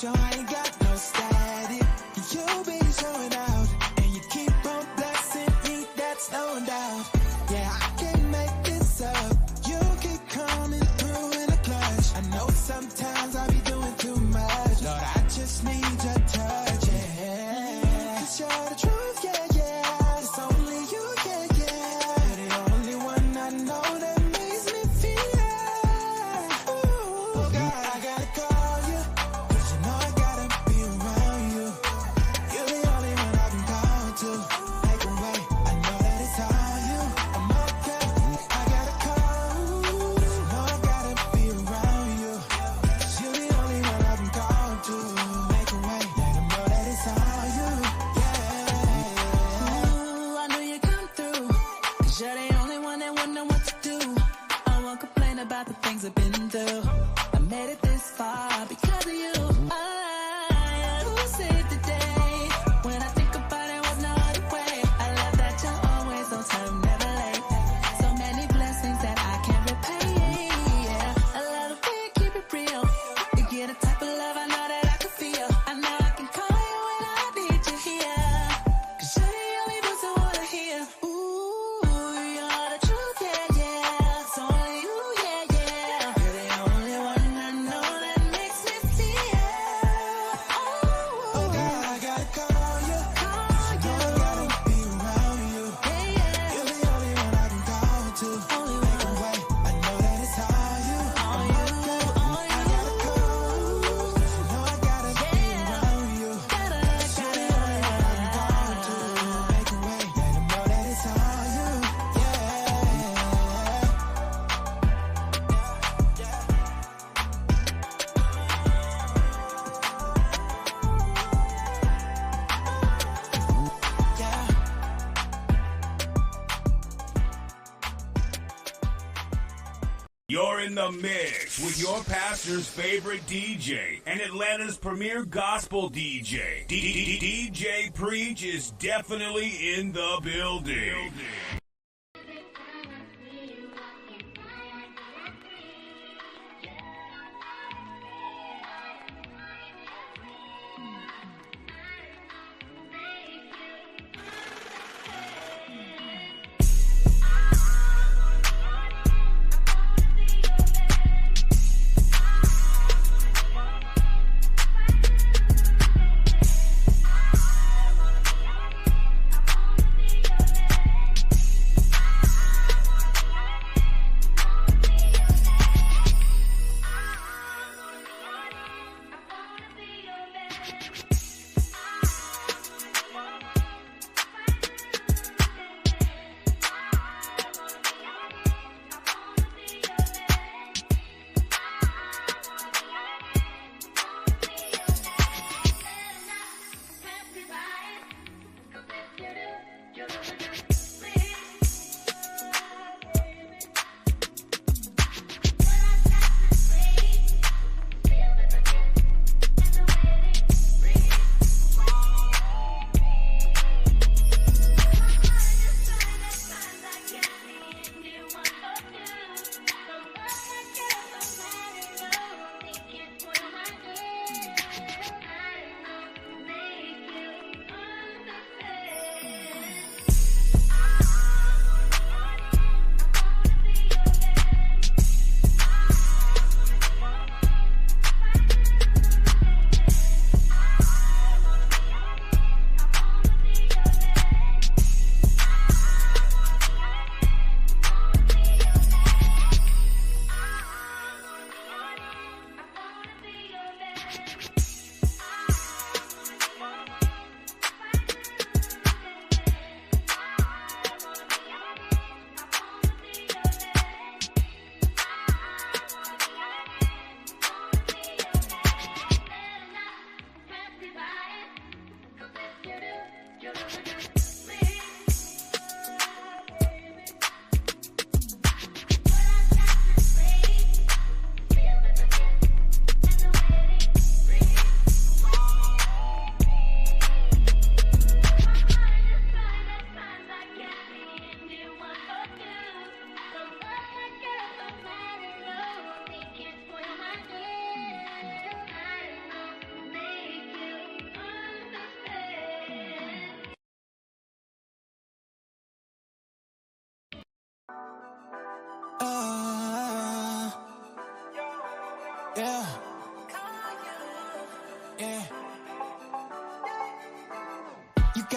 sure I ain't got no static. You be showing out, and you keep on blessing me, that's no doubt. Yeah, I can't make this up. You keep coming through in a clutch. I know sometimes I be doing too much. Lord, I just need your touch, yeah. 'Cause you're the truth, yeah, yeah. It's only you, yeah, yeah. You're the only one I know that makes me feel. Ooh, oh God, I gotta call you, 'cause you know I gotta be around you. You're the only one I can call to. Make a way, I know that it's all you. I'm okay, I gotta call you, 'cause you know I gotta be around you. 'Cause you're the only one I can call to. Make a way, let them know that it's all you, yeah. Ooh, I know you come through, 'cause you're the only one that would know what to do. I won't complain about the things I've been through. I made it this far because of you. Who saved the day? When I think about it, was no other way. I love that you're always on time, never late. So many blessings that I can't repay. Yeah, I love the way you keep it real. You get a type of love I know that I can feel. I know I can call you when I need you here. 'Cause you're the only voice I wanna hear. Ooh, you're the truth, yeah, yeah. It's only you, yeah, yeah. You're the only one I know that makes me feel. Oh God, I gotta call you. I gotta be around you. Yeah, yeah. You're the only one I can call to. Make a way, I know that it's all you. All you, all you. I gotta call you, 'cause you know I gotta be around you. You're the only one I can call to. Make a way, let them know that it's all you, yeah. You're in the mix with your pastor's favorite DJ and Atlanta's premier gospel DJ. DJ Preach is definitely in the building.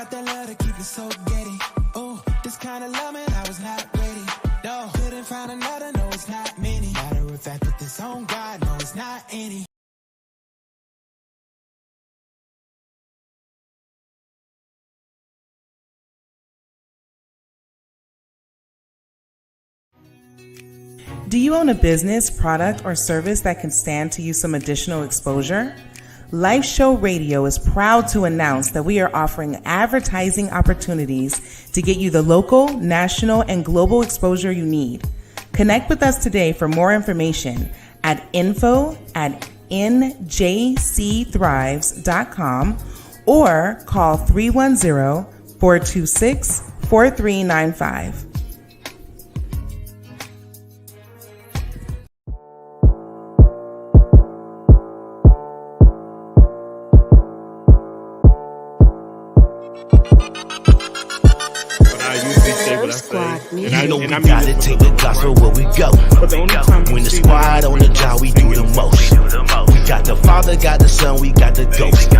got that love to keep it so giddy. Ooh, this kind of love, man, I was not ready. No, couldn't find another, no, it's not many. Matter of fact, with this on God, no, it's not any. Do you own a business, product, or service that can stand to use some additional exposure? Life Show Radio is proud to announce that we are offering advertising opportunities to get you the local, national, and global exposure you need. Connect with us today for more information at info@njcthrives.com or call 310-426-4395. And I know we gotta take the gospel where we go. When the squad on the job, we do the most. We got the Father, got the Son, we got the Ghost.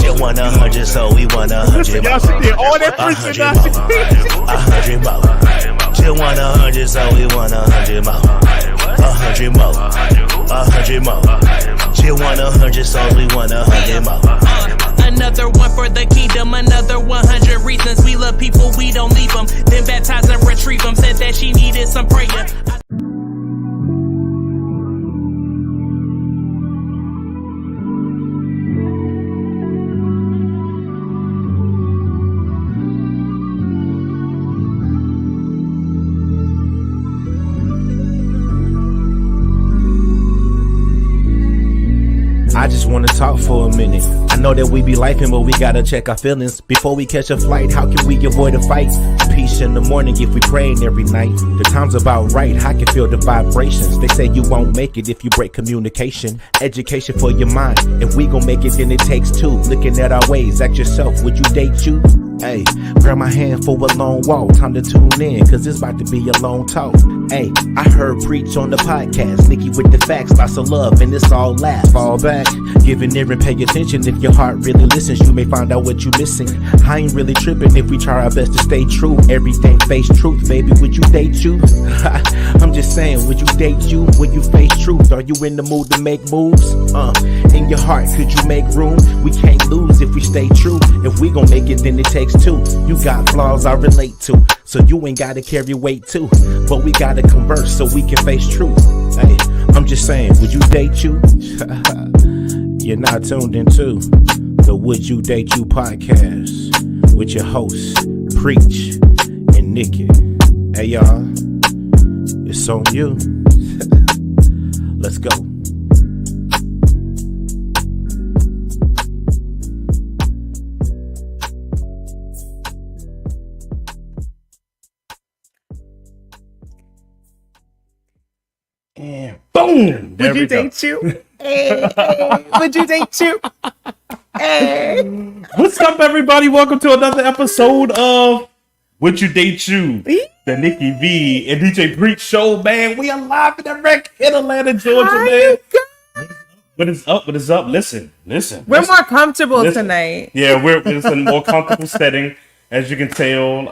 Just want 100, so we want 100 more. 100 more. Just want 100, so we want 100 more. 100 more. 100 more. Just want 100, so we want 100 more. Another one for the kingdom, another 100 reasons we love people, we don't leave them. Then baptize and retrieve them, said that she needed some prayer. I just wanna talk for a minute. I know that we be lifing, but we gotta check our feelings before we catch a flight. How can we avoid a fight? Peace in the morning if we praying every night. The time's about right, I can feel the vibrations. They say you won't make it if you break communication. Education for your mind. If we gon' make it, then it takes two. Looking at our ways, ask yourself, would you date you? Hey, grab my hand for a long walk. Time to tune in, cause it's about to be a long talk. Hey, I heard preach on the podcast. Nikki with the facts, lots of love, and it's all laugh. Fall back, give an ear and pay attention. If your heart really listens, you may find out what you missing. I ain't really tripping if we try our best to stay true. Everything face truth, baby, would you date you? I'm just saying, would you date you when you face truth? Are you in the mood to make moves? In your heart, could you make room? We can't lose if we stay true. If we gon' make it, then it takes two. You got flaws I relate to, so you ain't gotta carry weight too. But we gotta converse so we can face truth. Hey, I'm just saying, would you date you? You're not tuned into the Would You Date You podcast with your hosts, Preach and Nikki. Hey y'all, it's on you. Let's go. And boom! Would you date you? Hey, would you date you? Hey. What's up, everybody? Welcome to another episode of Would You Date You? The Nikki V and DJ Preach show, man. We are live in the wreck in Atlanta, Georgia, man. What is up? What is up? Listen. We're more comfortable tonight. Yeah, we're in a more comfortable setting, as you can tell.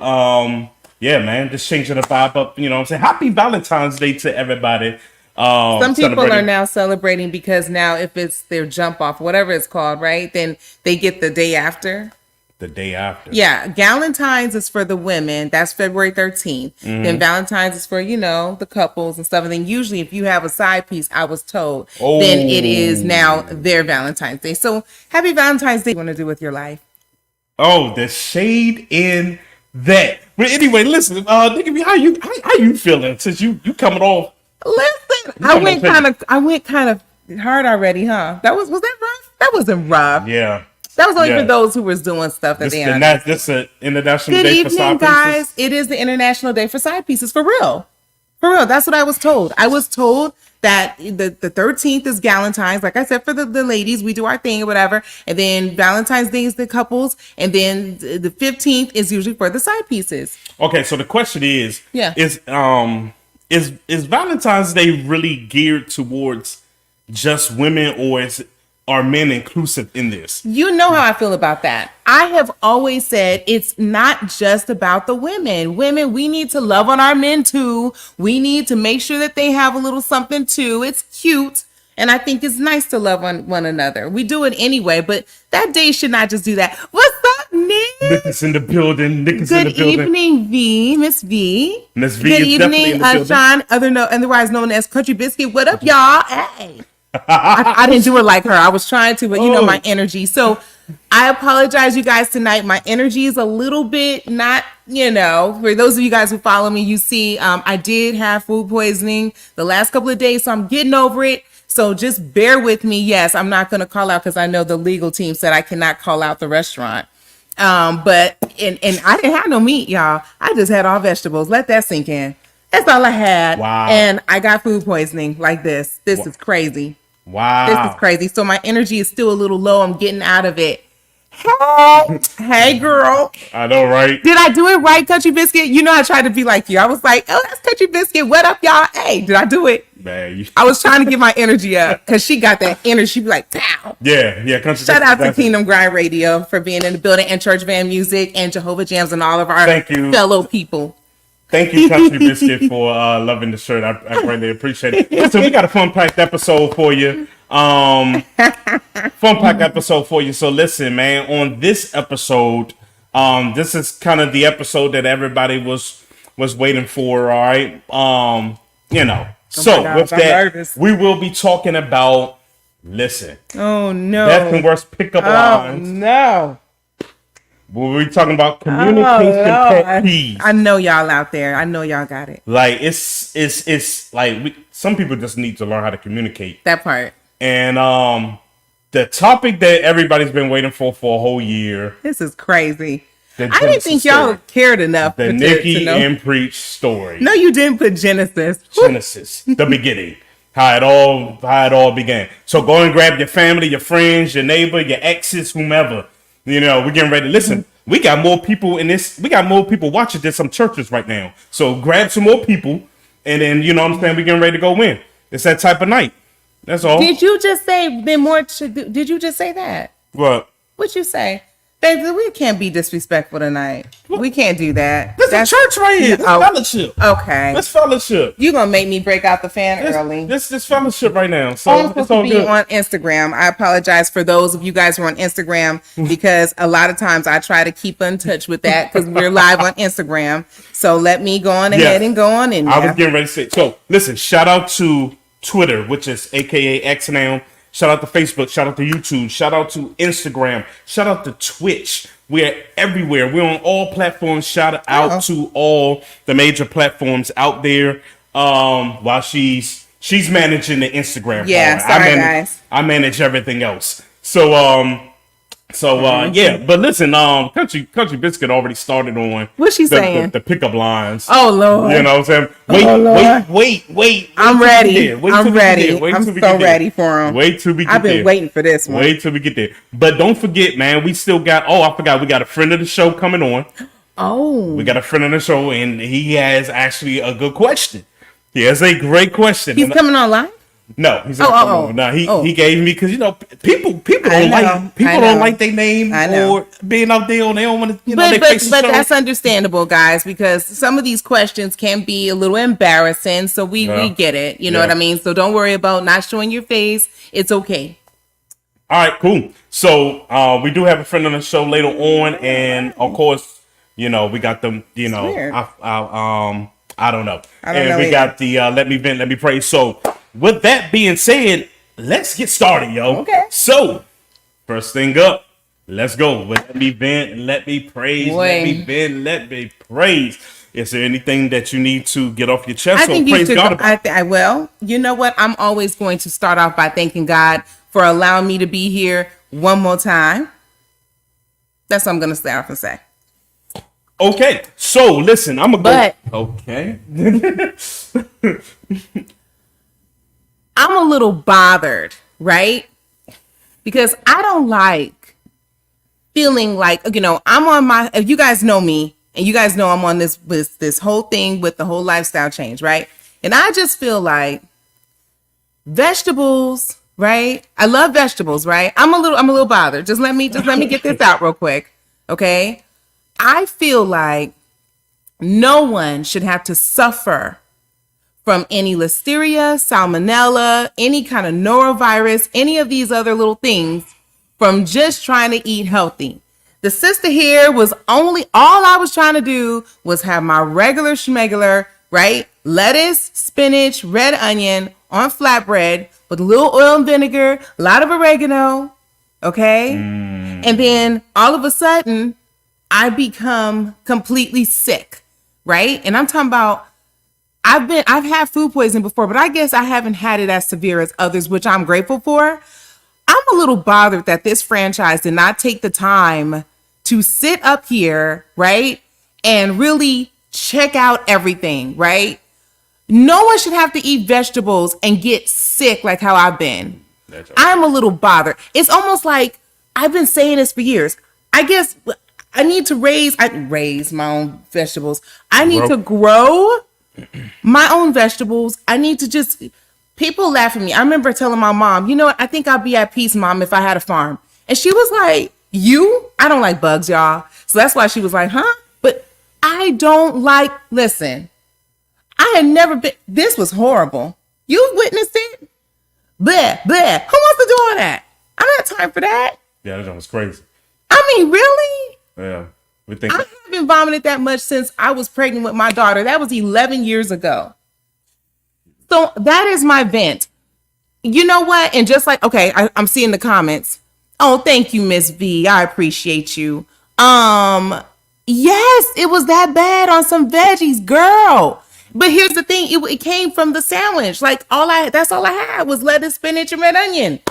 Yeah, man, just changing the vibe up. You know what I'm saying? Happy Valentine's Day to everybody. Some people are now celebrating because now if it's their jump off, whatever it's called, right? Then they get the day after. The day after. Yeah. Galentine's is for the women. That's February 13th. Then Valentine's is for, the couples and stuff. And then usually if you have a side piece, I was told, then it is now their Valentine's Day. So happy Valentine's Day. What do you want to do with your life? Oh, the shade in that. But anyway, listen, Nikki, how you feeling since you coming off? Listen, I went kind of hard already, huh? Was that rough? That wasn't rough. Yeah. That was only for those who was doing stuff that they aren't. This is an International Good Day evening, for Side guys. Pieces. It is the International Day for Side Pieces, for real. For real. That's what I was told. I was told that the 13th is Galentine's. Like I said, for the ladies, we do our thing or whatever. And then Valentine's Day is the couples. And then the 15th is usually for the side pieces. Okay, so the question is Valentine's Day really geared towards just women, or is are men inclusive in this? You know how I feel about that. I have always said it's not just about the women. Women, we need to love on our men too. We need to make sure that they have a little something too. It's cute. And I think it's nice to love on one another. We do it anyway, but that day should not just do that. What's up, Nick? Nick's in the building. Good evening, V. Miss V. Miss V Good is definitely in evening, the building. Sean, otherwise known as Country Biscuit. What up, y'all? Hey. I didn't do it like her. I was trying to, but you know my energy. So I apologize, you guys, tonight. My energy is a little bit not, for those of you guys who follow me, you see I did have food poisoning the last couple of days, so I'm getting over it. So just bear with me. Yes, I'm not going to call out because I know the legal team said I cannot call out the restaurant. But I didn't have no meat, y'all. I just had all vegetables. Let that sink in. That's all I had. Wow. And I got food poisoning like this. This is crazy. Wow. This is crazy. So my energy is still a little low. I'm getting out of it. Hey, girl. I know, right? Did I do it right, Country Biscuit? You know, I tried to be like you. I was like, oh, that's Country Biscuit. What up, y'all? Hey, did I do it? Man, I was trying to get my energy up because she got that energy. She'd be like, pow. Yeah. Shout out to Kingdom Grind Radio for being in the building, and Church Van Music and Jehovah Jams and all of our fellow people. Thank you, Country Biscuit, for loving the shirt. I greatly appreciate it. So we got a fun-packed episode for you. So listen, man, on this episode, this is kind of the episode that everybody was waiting for, all right? So with that, we will be talking about, listen. Oh, no. Best and worst pickup lines. Oh, no. We'll be talking about communication pet peeves. I know y'all out there. I know y'all got it. Like, it's like, some people just need to learn how to communicate. That part. And the topic that everybody's been waiting for a whole year. This is crazy. I didn't think y'all cared enough. The Nikki and Preach story. No, you didn't put Genesis. The beginning. How it all began. So go and grab your family, your friends, your neighbor, your exes, whomever. We're getting ready. Listen, we got more people in this. We got more people watching than some churches right now. So grab some more people, and then, you know what I'm saying, we getting ready to go in. It's that type of night. That's all. Did you just say then more? Did you just say that? What? What'd you say? Baby, we can't be disrespectful tonight. What? We can't do that. This is church right here. This fellowship. Okay. This fellowship. You gonna make me break out the fan early. This fellowship right now. So I'm supposed to be on Instagram. I apologize for those of you guys who are on Instagram because a lot of times I try to keep in touch with that because we're live on Instagram. So let me go on ahead and go on in there. I was getting ready to say. So listen, shout out to Twitter, which is AKA X now. Shout out to Facebook, shout out to YouTube, shout out to Instagram, shout out to Twitch. We're everywhere. We're on all platforms. Shout out to all the major platforms out there. While she's managing the Instagram. Yeah, guys. I manage everything else. Yeah, but listen, Country Biscuit already started on what's she saying? The pickup lines. Oh Lord. You know what I'm saying? Wait. I'm ready. I'm ready. I'm so ready for them. Wait till we get there. I've been waiting for this one. Wait till we get there. But don't forget, man, we still got I forgot we got a friend of the show coming on. Oh. We got a friend of the show, and he has actually a good question. He has a great question. He's coming on live? No, he's not coming on. No, he gave me because people don't like their name or being out there and they don't want to. But that's understandable, guys, because some of these questions can be a little embarrassing. So we get it. You know what I mean? So don't worry about not showing your face. It's okay. All right, cool. So we do have a friend on the show later on, and of course, we got them. I don't know. We got the let me vent, let me pray. So with that being said, let's get started, yo. Okay. So first thing up, let's go. Let me vent, let me praise. Boy. Let me vent, let me praise. Is there anything that you need to get off your chest? I think you should. Well, you know what? I'm always going to start off by thanking God for allowing me to be here one more time. That's what I'm going to start off and say. Okay, so listen, I'm gonna go. Okay. I'm a little bothered, right? Because I don't like feeling like, I'm on my, if you guys know me and you guys know I'm on this whole thing with the whole lifestyle change, right? And I just feel like vegetables right? I love vegetables, right? I'm a little bothered. Just let me get this out real quick. Okay? I feel like no one should have to suffer from any listeria, salmonella, any kind of norovirus, any of these other little things from just trying to eat healthy. The sister here was all I was trying to do was have my regular schmegular, right? Lettuce, spinach, red onion on flatbread with a little oil and vinegar, a lot of oregano, okay? And then all of a sudden, I become completely sick, right? And I'm talking about I've had food poisoning before, but I guess I haven't had it as severe as others, which I'm grateful for. I'm a little bothered that this franchise did not take the time to sit up here, right? And really check out everything, right? No one should have to eat vegetables and get sick like how I've been. That's right. I'm a little bothered. It's almost like I've been saying this for years. I guess I need to raise my own vegetables. I need to grow my own vegetables. I need to just, people laugh at me. I remember telling my mom, you know what? I think I'd be at peace, Mom, if I had a farm. And she was like, I don't like bugs, y'all. So that's why she was like, huh? But I don't like, listen, I had never been, this was horrible. You've witnessed it? Bleh, bleh. Who wants to do all that? I don't have time for that. Yeah, that was crazy. I mean, really? Yeah. I haven't vomited that much since I was pregnant with my daughter. That was 11 years ago. So that is my vent. You know what? And just like, okay, I'm seeing the comments. Oh, thank you, Miss V. I appreciate you. Yes, it was that bad on some veggies, girl. But here's the thing. It came from the sandwich. Like that's all I had was lettuce, spinach, and red onion.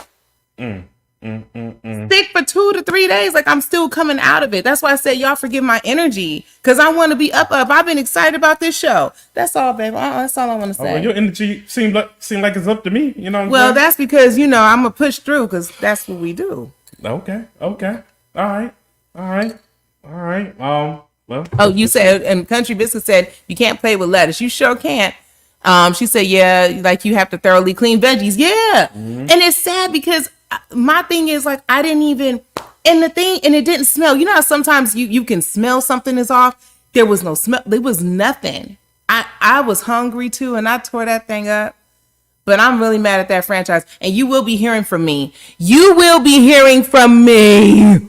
Sick for 2 to 3 days. Like I'm still coming out of it. That's why I said y'all forgive my energy. Cause I want to be up. I've been excited about this show. That's all, baby. That's all I want to say. Your energy seemed like it's up to me. You know. Well, that's because I'm gonna push through because that's what we do. Okay. All right. Well. Oh, you said, and Country Biscuit said you can't play with lettuce. You sure can't. She said, yeah, like you have to thoroughly clean veggies. Yeah. And it's sad because my thing is like, I didn't even, and it didn't smell. You know how sometimes you can smell something is off? There was no smell. There was nothing. I was hungry too, and I tore that thing up. But I'm really mad at that franchise. And you will be hearing from me. You will be hearing from me.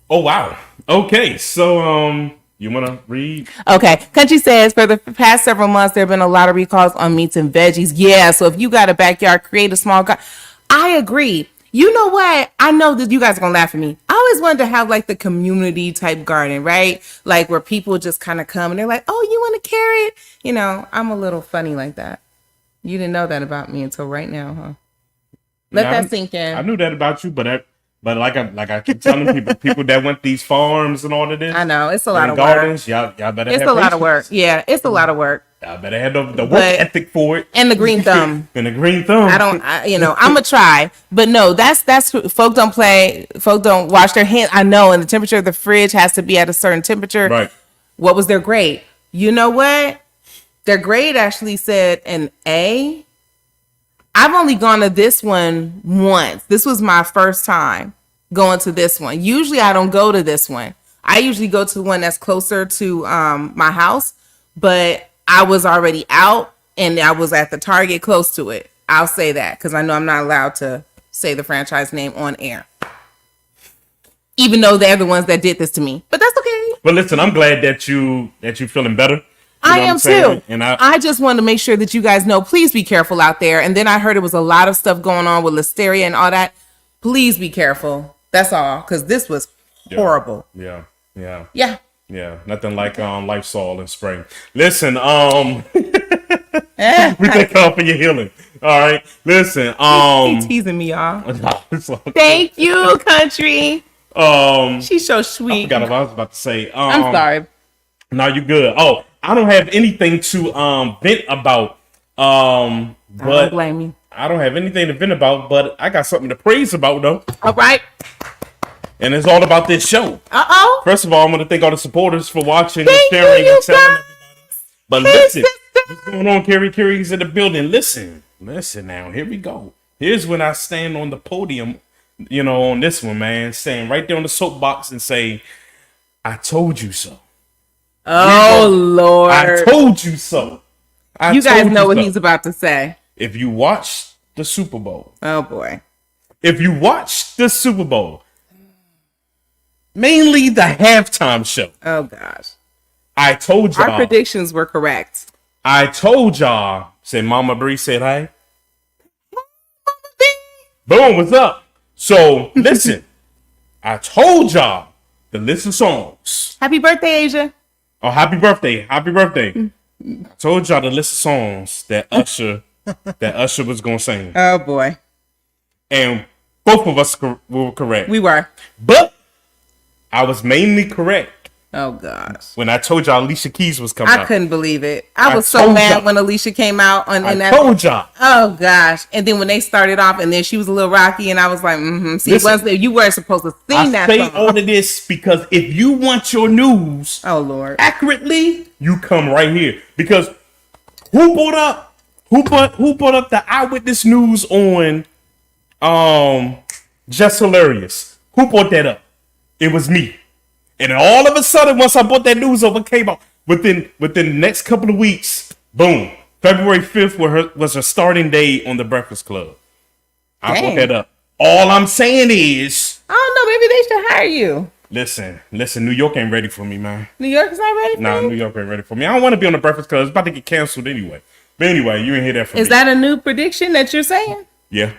Oh, wow. Okay. So, you want to read? Okay. Country says, for the past several months, there have been a lot of recalls on meats and veggies. Yeah. So if you got a backyard, create a small garden. I agree. You know what? I know that you guys are going to laugh at me. I always wanted to have like the community type garden, right? Like where people just kind of come and they're like, oh, you want a carrot? You know, I'm a little funny like that. You didn't know that about me until right now, huh? Let that sink in. I knew that about you, but like I keep telling people that went these farms and all of this. I know it's a lot of gardens, work. Y'all better. It's a lot of work. Yeah, it's a lot of work. Y'all better have the work ethic for it. And the green thumb. And the green thumb. I'm gonna try, but no, that's folk don't play. Folk don't wash their hands. I know, and the temperature of the fridge has to be at a certain temperature. Right. What was their grade? You know what? Their grade actually said an A. I've only gone to this one once. This was my first time going to this one. Usually I don't go to this one. I usually go to the one that's closer to my house, but I was already out and I was at the Target close to it. I'll say that because I know I'm not allowed to say the franchise name on air. Even though they're the ones that did this to me. But that's okay. But listen, I'm glad that you feeling better. I am too. And I just wanted to make sure that you guys know, please be careful out there. And then I heard it was a lot of stuff going on with listeria and all that. Please be careful. That's all. Because this was horrible. Yeah. Nothing like Lysol and spray. Listen, we thank God for your healing. All right. Listen, he's teasing me, y'all. Thank you, Country. She's so sweet. I forgot what I was about to say. I'm sorry. No, you're good. Oh, I don't have anything to vent about. But I don't blame you. I don't have anything to vent about, but I got something to praise about though. All right. And it's all about this show. Uh-oh. First of all, I'm going to thank all the supporters for watching and sharing and telling everybody. But listen, what's going on, Carrie? Carrie's in the building. Listen now. Here we go. Here's when I stand on the podium, on this one, man, stand right there on the soapbox and say, I told you so. Oh, Lord. I told you so. You guys know what he's about to say. If you watch the Super Bowl. Oh, boy. If you watch the Super Bowl, mainly the halftime show. Oh, gosh. I told y'all. Our predictions were correct. I told y'all. Say, Mama Bree said hi. Boom, what's up? So, listen. I told y'all the list of songs. Happy birthday, Asia. Oh, happy birthday. Happy birthday. I told y'all the list of songs that Usher was going to sing. Oh, boy. And both of us were correct. We were. But I was mainly correct. Oh, gosh. When I told y'all Alicia Keys was coming out. I couldn't believe it. I was so mad when Alicia came out. I told y'all. Oh, gosh. And then when they started off and then she was a little rocky and I was like, See, listen, you weren't supposed to sing that song. I say all of this because if you want your news accurately, you come right here. Because who brought up the Eyewitness News on Just Hilarious? Who brought that up? It was me. And then all of a sudden, once I brought that news over, came out within the next couple of weeks, boom, February 5th was her starting day on the Breakfast Club. I brought that up. All I'm saying is, I don't know, maybe they should hire you. Listen, New York ain't ready for me, man. New York is not ready for you? New York ain't ready for me. I don't want to be on the Breakfast Club. It's about to get canceled anyway. But anyway, you ain't hear that from me. Is that a new prediction that you're saying? Yeah.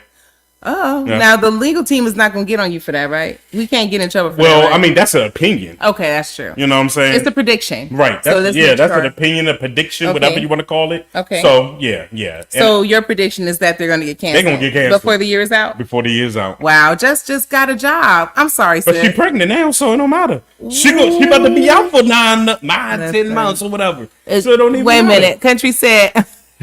Oh, yeah. Now the legal team is not going to get on you for that, right? We can't get in trouble for that. Well, right? I mean, that's an opinion. Okay, that's true. You know what I'm saying? It's a prediction. Right. That's an opinion, a prediction, whatever you want to call it. Okay. So, yeah. So your prediction is that they're going to get canceled? They're going to get canceled. Before the year is out? Before the year's out. Wow, just got a job. I'm sorry, sis. But she's pregnant now, so it don't matter. She about to be out for 10 months or whatever. So it don't even Wait a matter. minute. Country said...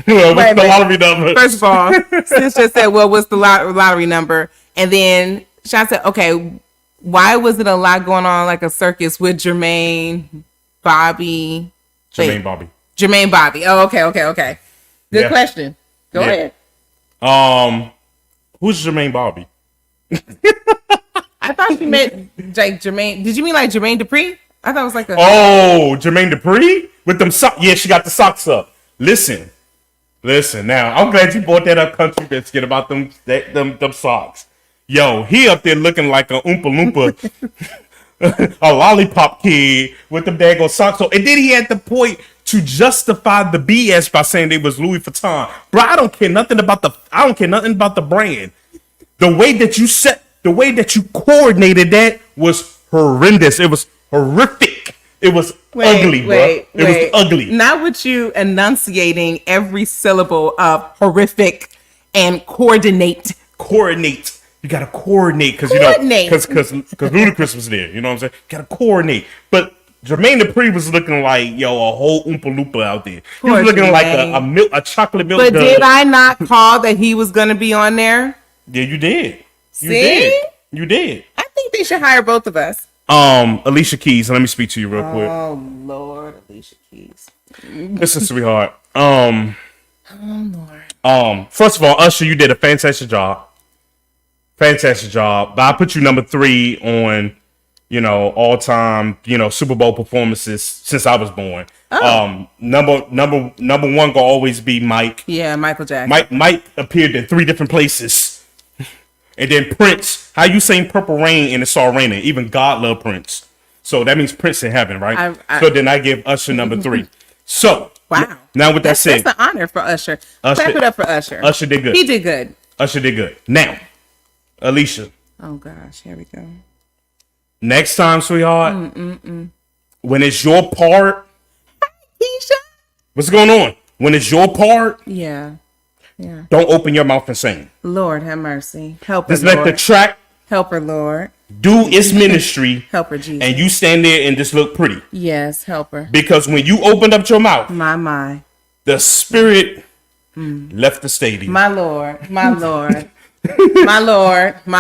Well, what's the lottery number? First of all, sis just said, well, what's the lottery number? And then Sean said, okay, why was it a lot going on like a circus with Jermaine Bobby? Jermaine Bobby. Jermaine Bobby. Oh, okay. Good question. Go ahead. Who's Jermaine Bobby? I thought you meant like Jermaine. Did you mean like Jermaine Dupri? I thought it was like a... Oh, Jermaine Dupri? With them socks. Yeah, she got the socks up. Listen. Now, I'm glad you brought that up, Country Biscuit, about them socks. Yo, he up there looking like a Oompa Loompa, a lollipop kid with them daggone socks on. And then he had the point to justify the BS by saying they was Louis Vuitton. Bro, I don't care nothing about the brand. The way that you coordinated that was horrendous. It was horrific. It was ugly, bro. It was ugly. Not with you enunciating every syllable of horrific and coordinate. You gotta coordinate because Ludacris was there. You know what I'm saying? Gotta coordinate. But Jermaine Dupri was looking like a whole Oompa Loompa out there. He was looking like a chocolate milk. But did I not call that he was gonna be on there? Yeah, you did. You did. I think they should hire both of us. Alicia Keys. Let me speak to you real quick. Oh Lord, Alicia Keys. Listen, sweetheart. Oh Lord. First of all, Usher, you did a fantastic job. But I put you number 3 on, all time, Super Bowl performances since I was born. Oh. Number 1 gonna always be Mike. Yeah, Michael Jackson. Mike appeared in 3 different places. And then Prince, how you sing Purple Rain and it started raining? Even God loved Prince. So that means Prince in heaven, right? So then I give Usher number 3. So, wow. Now with that said. That's an honor for Usher. Clap it up for Usher. Usher did good. He did good. Usher did good. Now, Alicia. Oh, gosh. Here we go. Next time, sweetheart, when it's your part. Keisha. What's going on? When it's your part. Yeah. Don't open your mouth and sing. Lord have mercy. Help her, Just let the track. Help her, Lord. Do its ministry. Help her, Jesus. And you stand there and just look pretty. Yes, help her. Because when you opened up your mouth. My. The spirit left the stadium. My Lord. My Lord. My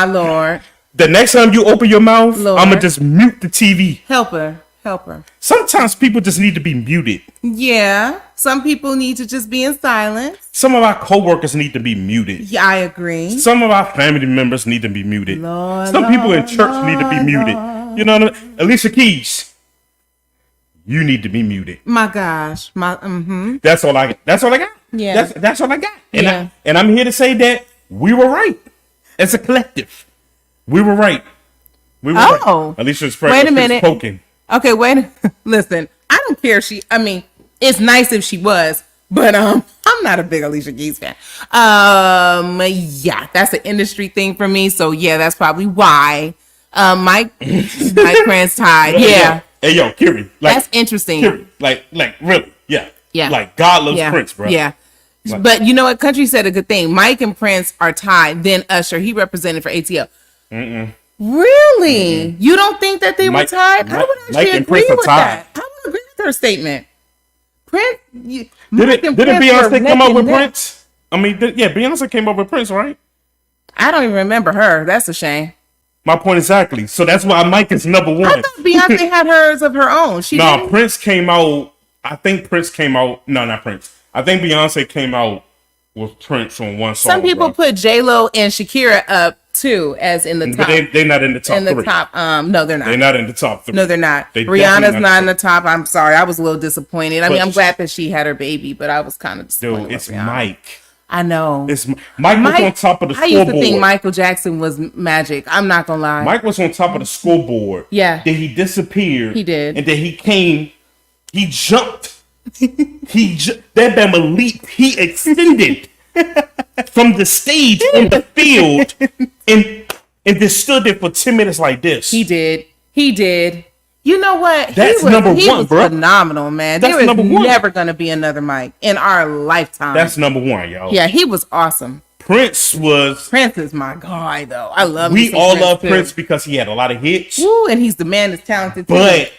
Lord. The next time you open your mouth, Lord. I'm going to just mute the TV. Help her. Help her. Sometimes people just need to be muted. Yeah. Some people need to just be in silence. Some of our coworkers need to be muted. Yeah, I agree. Some of our family members need to be muted. Some people in church need to be muted. You know what I mean? Alicia Keys, you need to be muted. My gosh. That's all I got. That's all I got. Yeah. That's all I got. And, Yeah. and I'm here to say that we were right. As a collective. We were right. We were right. Alicia's wait a minute. Poking. Okay, wait. Listen, I don't care if it's nice if she was, but I'm not a big Alicia Keys fan. Yeah, that's an industry thing for me. So yeah, that's probably why. Mike Prince tied. Yeah. Hey yo, Kiri. That's interesting. Kiri, like really. Yeah. Yeah. Like God loves Prince, bro. Yeah. But you know what? Country said a good thing. Mike and Prince are tied. Then Usher, he represented for ATL. Really? You don't think that they were tied? I would actually agree with that. I would agree with her statement. Prince, did Beyonce come up with Prince? I mean, Beyonce came up with Prince, right? I don't even remember her. That's a shame. My point exactly. So that's why Mike is number one. I thought Beyonce had hers of her own. Prince came out. I think Prince came out. No, not Prince. I think Beyonce came out with Prince on one song. Some people put J-Lo and Shakira up too, as in the top. But they're not in the top three. No, they're not. They're not in the top three. No, they're not. Rihanna's not in the top. I'm sorry. I was a little disappointed. I mean, I'm glad that she had her baby, but I was kind of disappointed. Dude, it's Mike. I know. Mike was on top of the scoreboard. I used to think Michael Jackson was magic. I'm not gonna lie. Mike was on top of the scoreboard. Yeah. Then he disappeared. He did. And then he came. He jumped. That Bama leaped. He extended from the stage on the field and just stood there for 10 minutes like this. He did. You know what? That's number one, he was bro. phenomenal, man. There is never going to be another Mike in our lifetime. That's number one, y'all. Yeah, he was awesome. Prince is my guy, though. I love him. We all love Prince because he had a lot of hits. Woo, and he's the man that's talented too. But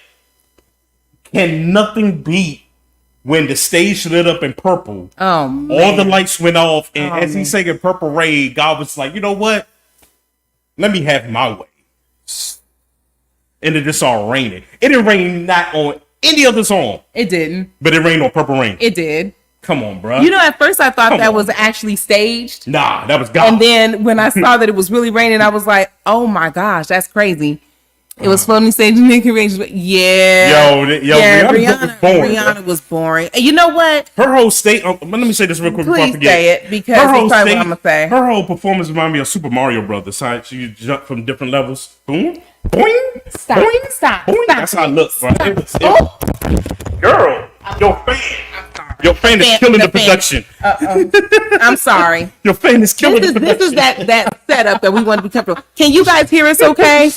can nothing beat when the stage lit up in purple? Oh, man. All the lights went off, and as he's singing Purple Rain, God was like, you know what? Let me have my way. And it just started raining. It didn't rain not on any other song. It didn't. But it rained on Purple Rain. It did. Come on, bro. You know, at first I thought that was actually staged. Nah, that was God. And then when I saw that it was really raining, I was like, oh my gosh, that's crazy. It was floating stage Nikki Rangers. Yeah. Rihanna was boring. And you know what? Her whole state. Let me say this real quick before I forget. Say it because that's probably what I'm gonna say. Her whole performance reminded me of Super Mario Brothers. How she jump from different levels. Boom, boing, stop, boing, stop, boing. stop. That's how I look, bro. Girl, your fan is killing the production. I'm sorry. Your fan is killing the production. This is that setup that we want to be comfortable. Can you guys hear us okay?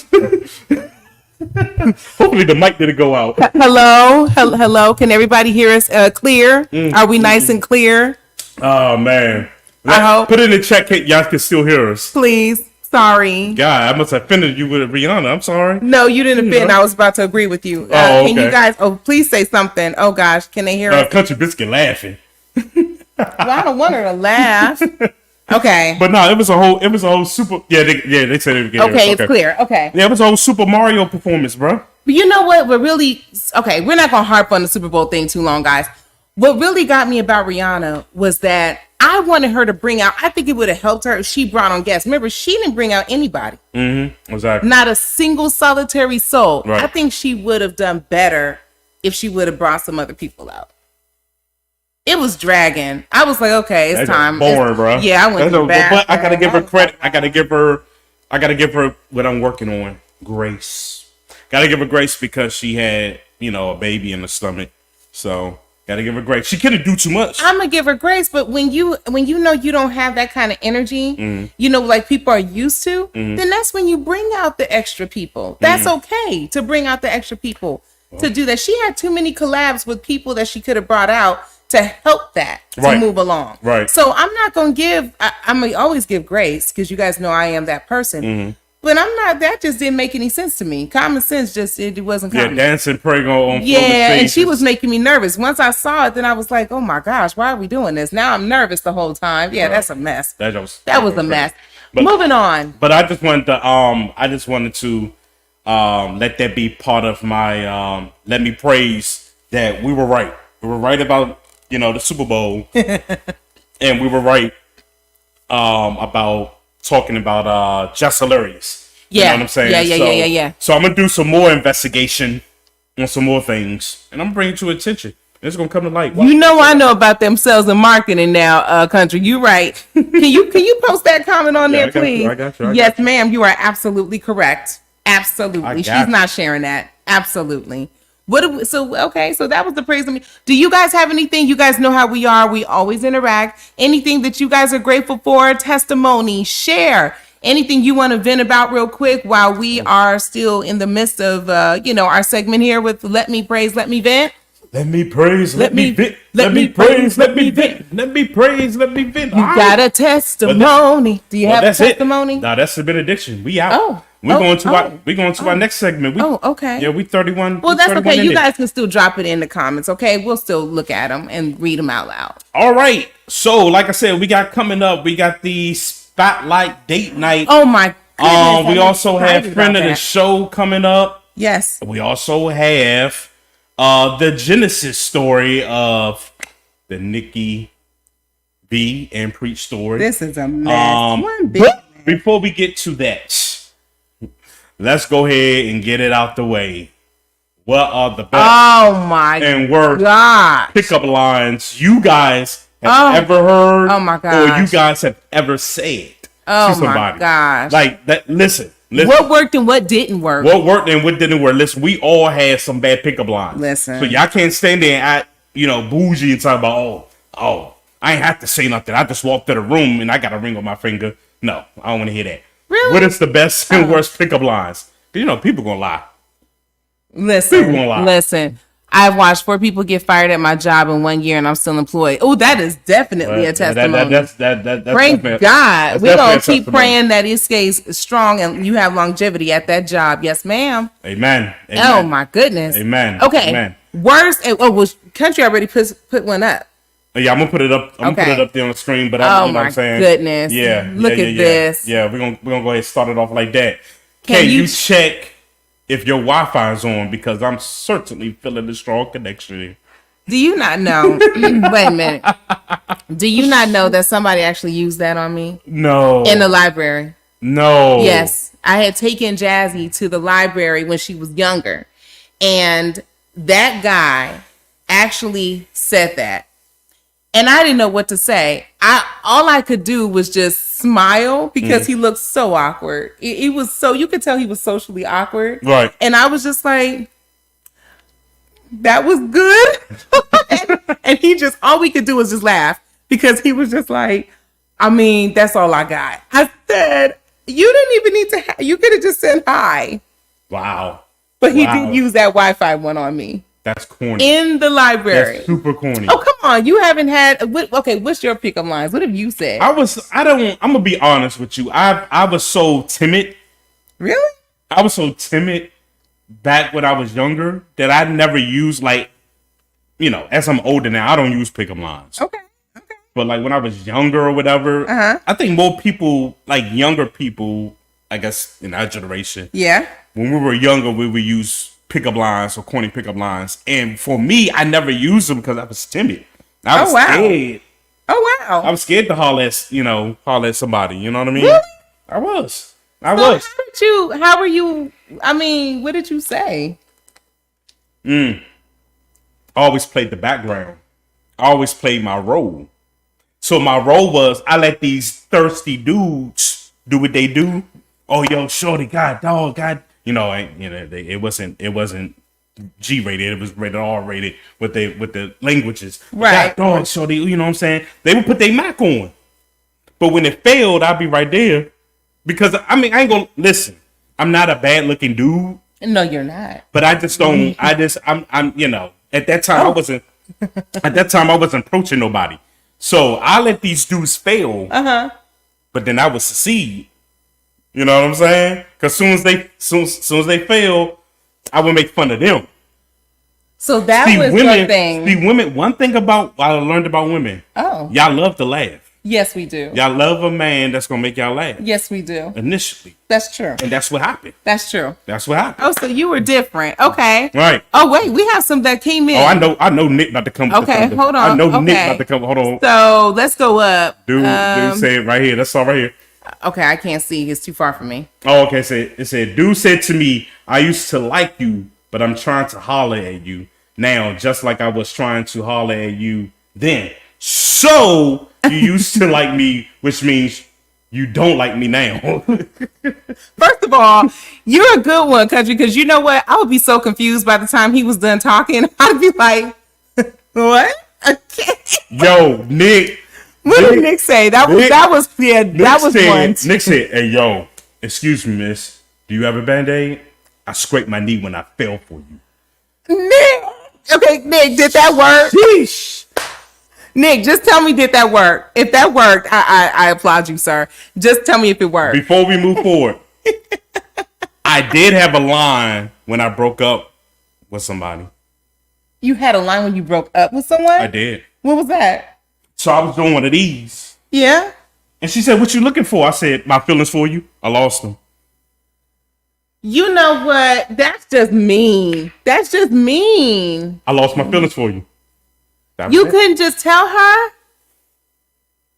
Hopefully the mic didn't go out. Hello. Can everybody hear us clear? Are we nice and clear? Oh, man. I hope. Put it in the chat, y'all can still hear us. Please. Sorry. God, I must have offended you with Rihanna. I'm sorry. No, you didn't offend. I was about to agree with you. Okay. Can you guys, please say something. Oh, gosh. Can they hear us? Country Biscuit laughing. Well, I don't want her to laugh. Okay. But no, it was a whole super. Yeah, they said it again. Okay, it's clear. Okay. Yeah, it was a whole Super Mario performance, bro. But you know what? We're not gonna harp on the Super Bowl thing too long, guys. What really got me about Rihanna was that I wanted her to bring out. I think it would have helped her if she brought on guests. Remember, she didn't bring out anybody. Mm-hmm. Exactly. Not a single solitary soul. Right. I think she would have done better if she would have brought some other people out. It was dragging. I was like, okay, it's time. Boring, bro. Yeah, I went back. But I gotta give her credit. I gotta give her what I'm working on. Grace. Gotta give her grace because she had, a baby in the stomach. So gotta give her grace. She couldn't do too much. I'm gonna give her grace, but when you know you don't have that kind of energy, like people are used to, then that's when you bring out the extra people. That's okay to bring out the extra people to do that. She had too many collabs with people that she could have brought out to help that to move along. Right. So I'm not going to give, I'm going to always give grace because you guys know I am that person. But that just didn't make any sense to me. Common sense it wasn't coming. Yeah, dancing, praying on and she was making me nervous. Once I saw it, then I was like, oh my gosh, why are we doing this? Now I'm nervous the whole time. Yeah, that's a mess. That was a mess. Moving on. But I just wanted to let that be part of my let me praise that we were right. We were right about, the Super Bowl. And we were right about talking about Jess Hilarious. You know what I'm saying? Yeah. So I'm gonna do some more investigation on some more things, and I'm bringing it to attention. It's gonna come to light. I know about them sales and marketing now, country. You right. Can you post that comment on there, please? I got you. Yes, ma'am. You are absolutely correct. Absolutely. She's not sharing that. Absolutely. So that was the praise of me. Do you guys have anything? You guys know how we are. We always interact. Anything that you guys are grateful for, testimony, share. Anything you want to vent about real quick while we are still in the midst of, our segment here with Let Me Praise, Let Me Vent? Let me praise, let me vent. Let me praise, let me vent. Let me praise, let me vent. You got a testimony. Do you have a testimony? No, that's the benediction. We out. Oh. We're going to our next segment. Okay. Yeah, we 31. Well, that's okay. You guys can still drop it in the comments, okay? We'll still look at them and read them out loud. All right. So, like I said, we got coming up, we got the Spotlight Date Night. Oh, my goodness. We also have Friend of the Show coming up. Yes. We also have the Genesis story of the Nikki V and Preach story. This is a mess. Before we get to that, let's go ahead and get it out the way. What are the best and worst pickup lines you guys have ever heard? Oh my gosh. Or you guys have ever said to somebody? My gosh. Like that. Listen. What worked and what didn't work? What worked and what didn't work? Listen, we all had some bad pickup lines. Listen. So y'all can't stand there and act, bougie and talk about, I ain't have to say nothing. I just walked to the room and I got a ring on my finger. No, I don't want to hear that. Really? What is the best and worst pickup lines? People gonna lie. Listen. I've watched 4 people get fired at my job in 1 year, and I'm still employed. Oh, that is definitely a testimony. That's Praise God. We're gonna keep praying that it stays strong and you have longevity at that job. Yes, ma'am. Amen. Oh my goodness. Amen. Okay. Amen. Worst. Country already put one up. Yeah, I'm gonna put it up. I'm gonna put it up there on the screen. But you know what I'm saying? Goodness. Yeah. Look at this. Yeah, we're gonna go ahead and start it off like that. Can you check if your Wi-Fi is on? Because I'm certainly feeling a strong connection. Do you not know? Wait a minute. Do you not know that somebody actually used that on me? No. In the library. No. Yes, I had taken Jazzy to the library when she was younger, and that guy actually said that. And I didn't know what to say. All I could do was just smile because he looked so awkward. It was so, you could tell he was socially awkward. Right. And I was just like, that was good. and he just, all we could do was just laugh because he was just like, that's all I got. I said, you didn't even need to, you could have just said hi. Wow. But he did use that Wi-Fi one on me. That's corny. In the library. That's super corny. Oh, come on. You haven't had... what's your pickup lines? What have you said? I'm going to be honest with you. I was so timid. Really? I was so timid back when I was younger that I never used, as I'm older now, I don't use pickup lines. Okay. But, when I was younger or whatever, I think more people, younger people, I guess, in our generation. Yeah. When we were younger, we would use pickup lines or corny pickup lines, and for me, I never used them because I was timid. I was scared. Oh wow! I was scared to holler at somebody. You know what I mean? Really? I was. How were you? What did you say? Always played the background. I always played my role. So my role was I let these thirsty dudes do what they do. Oh, yo, shorty, God, dog, God. It wasn't G-rated. It was rated R-rated with the languages. Right. God, dog, shorty, you know what I'm saying? They would put their Mac on. But when it failed, I'd be right there. Because, I ain't gonna... Listen, I'm not a bad-looking dude. No, you're not. But I just don't... At that time, I wasn't... At that time, I wasn't approaching nobody. So, I let these dudes fail. But then I would succeed. You know what I'm saying? Because soon as they fail, I would make fun of them. So that was your thing. See, women. One thing I learned about women. Oh, y'all love to laugh. Yes, we do. Y'all love a man that's gonna make y'all laugh. Yes, we do. Initially. That's true. And that's what happened. That's true. That's what happened. Oh, so you were different. Okay. Right. Oh, wait. We have some that came in. Oh, I know Nick about to come. Okay, hold on. I know Nick Okay. about to come. Hold on. So let's go up. Dude say it right here. That's all right here. Okay, I can't see. It's too far from me. Oh, okay. It said, dude said to me, I used to like you, but I'm trying to holler at you now, just like I was trying to holler at you then. So you used to like me, which means you don't like me now. First of all, you're a good one, Country, because you know what? I would be so confused by the time he was done talking. I'd be like, what? Yo, Nick. What did Nick say? That was one. Nick said, hey, yo, excuse me, miss. Do you have a Band-Aid? I scraped my knee when I fell for you. Nick. Okay, Nick, did that work? Sheesh. Nick, just tell me, did that work? If that worked, I applaud you, sir. Just tell me if it worked. Before we move forward, I did have a line when I broke up with somebody. You had a line when you broke up with someone? I did. What was that? So I was doing one of these. Yeah? And she said, what you looking for? I said, my feelings for you. I lost them. You know what? That's just mean. That's just mean. I lost my feelings for you. You couldn't just tell her?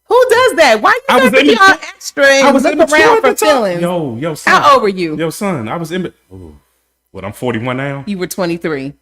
Who does that? Why you got to be all extra and look around for feelings? Yo, son. How old were you? Yo, son, I was in... What, I'm 41 now? You were 23.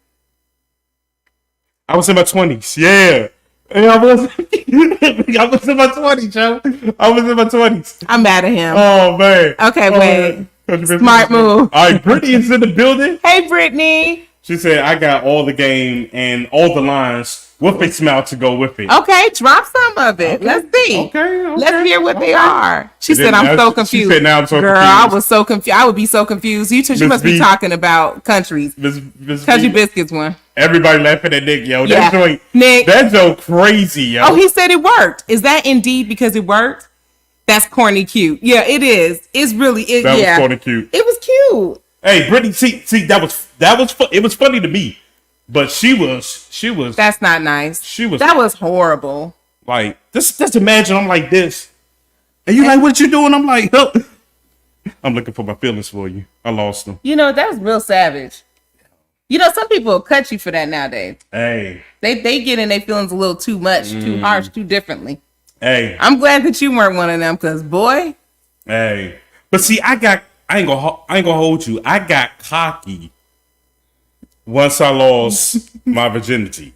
I was in my 20s, yeah. And I was in my 20s, Joe. I was in my 20s. I'm mad at him. Oh, man. Okay, wait. Man. Smart move. All right, Brittany is in the building. Hey, Brittany. She said, I got all the game and all the lines with a smile to go with it. Okay, drop some of it. Okay. Let's see. Okay. Let's hear what they are. She said, I'm so confused. She said, now I'm so Girl, confused. I was so confused. I would be so confused. You must be talking about countries. Country Biscuits one. Everybody laughing at Nick, yo. Yeah. That's so crazy, yo. Oh, he said it worked. Is that indeed because it worked? That's corny cute. Yeah, it is. It's really it. That was corny cute. It was cute. Hey, Brittany, see, that was it was funny to me, but she was. That's not nice. That was horrible. Like, just imagine I'm like this, and you like, what you doing? I'm like, help. I'm looking for my feelings for you. I lost them. You know, that was real savage. You know, some people will cut you for that nowadays. Hey, they get in their feelings a little too much, too harsh, too differently. Hey, I'm glad that you weren't one of them, because boy. Hey, but see, I ain't gonna hold you. I got cocky once I lost my virginity.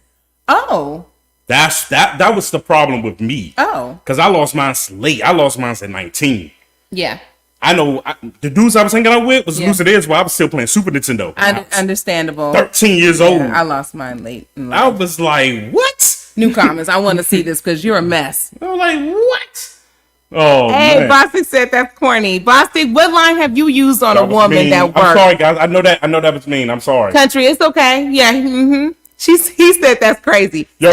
Oh. That was the problem with me. Oh. Because I lost mine late. I lost mine at 19. Yeah. I know the dudes I was hanging out with was the dudes that is while I was still playing Super Nintendo. Understandable. 13 years old. I lost mine late. I was like, what? Newcomers, I want to see this because you're a mess. I'm like, what? Oh, hey, man. Bostic said that's corny. Bostic, what line have you used on a woman mean. that worked? I'm sorry, guys. I know that was mean. I'm sorry. Country, it's okay. Yeah. Mm-hmm. He said that's crazy. Yo,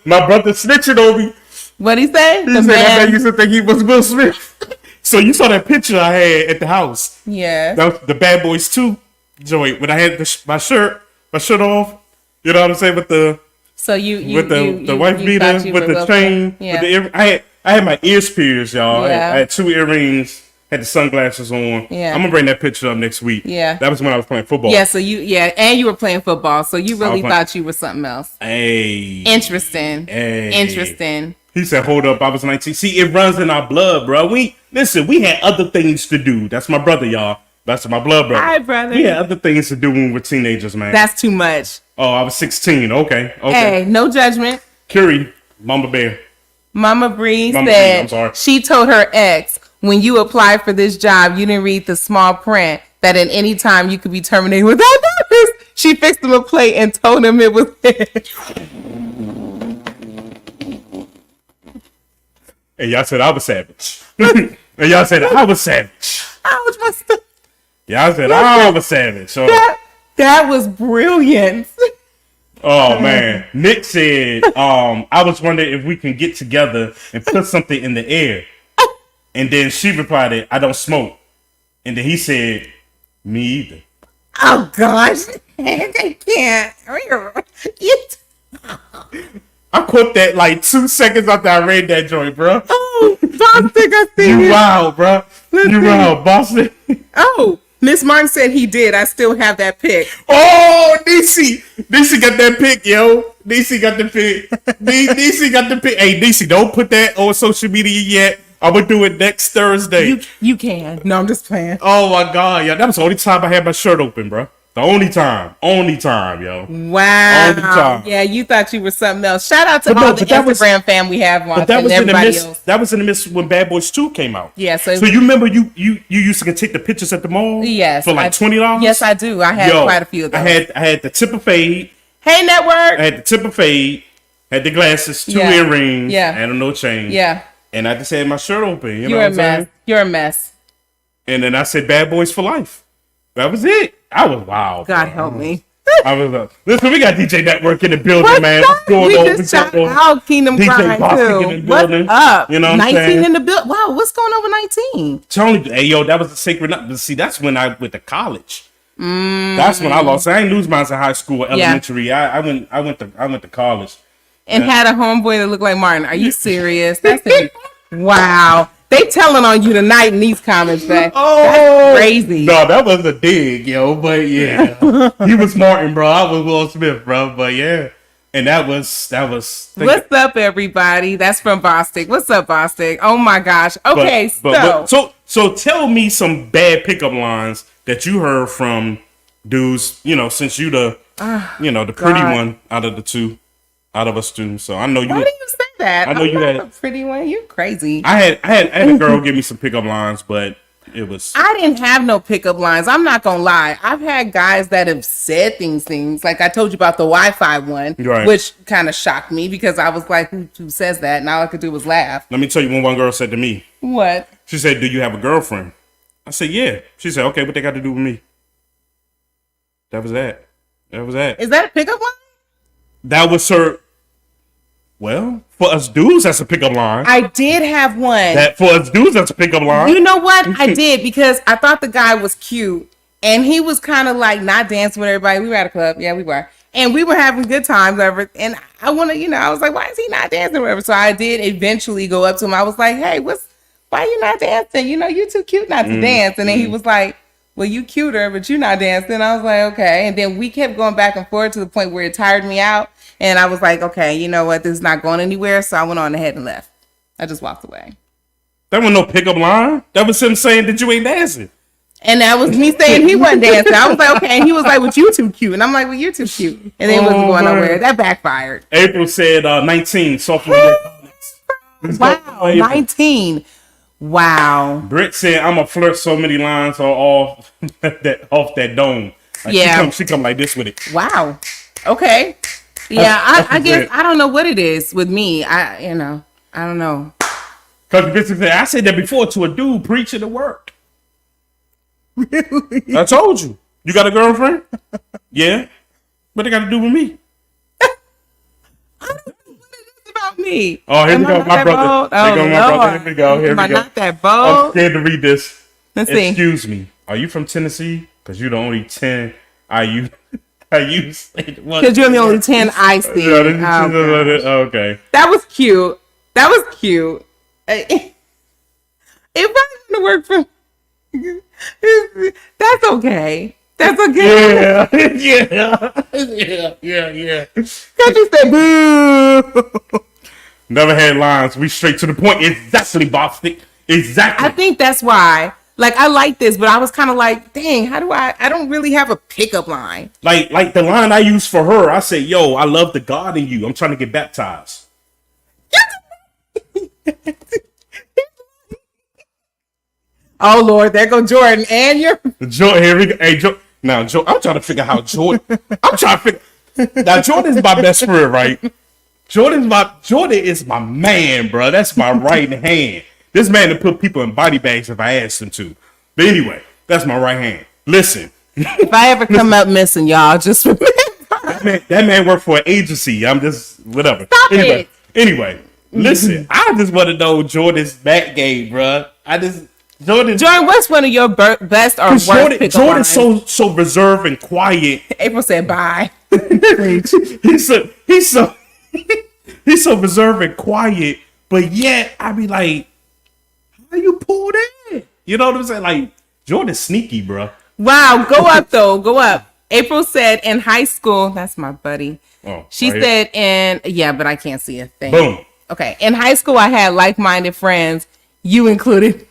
my brother snitching on me. What'd he say? He said that man used to think he was Will Smith. So you saw that picture I had at the house. Yeah. That was the Bad Boys 2 joint when I had my shirt off. You know what I'm saying? With the wife beater, with the chain, yeah. with the I had my ears pierced, y'all. Yeah. I had 2 earrings, had the sunglasses on. Yeah. I'm gonna bring that picture up next week. Yeah. That was when I was playing football. Yeah, and you were playing football, so you really thought you were something else. Hey. Interesting. Hey. Interesting. He said, hold up, I was 19. See, it runs in our blood, bro. We had other things to do. That's my brother, y'all. That's my blood brother. Hi, brother. We had other things to do when we were teenagers, man. That's too much. Oh, I was 16. Okay. Hey, no judgment. Curie, Mama Bear. Mama Bree said she told her ex, when you applied for this job, you didn't read the small print that at any time you could be terminated without notice. She fixed him a plate and told him it was his. And y'all said I was savage. And y'all said I was savage. Ouch, my stuff. Y'all said I was savage. So that was brilliant. Oh man. Nick said, I was wondering if we can get together and put something in the air. And then she replied, I don't smoke. And then he said, me either. Oh gosh. I can't. I quote that like 2 seconds after I read that joint, bro. Oh, Bostic, I see You it. wild, bro. You wild, Bostic. Oh, Miss Martin said he did. I still have that pic. Oh, DC got that pic, yo. DC got the pic. DC got the pic. Hey, DC, don't put that on social media yet. I'm gonna do it next Thursday. You can. No, I'm just playing. Oh my god, yo, that was the only time I had my shirt open, bro. The only time, yo. Wow. Only time. Yeah, you thought you were something else. Shout out to But all the Instagram fam we have on, But that and was in the everybody midst. else. That was in the midst when Bad Boys 2 came out. Yeah, so you remember you used to take the pictures at the mall? Yes, for like $20. Yes, I do. I had quite a few of those. I had the tip of fade. Hey, network. I had the tip of fade. Had the glasses, 2 Yeah. earrings. Yeah. And a no chain. Yeah. And I just had my shirt open. You know You're what a I'm mess. saying? You're a mess. And then I said Bad Boys for life. That was it. I was wild. God bro. help me. I was listen, we got DJ Network in the building, What's man. up? What's going We on? just shout out Kingdom DJ Grind Bostic too. in the What's building. up? You know what I'm 19 saying? in the building. Wow, what's going on with 19? Tony, hey yo, that was a sacred night. See, that's when I went to college. That's when I lost. I didn't lose mine in high school or elementary. I went to college. And had a homeboy that looked like Martin. Are you serious? That's it. Wow. They telling on you tonight in these comments, man. That's crazy. No, that was a dig, yo. But yeah, he was Martin, bro. I was Will Smith, bro. But yeah, and that was. What's up, everybody? That's from Bostic. What's up, Bostic? Oh my gosh. Okay, so tell me some bad pickup lines that you heard from dudes. You know, since you the pretty one out of the two, out of us two. So I know you. Why do you say that? I know you had a pretty one. You're crazy. I had a girl give me some pickup lines, but it was. I didn't have no pickup lines. I'm not gonna lie. I've had guys that have said things like I told you about the Wi-Fi one, Right. which kind of shocked me because I was like, who says that? And all I could do was laugh. Let me tell you what one girl said to me. What? She said, "Do you have a girlfriend?" I said, "Yeah." She said, "Okay, what they got to do with me?" That was that. Is that a pickup line? That was her. Well, for us dudes, that's a pickup line. I did have one. That for us dudes, that's a pickup line. You know what? I did because I thought the guy was cute and he was kind of like not dancing with everybody. We were at a club. Yeah, we were. And we were having good times. And I want to, I was like, why is he not dancing or whatever? So I did eventually go up to him. I was like, hey, why you not dancing? You too cute not to dance. And then he was like, well, you cuter, but you not dancing. I was like, okay. And then we kept going back and forth to the point where it tired me out. And I was like, okay, you know what? This is not going anywhere. So I went on ahead and left. I just walked away. That was no pickup line. That was him saying that you ain't dancing. And that was me saying he wasn't dancing. I was like, okay. And he was like, well, you too cute. And I'm like, well, you're too cute. And then it wasn't going nowhere. That backfired. April said 19, sophomore year college. Wow, 19. Wow. Britt said, I'm going to flirt so many lines off that dome. Like, Yeah. She come like this with it. Wow. Okay. Yeah, I guess I don't know what it is with me. I don't know. Because I said that before to a dude preaching to work. Really? I told you. You got a girlfriend? Yeah. What they got to do with me? I don't know what it is about me. Oh, here we go, my brother. Bold? Here we go, my brother. Here we go. Here Am we I go. not that I'm bold? scared to read this. Let's see. Excuse me. Are you from Tennessee? Because you're the only 10 I use. Because Because you're the only 10 I see. Okay. That was cute. If I want to work for, that's okay. That's okay. Yeah. Because you said boo. Never had lines. We straight to the point. Exactly, Bostic. Exactly. I think that's why. Like, I like this, but I was kind of like, dang, how do I don't really have a pickup line. Like the line I used for her, I say, yo, I love the God in you. I'm trying to get baptized. Oh, Lord, there go Jordan. And you're... Jordan, here we go. Hey, now, I'm trying to figure out how Jordan... Now, Jordan's my best friend, right? Jordan is my man, bro. That's my right hand. This man to put people in body bags if I asked him to. But anyway, that's my right hand. Listen. If I ever come up missing, y'all, just remember. That man worked for an agency. I'm just... Whatever. Stop it. Anyway, listen. I just want to know Jordan's back game, bro. Jordan, what's one of your best or worst pickup Jordan's lines? so reserved and quiet. April said bye. He's so He's so reserved and quiet, but yet I be like, how you pull that? You know what I'm saying? Like, Jordan's sneaky, bro. Wow, go up though, go up. April said in high school, that's my buddy. Oh, she right said but I can't see a thing. Boom. Okay, in high school I had like-minded friends, you included,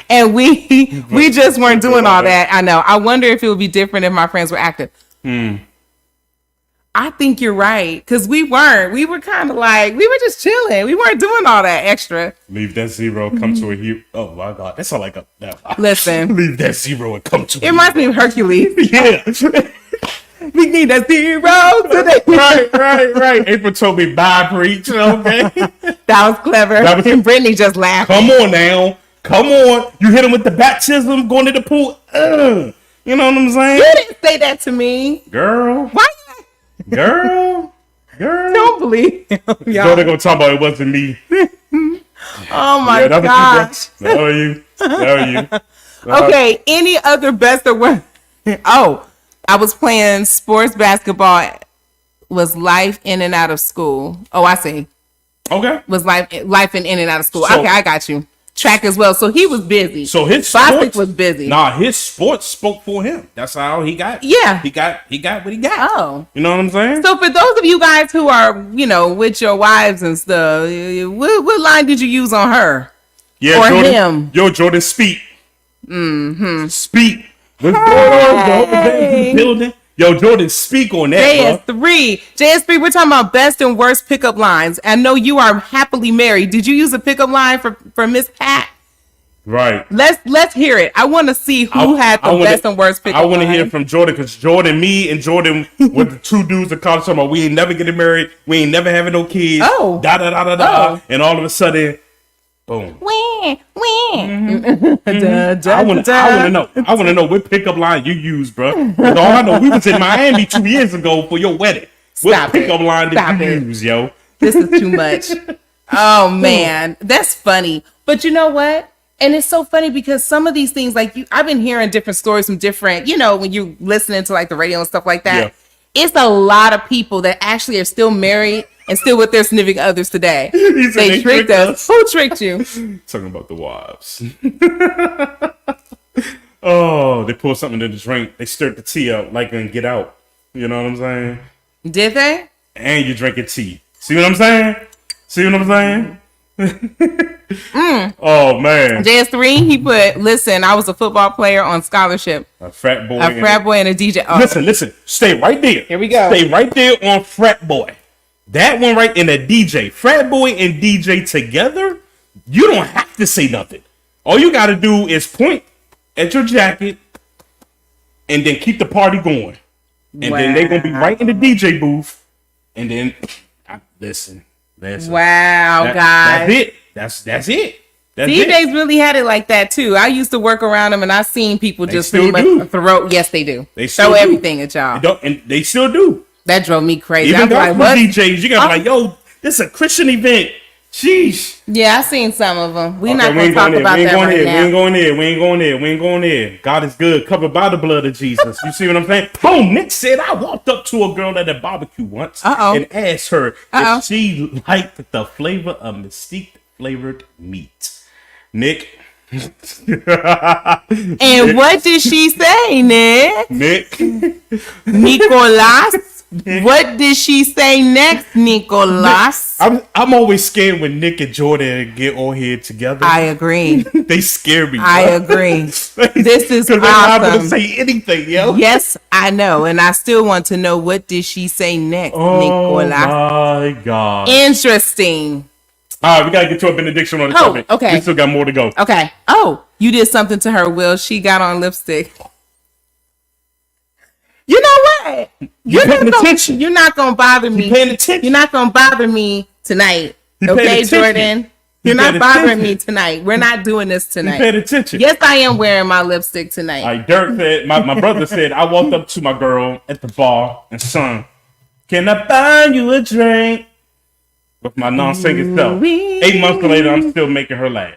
and we just weren't doing all that. I know. I wonder if it would be different if my friends were active. I think you're right, because we weren't. We were kind of like, we were just chilling. We weren't doing all that extra. Leave that zero, come to a hero. Oh my God, that's all like a. Listen. Leave that zero and come to. It reminds me of Hercules. Yeah. We need a zero today. Right. April told me bye, preach. Okay. That was clever. And Brittany just laughed. Come on now. Come on. You hit him with the baptism going to the pool. You know what I'm saying? You didn't say that to me. Girl. Why? Girl. Don't believe him. Y'all gonna talk about it wasn't me. Oh my gosh. That was you. Okay. Any other best or worst? Oh, I was playing sports basketball. Was life in and out of school? Oh, I see. Okay. Was life in and out of school? So, okay, I got you. Track as well. So he was busy. So his sports was busy. Nah, his sports spoke for him. That's how he got. Yeah. He got what he got. Oh. You know what I'm saying? So for those of you guys who are, with your wives and stuff, what line did you use on her? Yeah, or Jordan, him? Yo, Jordan, speak. Speak. What's going on, building? Yo, Jordan, speak on that, JS3, we're talking about best and worst pickup lines. I know you are happily married. Did you use a pickup line for Miss Pat? Right. Let's hear it. I want to see who had the best and worst pickup line. I want to hear from Jordan, because Jordan, me and Jordan were the two dudes in college talking about we ain't never getting married, we ain't never having no kids. Oh. And all of a sudden, boom. I want to know what pickup line you use, bro. All I know, we was in Miami 2 years ago for your wedding. What pickup line did you use, yo? This is too much. Oh man, that's funny. But you know what? And it's so funny because some of these things, like I've been hearing different stories from different, when you're listening to like the radio and stuff like that. Yeah. It's a lot of people that actually are still married and still with their significant others today. They tricked us. Who tricked you? Talking about the wives. Oh, they pour something in the drink. They stirred the tea up like and get out. You know what I'm saying? Did they? And you're drinking tea. See what I'm saying? Oh, man. JS3, he put, listen, I was a football player on scholarship. A frat boy and a DJ. Oh. Listen. Stay right there. Here we go. Stay right there on frat boy. That one right in a DJ. Frat boy and DJ together, you don't have to say nothing. All you got to do is point at your jacket and then keep the party going. And then they're going to be right in the DJ booth. And then, listen. Wow, guys. That's it. DJs really had it like that, too. I used to work around them, and I've seen people just pretty much throw. Yes, they do. They throw everything at y'all. And they still do. That drove me crazy. Even gospel DJs, you gotta be like, yo, this is a Christian event. Sheesh. Yeah, I seen some of them. We're not going to talk about that right now. We ain't going there. God is good, covered by the blood of Jesus. You see what I'm saying? Boom, Nick said, I walked up to a girl at a barbecue once and asked her if she liked the flavor of mesquite flavored meat. Nick. And what did she say, Nick? Nicolas? What did she say next, Nicolas? I'm always scared when Nick and Jordan get all here together. I agree. They scare me. I agree. This is awesome. They're not going to say anything, yo. Yes, I know. And I still want to know, what did she say next, Nicolas? Oh, my God. Interesting. All right, we got to get to a benediction on the topic. Okay. We still got more to go. Okay. Oh, you did something to her, Will. She got on lipstick. You know what? You're not gonna bother me. You're not gonna bother me tonight. Okay, Jordan? You're not bothering me tonight. We're not doing this tonight. You paid attention. Yes, I am wearing my lipstick tonight. Like Dirk said, my brother said, I walked up to my girl at the bar and sung, "Can I buy you a drink?" with my non-singing self. 8 months later, I'm still making her laugh.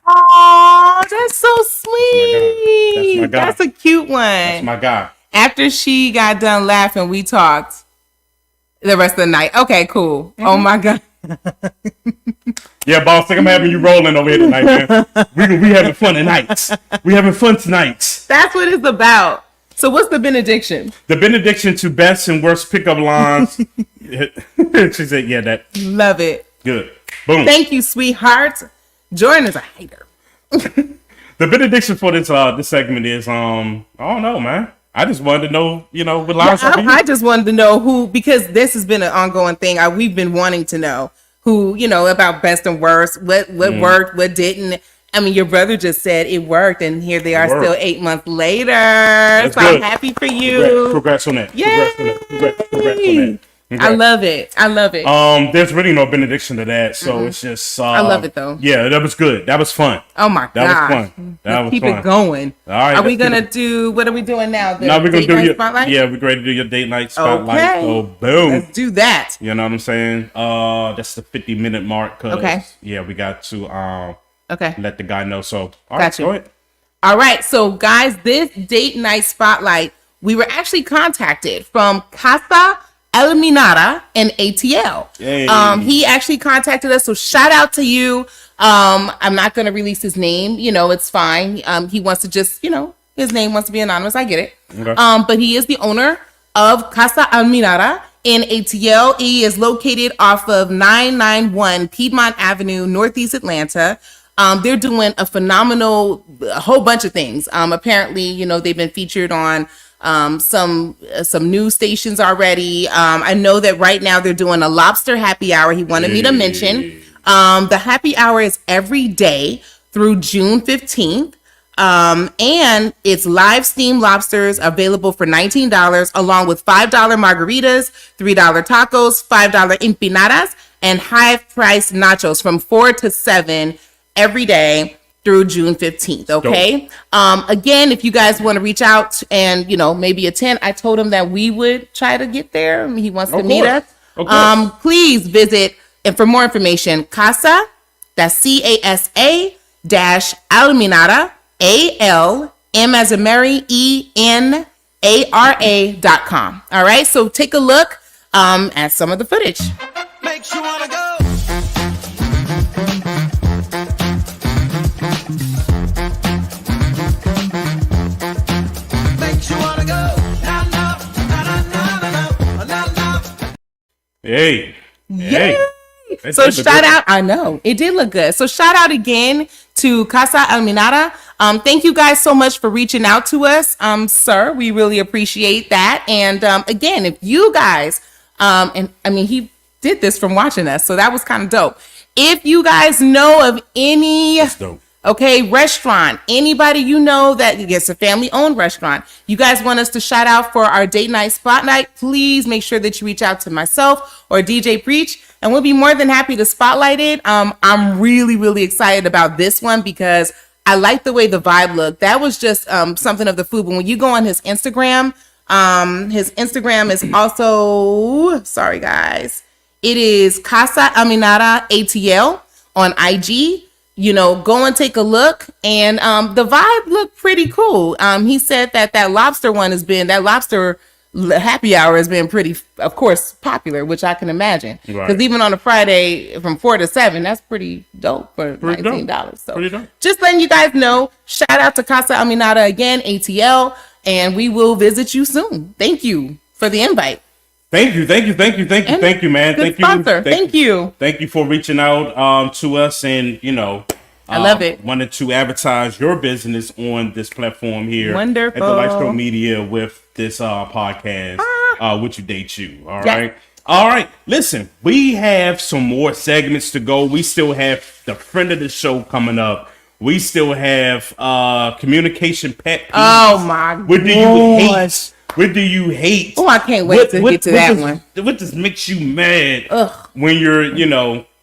Oh, that's so sweet. That's a cute one. That's my guy. After she got done laughing, we talked. The rest of the night. Okay, cool. Oh my God. Yeah, boss, think I'm having you rolling over here tonight, man. We having fun tonight. We having fun tonight. That's what it's about. So what's the benediction? The benediction to best and worst pickup lines. She said, yeah, that. Love it. Good. Boom. Thank you, sweetheart. Jordan is a hater. The benediction for this segment is, I don't know, man. I just wanted to know, what lines are I just wanted to know who, because this has been an ongoing thing. We've been wanting to know who, about best and worst, what worked, what didn't. I mean, your brother just said it worked, and here they are still 8 months later. That's so good. I'm happy for you. Congrats on that. Yay! Congrats on that. I love it. There's really no benediction to that, so it's just. I love it though. Yeah, that was good. That was fun. Oh my God, that was fun. Let's keep it going. All right. Are we gonna do? What are we doing now? Now we're gonna do your spotlight. Yeah, we're ready to do your date night spotlight. Okay. So boom. Let's do that. You know what I'm saying? That's the 50-minute mark. Okay. Yeah, we got to Okay. let the guy know. So all right, go ahead. All right, so guys, this date night spotlight, we were actually contacted from Casa Eliminada and ATL. Hey. He actually contacted us, so shout out to you. I'm not going to release his name. It's fine. He wants to just, his name wants to be anonymous. I get it. Okay. But he is the owner of Casa Eliminada in ATL. He is located off of 991 Piedmont Avenue, Northeast Atlanta. They're doing a whole bunch of things. Apparently, they've been featured on some news stations already. I know that right now they're doing a lobster happy hour. He wanted me to mention. The happy hour is every day through June 15th. And it's live steamed lobsters available for $19, along with $5 margaritas, $3 tacos, $5 empanadas, and high-priced nachos from 4 to 7 every day through June 15th. Okay. Again, if you guys want to reach out and, maybe attend, I told him that we would try to get there. He wants to meet us. Please visit, and for more information, Casa, that's CASA Alminara, ALM as in Mary, ENARA.com. All right. So take a look at some of the footage. Makes you wanna go. Hey. Yay. So shout out. I know it did look good. So shout out again to Casa Eliminada. Thank you guys so much for reaching out to us, sir. We really appreciate that. And again, if you guys, and I mean, he did this from watching us, so that was kind of dope. If you guys know of any restaurant, anybody that gets a family-owned restaurant, you guys want us to shout out for our date night spotlight, please make sure that you reach out to myself or DJ Preach, and we'll be more than happy to spotlight it. I'm really, really excited about this one because I like the way the vibe looked. That was just something of the food, but when you go on his Instagram is also, sorry guys, it is Casa Aminata ATL on IG. Go and take a look, and the vibe looked pretty cool. He said that lobster happy hour has been pretty, of course, popular, which I can imagine. Because even on a Friday from 4 to 7, that's pretty dope for $19. So just letting you guys know, shout out to Casa Aminata again, ATL, and we will visit you soon. Thank you for the invite. Thank you, man. Good sponsor. Thank you. Thank you for reaching out to us, and I love it. Wanted to advertise your business on this platform here. Wonderful. At the Lifestyle Media with this podcast. Would you date you? All right. All right. Listen, we have some more segments to go. We still have the friend of the show coming up. We still have communication pet peeves. Oh my god. What do you hate? What do you hate? Oh, I can't wait to get to that one. What just makes you mad when you're,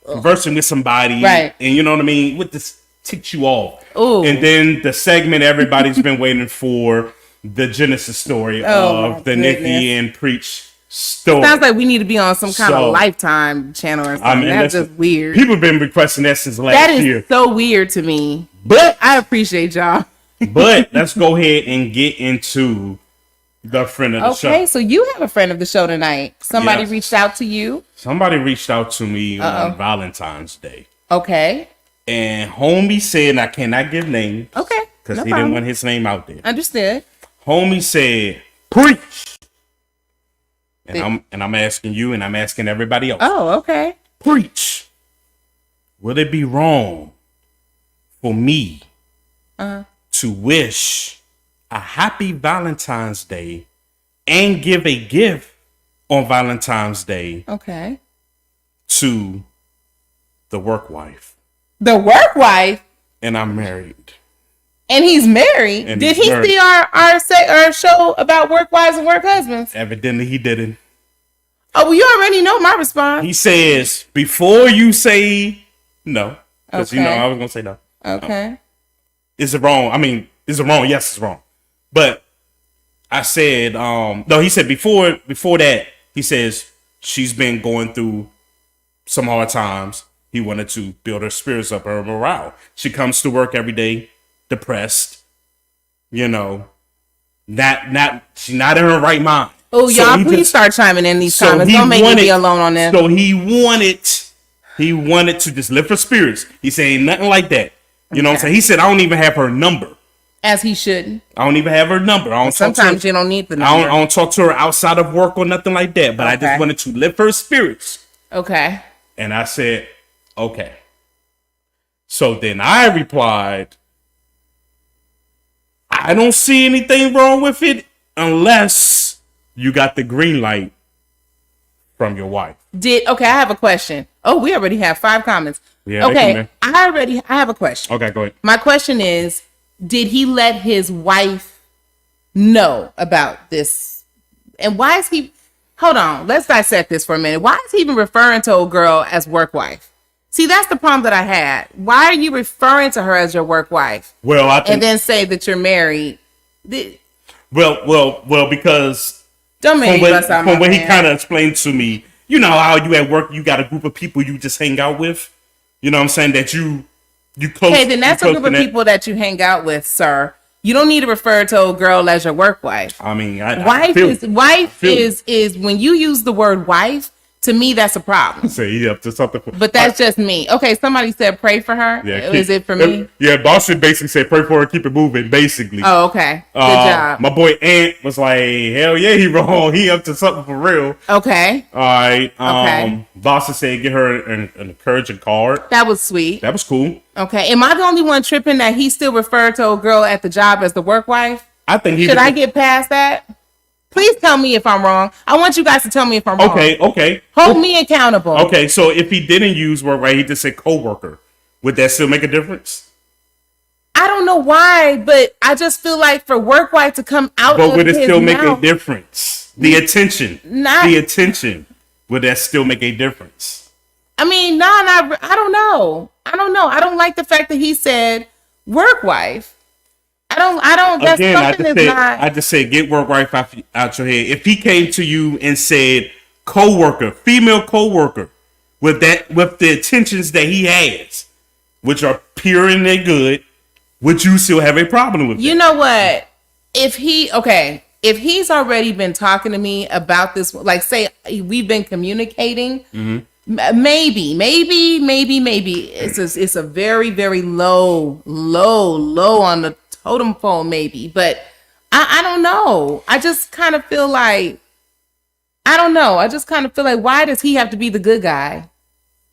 conversing with somebody, right? And you know what I mean? What just ticks you off? Ooh. And then the segment everybody's been waiting for, the Genesis story of the Nikki and Preach story. Sounds like we need to be on some kind of Lifetime channel or something. That's just weird. People have been requesting that since last year. That is so weird to me. But I appreciate y'all. But let's go ahead and get into The friend of the show. Okay, so you have a friend of the show tonight. Somebody Yes. reached out to you. Somebody reached out to me on Valentine's Day. Okay. And homie said, I cannot give names. Okay. Because No he problem. didn't want his name out there. Understood. Homie said, preach. And I'm asking you and I'm asking everybody else. Oh, okay. Preach. Will it be wrong for me to wish a happy Valentine's Day and give a gift on Valentine's Day Okay. to the work wife? The work wife, And I'm married. and he's married. And Did he's he married. see our show about work wives and work husbands? Evidently he didn't. Oh, well, you already know my response. He says, before you say no, because Okay. I was going to say no. Okay. Is it wrong? I mean, is it wrong? Yes, it's wrong. But I said, no, he said before that, he says she's been going through some hard times. He wanted to build her spirits up, her morale. She comes to work every day depressed, she's not in her right mind. Oh, So y'all, he please just- start chiming in these so comments. he Don't make wanted- me be alone on this. So he wanted to just lift her spirits. He said ain't nothing like that. You know what I'm saying? He said, I don't even have her number. As he shouldn't. I don't even have her number. I don't talk to her. Sometimes you don't need the I number. don't talk to her outside of work or nothing like that. But I Okay. just wanted to lift her spirits. Okay. And I said, okay. So then I replied, I don't see anything wrong with it unless you got the green light from your wife. Okay, I have a question. Oh, we already have 5 comments. Yeah, they okay, come in. I have a question. Okay, go ahead. My question is, did he let his wife know about this? And why is he, hold on, let's dissect this for a minute. Why is he even referring to a girl as work wife? See, that's the problem that I had. Why are you referring to her as your work wife? Well, I think, And then say that you're married? well, because Don't make me bust out my from what he pants. kind of explained to me, you know how you at work, you got a group of people you just hang out with. You know what I'm saying? That you close. Okay, then that's you a close group of connect- people that you hang out with, sir. You don't need to refer to a girl as your work wife. I mean, I Wife feel is it. wife feel it. is when you use the word wife, to me that's a problem. Say he up to something. But that's just me. Okay, somebody said pray for her. Is it for me? Yeah, boss should basically say pray for her, keep it moving, basically. Oh, okay. Good job. My boy Ant was like, hell yeah, he wrong. He up to something for real. Okay. All right. Okay. Boss said get her an encouraging card. That was sweet. That was cool. Okay. Am I the only one tripping that he still referred to a girl at the job as the work wife? I think he Should I get past that? Please tell me if I'm wrong. I want you guys to tell me if I'm wrong. Okay. Hold me accountable. Okay, so if he didn't use work right, he just said coworker. Would that still make a difference? I don't know why, but I just feel like for work wife to come out But of would it his still make a mouth, difference? The attention. Not- The attention. Would that still make a difference? I mean, I don't know. I don't like the fact that he said work wife. I don't. That's Again, something that's not. I just said get work right out your head. If he came to you and said coworker, female coworker, with the intentions that he has, which are pure and they're good, would you still have a problem with You that? know what? If he's already been talking to me about this, like say we've been communicating, maybe it's a very, very low on the totem pole, maybe, but I don't know. I just kind of feel like, I don't know. I just kind of feel like, why does he have to be the good guy?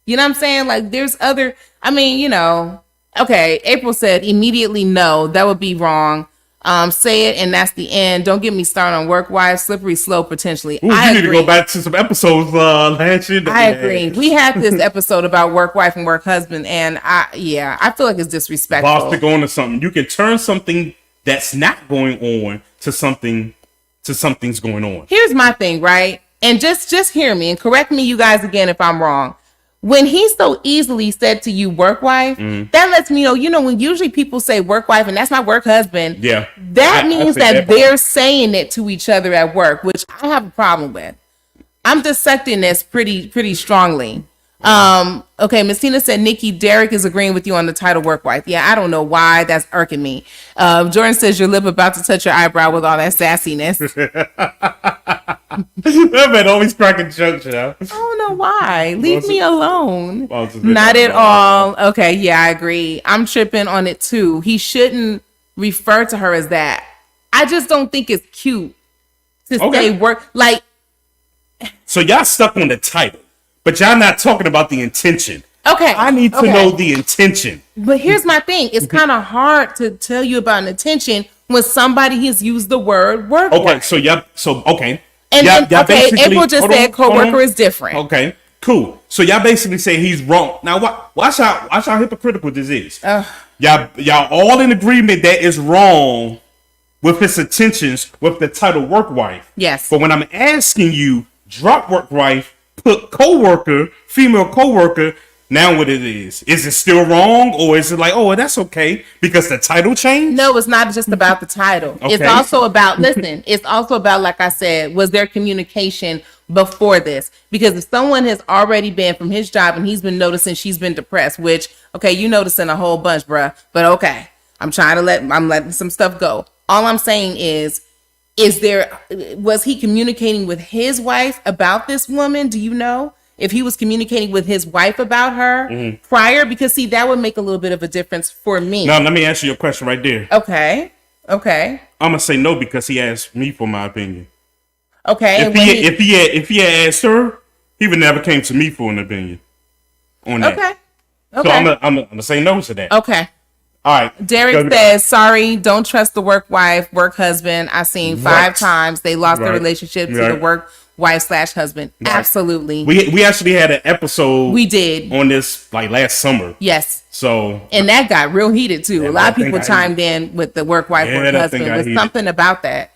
You know what I'm saying? Like there's other, I mean, you know, okay. April said immediately no, that would be wrong. Say it and that's the end. Don't get me started on work wives, slippery slope potentially. Ooh, I you need to agree. go back to some episodes last year. I agree. We had this episode about work wife and work husband, and I feel like it's disrespectful. Boss to go into something. You can turn something that's not going on to something's going on. Here's my thing, right? And just hear me and correct me, you guys, again, if I'm wrong. When he so easily said to you work wife, that lets me know, when usually people say work wife and that's my work husband. Yeah. That I means say that part. they're saying it to each other at work, which I have a problem with. I'm dissecting this pretty strongly. Okay, Miss Tina said, Nikki, Derek is agreeing with you on the title work wife. Yeah, I don't know why that's irking me. Jordan says your lip about to touch your eyebrow with all that sassiness. That man always cracking jokes, I don't know why. Leave me alone. Not at all. Okay, yeah, I agree. I'm tripping on it too. He shouldn't refer to her as that. I just don't think it's cute to say work like. So y'all stuck on the title, but y'all not talking about the intention. Okay. I need to know the intention. But here's my thing. It's kind of hard to tell you about an intention when somebody has used the word work. Okay, so okay. And then, April just said coworker is different. Okay, cool. So y'all basically say he's wrong. Now watch how hypocritical this is. Y'all all in agreement that is wrong with his intentions with the title work wife. Yes. But when I'm asking you, drop work wife, put coworker, female coworker, now what it is it still wrong, or is it like, oh, that's okay because the title changed? No, it's not just about the title. Okay. It's also about, it's also about, like I said, was there communication before this? Because if someone has already been from his job and he's been noticing she's been depressed, which, okay, you noticing a whole bunch, bruh, but okay, I'm letting some stuff go. All I'm saying was he communicating with his wife about this woman? Do you know if he was communicating with his wife about her prior? Because see, that would make a little bit of a difference for me. Now, let me answer your question right there. Okay. I'm gonna say no because he asked me for my opinion. Okay. If he had asked her, he would never came to me for an opinion on that. Okay. So I'm gonna say no to that. Okay. All right. Derek says, sorry, don't trust the work wife, work husband. I've seen 5 times they lost their relationship to the work wife/husband. Right. Absolutely. We actually had an episode. We did on this like last summer. Yes. So and that got real heated too. A lot of people chimed in with the work wife, work husband. There's something about that.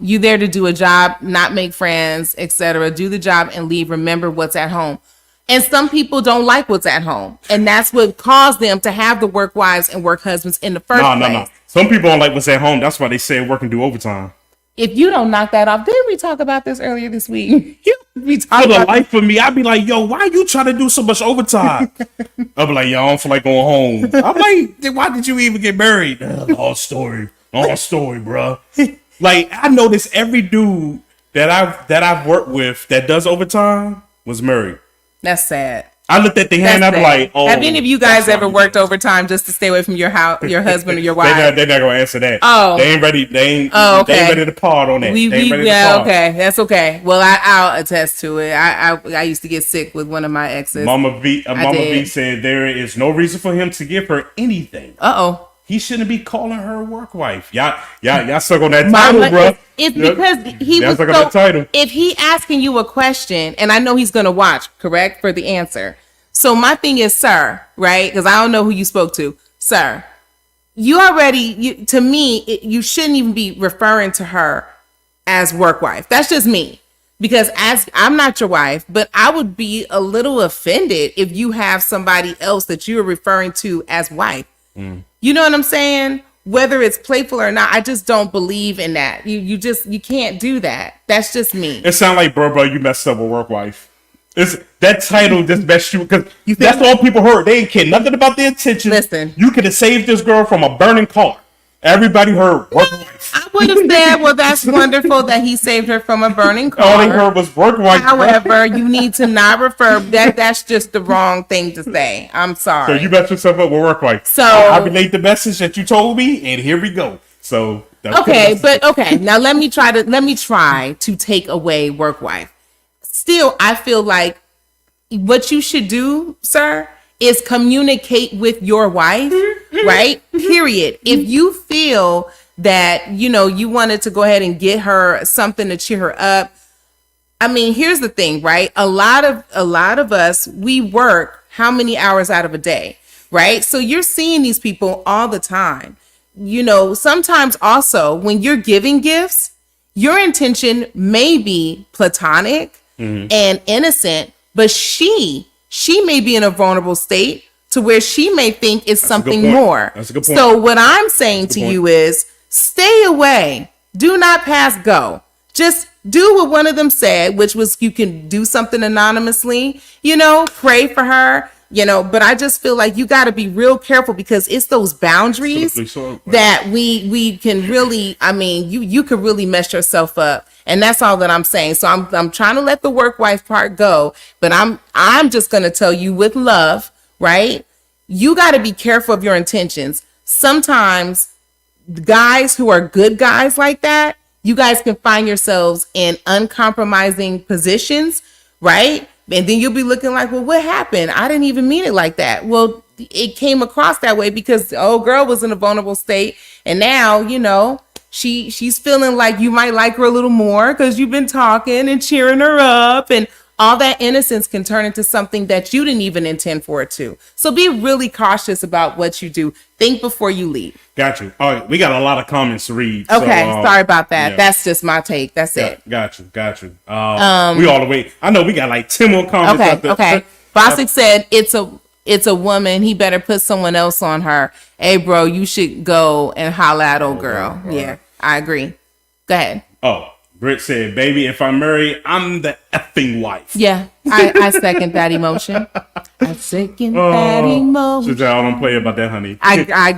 You there to do a job, not make friends, etc. Do the job and leave. Remember what's at home. And some people don't like what's at home. And that's what caused them to have the work wives and work husbands in the first place. No. Some people don't like what's at home. That's why they say work and do overtime. If you don't knock that off, didn't we talk about this earlier this week? For the life of me, I'd be like, yo, why you trying to do so much overtime? I'd be like, yo, I don't feel like going home. I'm like, then why did you even get married? Long story, bro. Like, I notice every dude that I've worked with that does overtime was married. That's sad. I looked at the hand. I'm like, oh. Have any of you guys ever worked overtime just to stay away from your husband or your wife? They're not gonna answer that. Oh, they ain't ready. They ain't ready to part on that. Okay, that's okay. Well, I'll attest to it. I used to get sick with one of my exes. Mama V said there is no reason for him to give her anything. He shouldn't be calling her work wife. Y'all suck on that title, bro. It's because he was so. If he asking you a question, and I know he's gonna watch, correct, for the answer. So my thing is, sir, right? Because I don't know who you spoke to, sir. You shouldn't even be referring to her as work wife. That's just me. Because I'm not your wife, but I would be a little offended if you have somebody else that you're referring to as wife. You know what I'm saying? Whether it's playful or not, I just don't believe in that. You can't do that. That's just me. It sounds like, bro, you messed up with work wife. That title just messed you because that's all people heard. They ain't care nothing about the intention. Listen, you could have saved this girl from a burning car. Everybody heard work wife. I would have said, well, that's wonderful that he saved her from a burning car. All they heard was work wife. However, you need to not refer that. That's just the wrong thing to say. I'm sorry. So you messed yourself up with work wife. So I relayed the message that you told me, and here we go. So okay. Now let me try to take away work wife. Still, I feel like what you should do, sir, is communicate with your wife, right? Period. If you feel that, you wanted to go ahead and get her something to cheer her up. I mean, here's the thing, right? A lot of us, we work how many hours out of a day, right? So you're seeing these people all the time. Sometimes also when you're giving gifts, your intention may be platonic and innocent, but she may be in a vulnerable state to where she may think it's something more. That's a good point. So what I'm saying to you is stay away. Do not pass go. Just do what one of them said, which was you can do something anonymously, pray for her, but I just feel like you got to be real careful because it's those boundaries that we can really, you could really mess yourself up. And that's all that I'm saying. So I'm trying to let the work wife part go, but I'm just going to tell you with love, right? You got to be careful of your intentions. Sometimes guys who are good guys like that, you guys can find yourselves in uncompromising positions, right? And then you'll be looking like, well, what happened? I didn't even mean it like that. Well, it came across that way because the old girl was in a vulnerable state. And now, she's feeling like you might like her a little more because you've been talking and cheering her up, and all that innocence can turn into something that you didn't even intend for it to. So be really cautious about what you do. Think before you leave. Got you. All right, we got a lot of comments to read. Okay, sorry about that. Yeah. That's just my take. That's it. Got you. We all the way. I know we got like 10 more comments. Okay. Bosick said it's a woman. He better put someone else on her. Hey, bro, you should go and holla at old girl. Yeah, I agree. Go ahead. Oh, Britt said, baby, if I'm married, I'm the effing wife. Yeah, I second that emotion. I second that emotion. So y'all don't play about that, honey.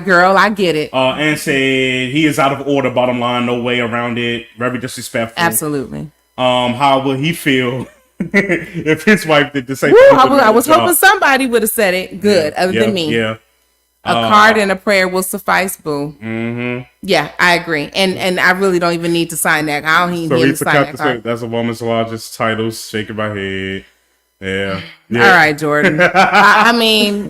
Girl, I get it. And said, he is out of order, bottom line, no way around it. Very disrespectful. Absolutely. How will he feel if his wife did the same? I was hoping somebody would have said it good, other than me. Yeah. A card and a prayer will suffice, boo. Mm-hmm. Yeah, I agree. And I really don't even need to sign that. I don't even need to sign that card. That's a woman's largest title. Shaking my head. Yeah. All right, Jordan. I mean,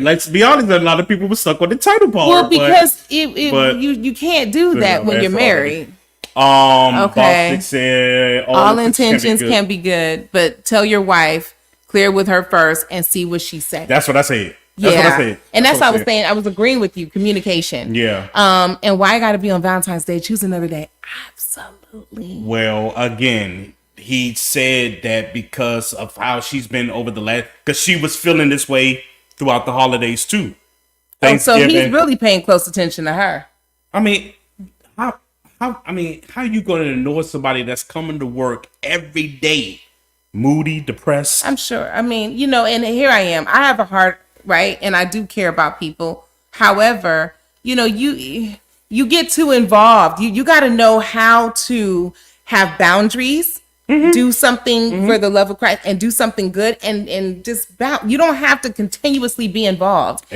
let's be honest. A lot of people were stuck on the title part. Well, because you can't do that when you're married. Okay. Said, all intentions can be good, but tell your wife, clear with her first, and see what she said. That's what I said. That's what I said. And that's what I was saying. I was agreeing with you. Communication. Yeah. And why I got to be on Valentine's Day? Choose another day. Absolutely. Well, again, he said that because of how she's been over the last, because she was feeling this way throughout the holidays too. So he's really paying close attention to her. I mean, how are you going to ignore somebody that's coming to work every day, moody, depressed? I'm sure. I mean, and here I am. I have a heart. Right. And I do care about people. However, you get too involved. You got to know how to have boundaries, do something for the love of Christ, and do something good, and just you don't have to continuously be involved.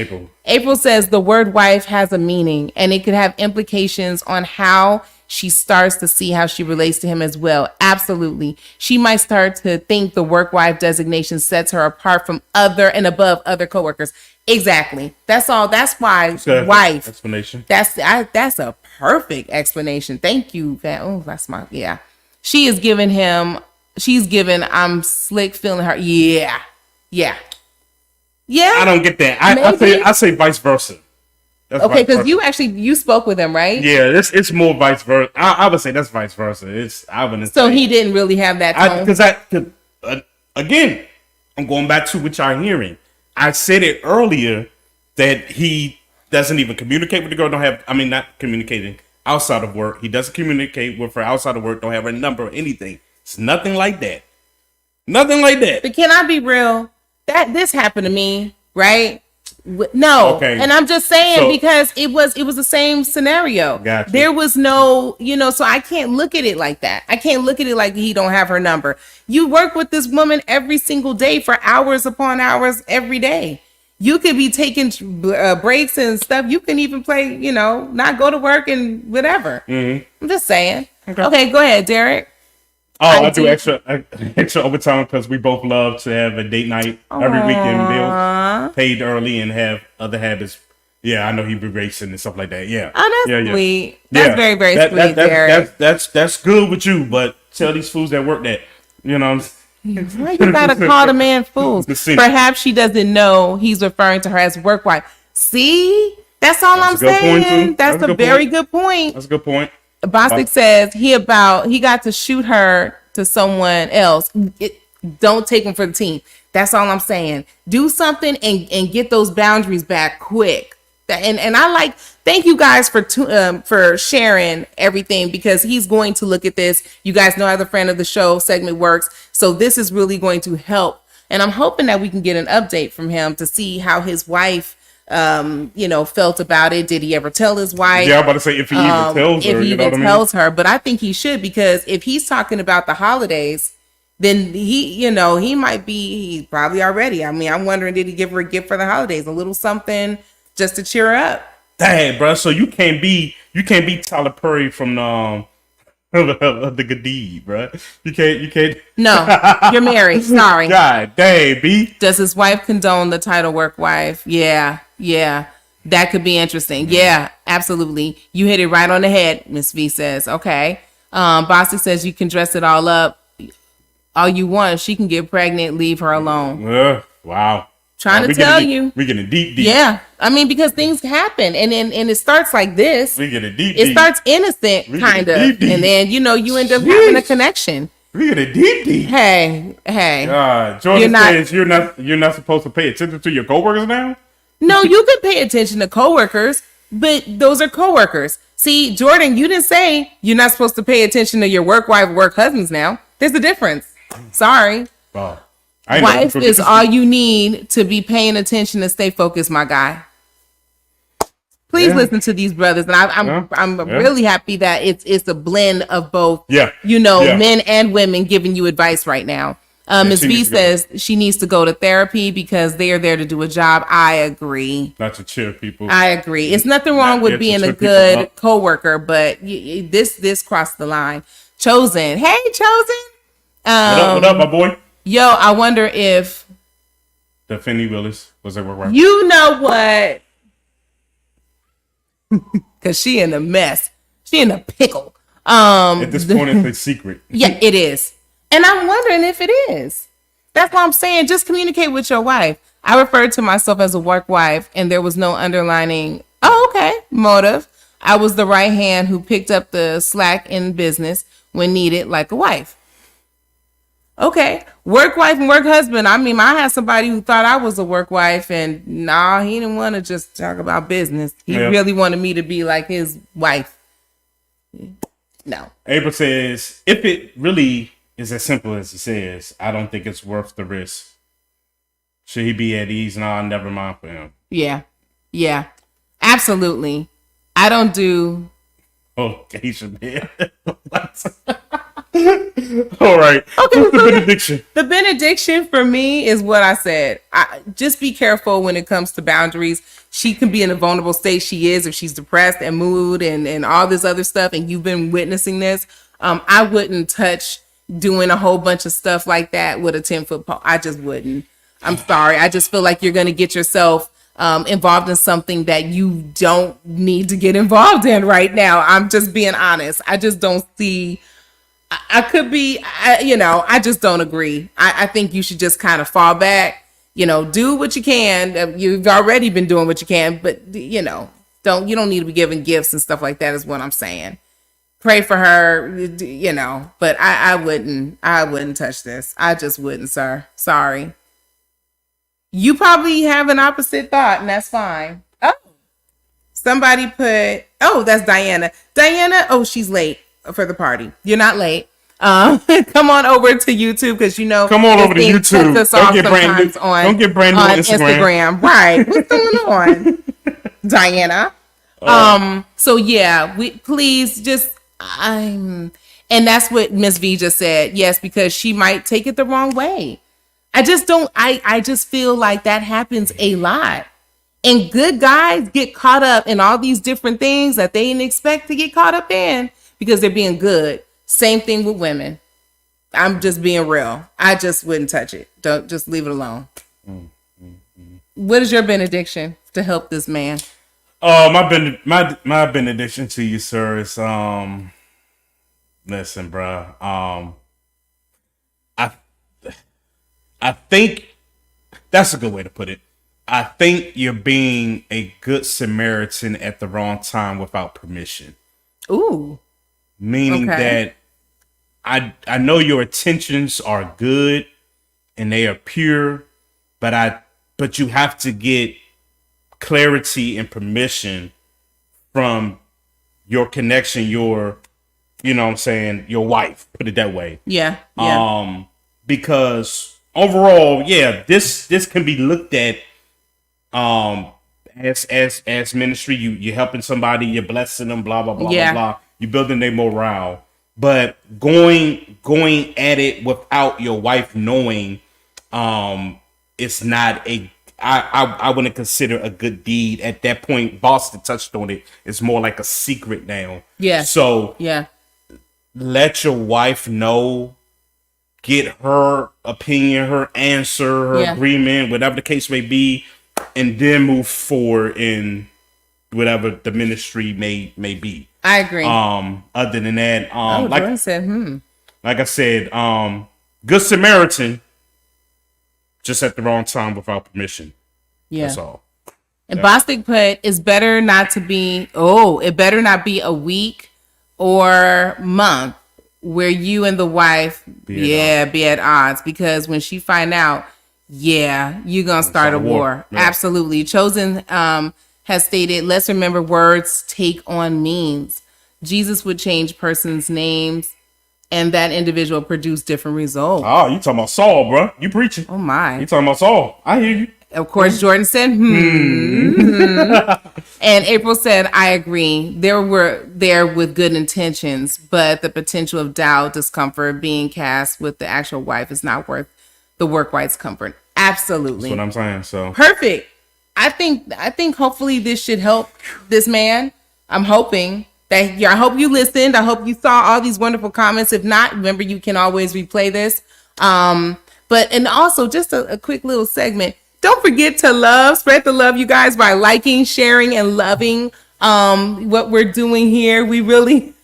April says the word wife has a meaning, and it could have implications on how she starts to see how she relates to him as well. Absolutely. She might start to think the work wife designation sets her apart from other and above other coworkers. Exactly. That's all. That's why wife. Explanation. That's a perfect explanation. Thank you. Yeah. She's given, I'm slick feeling her. Yeah. I don't get that. I say vice versa. That's okay, because you spoke with him, right? Yeah, it's more vice versa. I would say that's vice versa. He didn't really have that tone. Because again, I'm going back to what y'all hearing. I said it earlier that he doesn't even communicate with the girl. Not communicating outside of work. He doesn't communicate with her outside of work. Don't have her number or anything. It's nothing like that. Nothing like that. But can I be real? This happened to me, right? No. Okay. And I'm just saying because it was the same scenario. Gotcha. There was no, so I can't look at it like that. I can't look at it like he don't have her number. You work with this woman every single day for hours upon hours every day. You could be taking breaks and stuff. You can even play, not go to work and whatever. Mm-hmm. I'm just saying. Okay, go ahead, Derek. I do extra overtime because we both love to have a date night every weekend. Bills paid early and have other habits. Yeah, I know he be racing and stuff like that. Yeah. Oh, that's sweet. That's very, very sweet, Derek. That's good with you, but tell these fools that work that, You gotta call the man fools. Perhaps she doesn't know he's referring to her as work wife. See? That's all I'm saying. That's a very good point. That's a good point. Bostic says he got to shoot her to someone else. Don't take him for the team. That's all I'm saying. Do something and get those boundaries back quick. And I like, thank you guys for sharing everything, because he's going to look at this. You guys know how the friend of the show segment works. So this is really going to help. And I'm hoping that we can get an update from him to see how his wife, felt about it. Did he ever tell his wife? Yeah, I'm about to say if he even tells her. If he even tells her. But I think he should, because if he's talking about the holidays, then he might be, he's probably already. I mean, I'm wondering, did he give her a gift for the holidays? A little something just to cheer her up. Dang, bro. So you can't be Tyler Perry from the Good Deed, bro. You can't. No, you're married. Sorry. God dang, B. Does his wife condone the title work wife? Yeah. That could be interesting. Yeah, absolutely. You hit it right on the head, Miss V says. Okay. Bossy says you can dress it all up all you want. If she can get pregnant, leave her alone. Wow. Trying to tell you. We getting deep. Yeah. I mean, because things happen, and it starts like this. We getting deep. It starts innocent, kind of. And then, you end up having a connection. We getting deep. Hey. Jordan says you're not supposed to pay attention to your coworkers now? No, you can pay attention to coworkers, but those are coworkers. See, Jordan, you didn't say you're not supposed to pay attention to your work wife, work husbands now. There's a difference. Sorry. Wow. Wife is all you need to be paying attention to stay focused, my guy. Please listen to these brothers, and I'm really happy that it's a blend of both. Yeah. Men and women giving you advice right now. Ms. V says she needs to go to therapy because they are there to do a job. I agree. Not to cheer people. I agree. It's nothing wrong with being a good coworker, but this crossed the line. Chosen, hey Chosen. What up, my boy? Yo, I wonder if the Finney Willis was at work. You know what? Because she in a mess. She in a pickle. At this point, it's a secret. Yeah, it is. And I'm wondering if it is. That's why I'm saying just communicate with your wife. I referred to myself as a work wife, and there was no underlining, motive. I was the right hand who picked up the slack in business when needed, like a wife. Okay, work wife and work husband. I mean, I had somebody who thought I was a work wife, and he didn't want to just talk about business. He really wanted me to be like his wife. No. April says, if it really is as simple as he says, I don't think it's worth the risk. Should he be at ease? No, never mind for him. Yeah, absolutely. I don't do. Oh, Keisha, man. All right. Okay, what's the benediction? The benediction for me is what I said. Just be careful when it comes to boundaries. She can be in a vulnerable state. She is, if she's depressed and mood and all this other stuff, and you've been witnessing this. I wouldn't touch doing a whole bunch of stuff like that with a 10-foot pole. I just wouldn't. I'm sorry. I just feel like you're going to get yourself involved in something that you don't need to get involved in right now. I'm just being honest. I just don't see. I could be, I just don't agree. I think you should just kind of fall back, do what you can. You've already been doing what you can, but you don't need to be giving gifts and stuff like that is what I'm saying. Pray for her, but I wouldn't touch this. I just wouldn't, sir. Sorry. You probably have an opposite thought, and that's fine. Oh, somebody put, that's Diana. Diana, she's late for the party. You're not late. Come on over to YouTube because come on over to YouTube. Don't get brand new on Instagram. Right. What's going on, Diana? So yeah, we please just and that's what Miss V just said. Yes, because she might take it the wrong way. I just feel like that happens a lot. And good guys get caught up in all these different things that they didn't expect to get caught up in because they're being good. Same thing with women. I'm just being real. I just wouldn't touch it. Don't, just leave it alone. What is your benediction to help this man? My benediction to you, sir, is listen, bro. I think that's a good way to put it. I think you're being a good Samaritan at the wrong time without permission. Ooh. Meaning that I know your intentions are good and they are pure, but you have to get clarity and permission from your connection, your wife, put it that way. Yeah. Because overall, this can be looked at as ministry. You're helping somebody, you're blessing them, blah blah blah blah blah. You're building their morale. But going at it without your wife knowing, it's not I wouldn't consider a good deed at that point. Boston touched on it. It's more like a secret now. Yeah. So let your wife know, get her opinion, her answer, her agreement, whatever the case may be, and then move forward in whatever the ministry may be. I agree. Other than that, Jordan said, like I said, Good Samaritan, just at the wrong time without permission. Yeah. That's all. And Bostic put, it better not be a week or month where you and the wife be at odds, because when she find out, you're gonna start a war. Yeah. Absolutely. Chosen has stated, let's remember words take on means. Jesus would change persons' names, and that individual produced different results. Oh, you talking about Saul, bro? You preaching? Oh my! You talking about Saul? I hear you. Of course, Jordan said, And April said, I agree. There with good intentions, but the potential of doubt, discomfort being cast with the actual wife is not worth the work wife's comfort. Absolutely. That's what I'm saying. So perfect. I think hopefully this should help this man. I'm hoping that I hope you listened. I hope you saw all these wonderful comments. If not, remember, you can always replay this. And also just a quick little segment. Don't forget to spread the love, you guys, by liking, sharing, and loving what we're doing here. We really,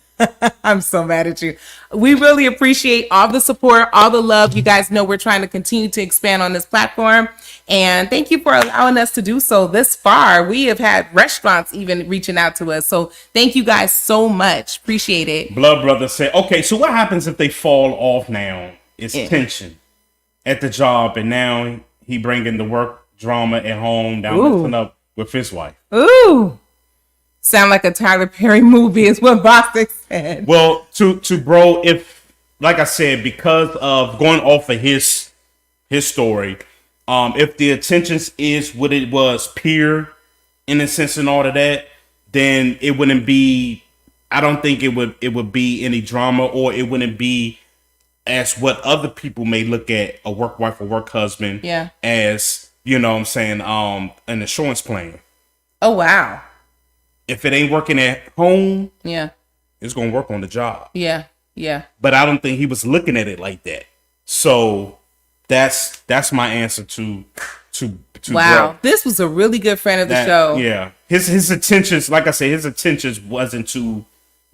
I'm so mad at you. We really appreciate all the support, all the love. You guys know we're trying to continue to expand on this platform. And thank you for allowing us to do so this far. We have had restaurants even reaching out to us. So thank you guys so much. Appreciate it. Blood Brother said, okay, so what happens if they fall off now? It's tension at the job, and now he bringing the work drama at home down messing up with his wife. Ooh. Sound like a Tyler Perry movie is what Bostic said. Well, to bro, if, like I said, because of going off of his story, if the intentions is what it was, pure innocence and all of that, then it wouldn't be, I don't think it would be any drama, or it wouldn't be as what other people may look at a work wife or work husband as, you know what I'm saying, an insurance plan. Oh, wow. If it ain't working at home, it's going to work on the job. Yeah. But I don't think he was looking at it like that. So that's my answer to wow. Bro. This was a really good friend of the show. Yeah. His intentions, like I said, his intentions wasn't to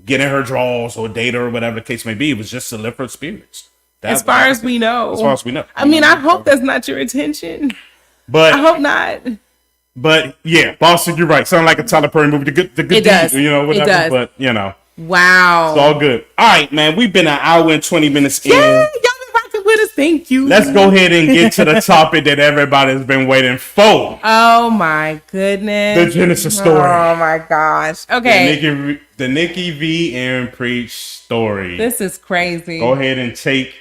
get in her drawers or date her or whatever the case may be. It was just to lift her spirits. As far as we know. I mean, I hope that's not your intention. But I hope not. But yeah, Boston, you're right. Sound like a Tyler Perry movie. The good it does. You know, whatever. It does. But you know. Wow. It's all good. All right, man. We've been an hour and 20 minutes in. Y'all been rocking with us. Thank you. Let's go ahead and get to the topic that everybody's been waiting for. Oh my goodness. The Genesis story. Oh my gosh. Okay. The Nikki V and Preach story. This is crazy. Go ahead and take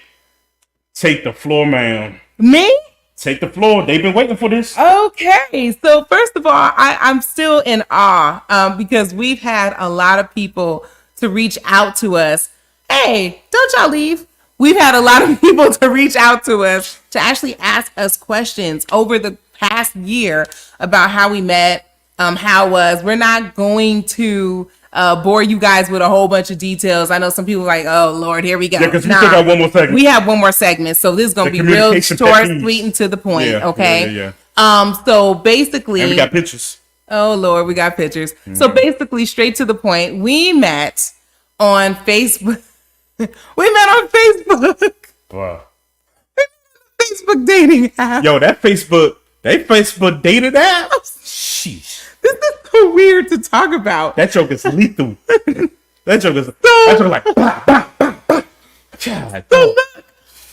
the floor, man. Me? Take the floor. They've been waiting for this. Okay. So first of all, I'm still in awe because we've had a lot of people to reach out to us. Hey, don't y'all leave. We've had a lot of people to reach out to us to actually ask us questions over the past year about how we met, how it was. We're not going to bore you guys with a whole bunch of details. I know some people are like, oh Lord, here we go. Yeah, because we still got one more segment. We have one more segment, so this is gonna be real short, sweet, and to the point. Yeah, okay. Yeah. So basically, and we got pictures. Oh Lord, we got pictures. Mm-hmm. So basically, straight to the point, we met on Facebook. We met on Facebook. Wow. Facebook dating app. Yo, that Facebook dating app. Sheesh. This is so weird to talk about. That joke is lethal. that joke is like. Bah, bah, bah, bah. God, so look,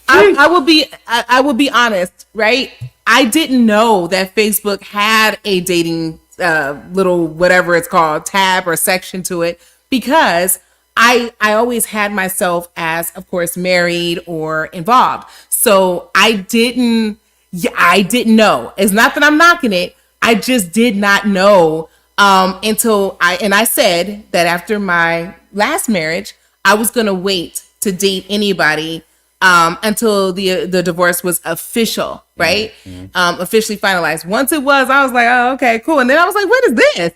I will be honest, right? I didn't know that Facebook had a dating little whatever it's called, tab or section to it, because I always had myself as, of course, married or involved. So I didn't know. It's not that I'm knocking it. I just did not know until I said that after my last marriage, I was going to wait to date anybody until the divorce was official, right? Mm-hmm. Officially finalized. Once it was, I was like, oh, okay, cool. And then I was like, what is this?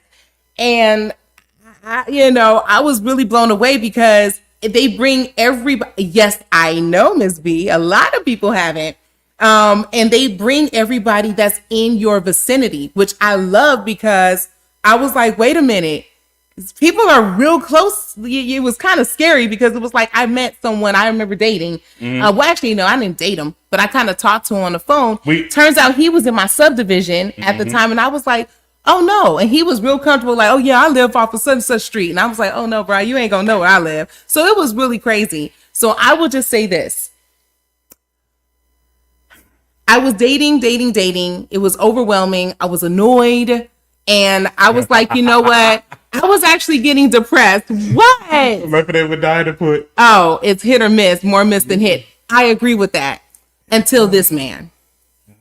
And I was really blown away because they bring everybody. Yes, I know, Ms. B. A lot of people haven't. And they bring everybody that's in your vicinity, which I love because I was like, wait a minute. People are real close. It was kind of scary because it was like I met someone I remember dating. Well, actually, no, I didn't date him, but I kind of talked to him on the phone. Turns out he was in my subdivision at the time. And I was like, oh, no. And he was real comfortable. Like, oh, yeah, I live off of such and such street. And I was like, oh, no, bro, you ain't going to know where I live. So it was really crazy. So I will just say this. I was dating. It was overwhelming. I was annoyed. And I was like, you know what? I was actually getting depressed. What? They would die to put. Oh, it's hit or miss, more miss than hit. I agree with that until this man.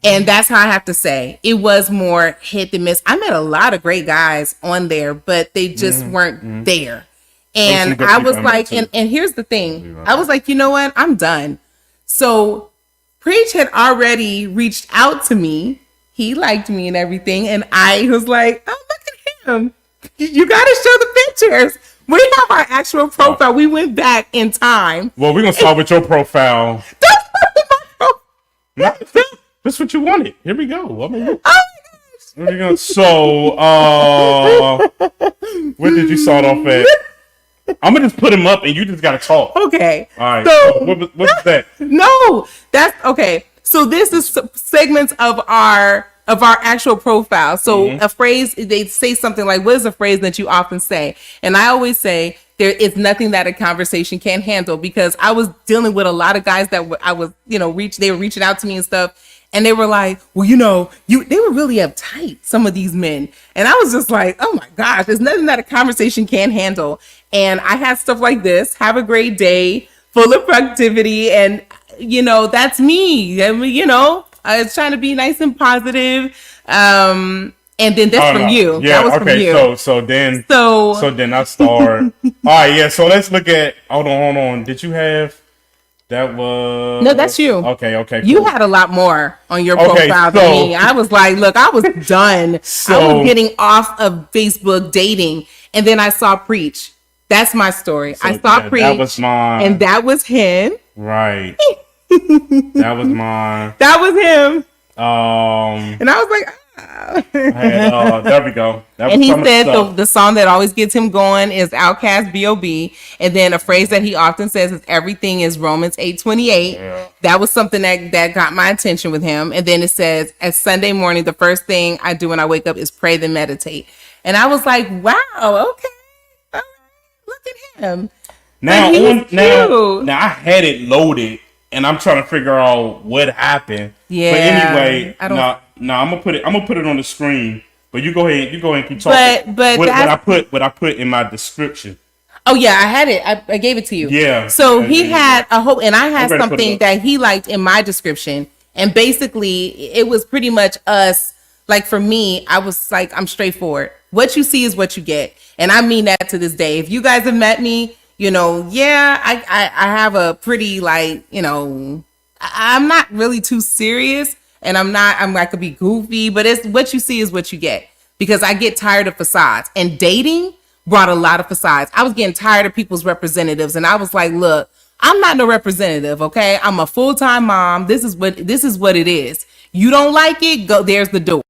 And that's how I have to say it was more hit than miss. I met a lot of great guys on there, but they just weren't there. And I was like, and here's the thing. I was like, you know what? I'm done. So Preach had already reached out to me. He liked me and everything. And I was like, oh, look at him. You got to show the pictures. We have our actual profile. We went back in time. Well, we're going to start with your profile. That's what you wanted. Here we go. I mean, oh my gosh. Here we go. So, where did you start off at? I'm going to just put him up and you just got to talk. Okay. All right. So, what's that? No, that's okay. So this is segments of our actual profile. So a phrase, they say something like, what is a phrase that you often say? And I always say, there is nothing that a conversation can't handle, because I was dealing with a lot of guys that I was, they were reaching out to me and stuff. And they were like, well, they were really uptight, some of these men. And I was just like, oh my gosh, there's nothing that a conversation can't handle. And I had stuff like this: have a great day, full of productivity. And, that's me. I mean, I was trying to be nice and positive. And then that's from you. Yeah, that was okay. From you. So then I start. All right, yeah. So let's look at. Hold on. Did you have? That was no. That's you. Okay. Cool. You had a lot more on your profile than me. I was like, look, I was done. I was getting off of Facebook dating, and then I saw Preach. That's my story. I saw Preach. That was mine, and that was him. Right. That was mine. That was him. And I was like, there we go. And he said the song that always gets him going is Outkast B.O.B. And then a phrase that he often says is everything is Romans 8:28. Yeah. That was something that got my attention with him. And then it says, as Sunday morning, the first thing I do when I wake up is pray then meditate. And I was like, wow, okay. All right. Look at him. Now I had it loaded and I'm trying to figure out what happened. Yeah. But anyway, I'm gonna put it on the screen. But you go ahead and keep talking. But what I put in my description. Oh yeah, I had it. I gave it to you. Yeah. So he had a whole, and I had something that he liked in my description, and basically it was pretty much us. Like for me, I was like, I'm straightforward. What you see is what you get, and I mean that to this day. If you guys have met me, I have a pretty I'm not really too serious. And I could be goofy, but it's what you see is what you get, because I get tired of facades, and dating brought a lot of facades. I was getting tired of people's representatives, and I was like, look, I'm not no representative. Okay. I'm a full-time mom. This is what it is. You don't like it, go, there's the door.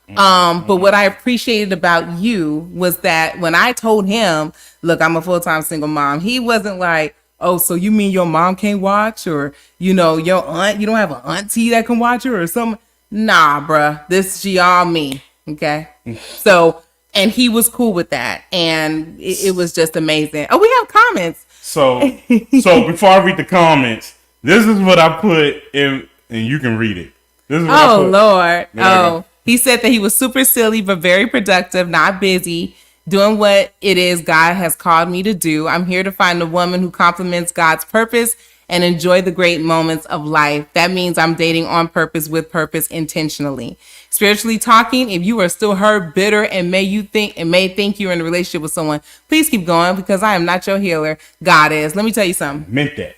But what I appreciated about you was that when I told him, look, I'm a full-time single mom, he wasn't like, oh, so you mean your mom can't watch, or, your aunt, you don't have an auntie that can watch her or something? Nah, bruh, she all me. Okay. So, and he was cool with that. And it was just amazing. Oh, we have comments. So before I read the comments, this is what I put in, and you can read it. This is what Lord. He said that he was super silly, but very productive, not busy, doing what it is God has called me to do. I'm here to find a woman who complements God's purpose and enjoy the great moments of life. That means I'm dating on purpose, with purpose, intentionally. Spiritually talking, if you are still hurt, bitter, and may think you're in a relationship with someone, please keep going, because I am not your healer. God is. Let me tell you something. Meant that.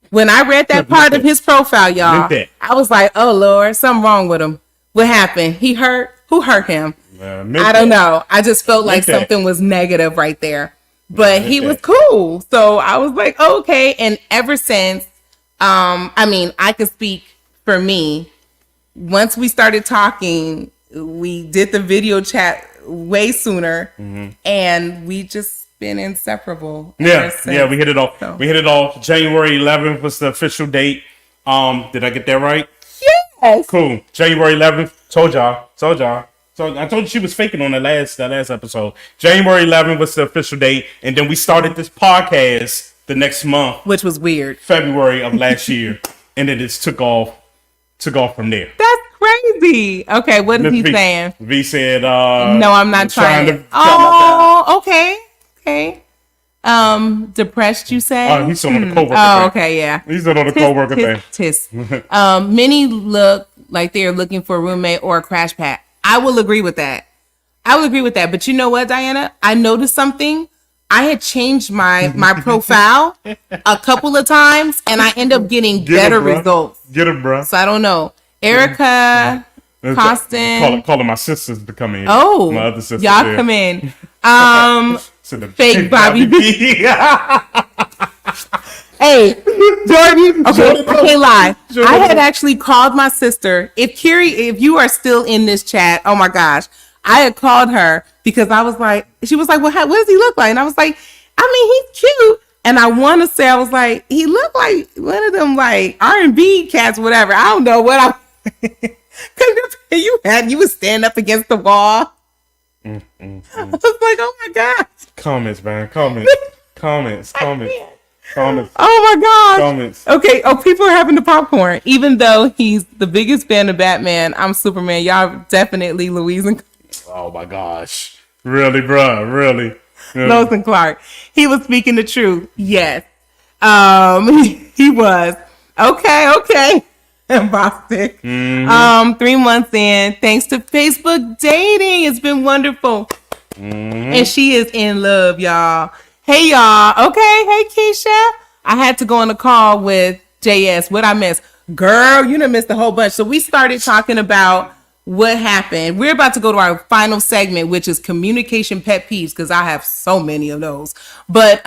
When I read that part of his profile, y'all, I was like, oh, Lord, something wrong with him. What happened? He hurt? Who hurt him? I don't know. I just felt like something was negative right there. But he was cool. So I was like, oh, okay. And ever since, I could speak for me. Once we started talking, we did the video chat way sooner. And we just been inseparable. Yeah, we hit it off. So. We hit it off. January 11th was the official date. Did I get that right? Yes. Cool. January 11th. Told y'all. So I told you she was faking on the last episode. January 11th was the official date, and then we started this podcast the next month, which was weird. February of last year, and it just took off from there. That's crazy. Okay, what is he saying? V said, "No, I'm not trying to." Okay. Depressed, you say? Oh, he's on the coworker thing. Oh, okay, yeah. He's on the coworker thing. Many look like they are looking for a roommate or a crash pad. I will agree with that. But you know what, Diana? I noticed something. I had changed my profile a couple of times, and I end up getting better results. Get him, bro. So I don't know. Erica, Costin. Calling my sisters to come in. Oh, my other sisters. Y'all come in. Fake Bobby B. Hey, Jordan. Okay, I can't lie. I had actually called my sister. If you are still in this chat, oh my gosh, I had called her because I was like, she was like, well, what does he look like? And I was like, he's cute. And I want to say, I was like, he looked like one of them like R&B cats, whatever. I don't know what because you would stand up against the wall. I was like, oh my gosh. Comments, man. Comments. Oh my gosh. Comments. Okay. Oh, people are having the popcorn. Even though he's the biggest fan of Batman, I'm Superman. Y'all definitely Louise and. Oh my gosh. Really, bro? Really? Lois and Clark. He was speaking the truth. Yes. He was. Okay. Boston. 3 months in, thanks to Facebook dating. It's been wonderful. And she is in love, y'all. Hey, y'all. Okay. Hey, Keisha. I had to go on a call with JS. What I miss? Girl, you done missed a whole bunch. So we started talking about what happened. We're about to go to our final segment, which is communication pet peeves, because I have so many of those. But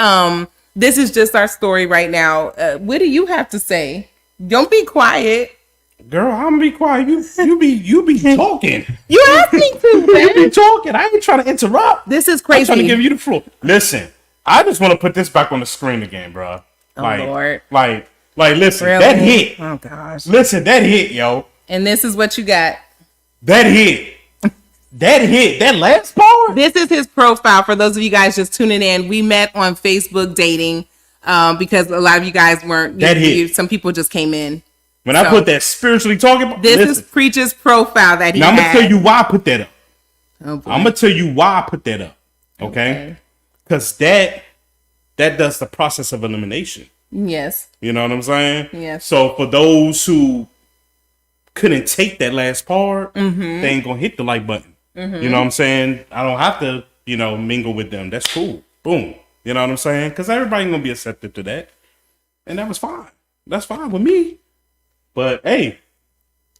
this is just our story right now. What do you have to say? Don't be quiet. Girl, I'm gonna be quiet. You be talking. You asked me to, man. You be talking. I ain't trying to interrupt. This is crazy. I'm trying to give you the floor. Listen, I just want to put this back on the screen again, bro. Oh, Lord. Like, listen, really? That hit. Oh, gosh. Listen, that hit, yo. And this is what you got. That hit. That last part. This is his profile. For those of you guys just tuning in, we met on Facebook dating because a lot of you guys weren't. Some people just came in. When I put that spiritually talking, this is Preacher's profile that he now, I'm had. gonna tell you why I put that up. Oh, I'm gonna tell you why I put that up. Okay, because that does the process of elimination. Yes. You know what I'm saying? Yes. So for those who couldn't take that last part, they ain't gonna hit the like button. You know what I'm saying? I don't have to, mingle with them. That's cool. Boom. You know what I'm saying? Because everybody gonna be accepted to that, and that was fine. That's fine with me. But hey,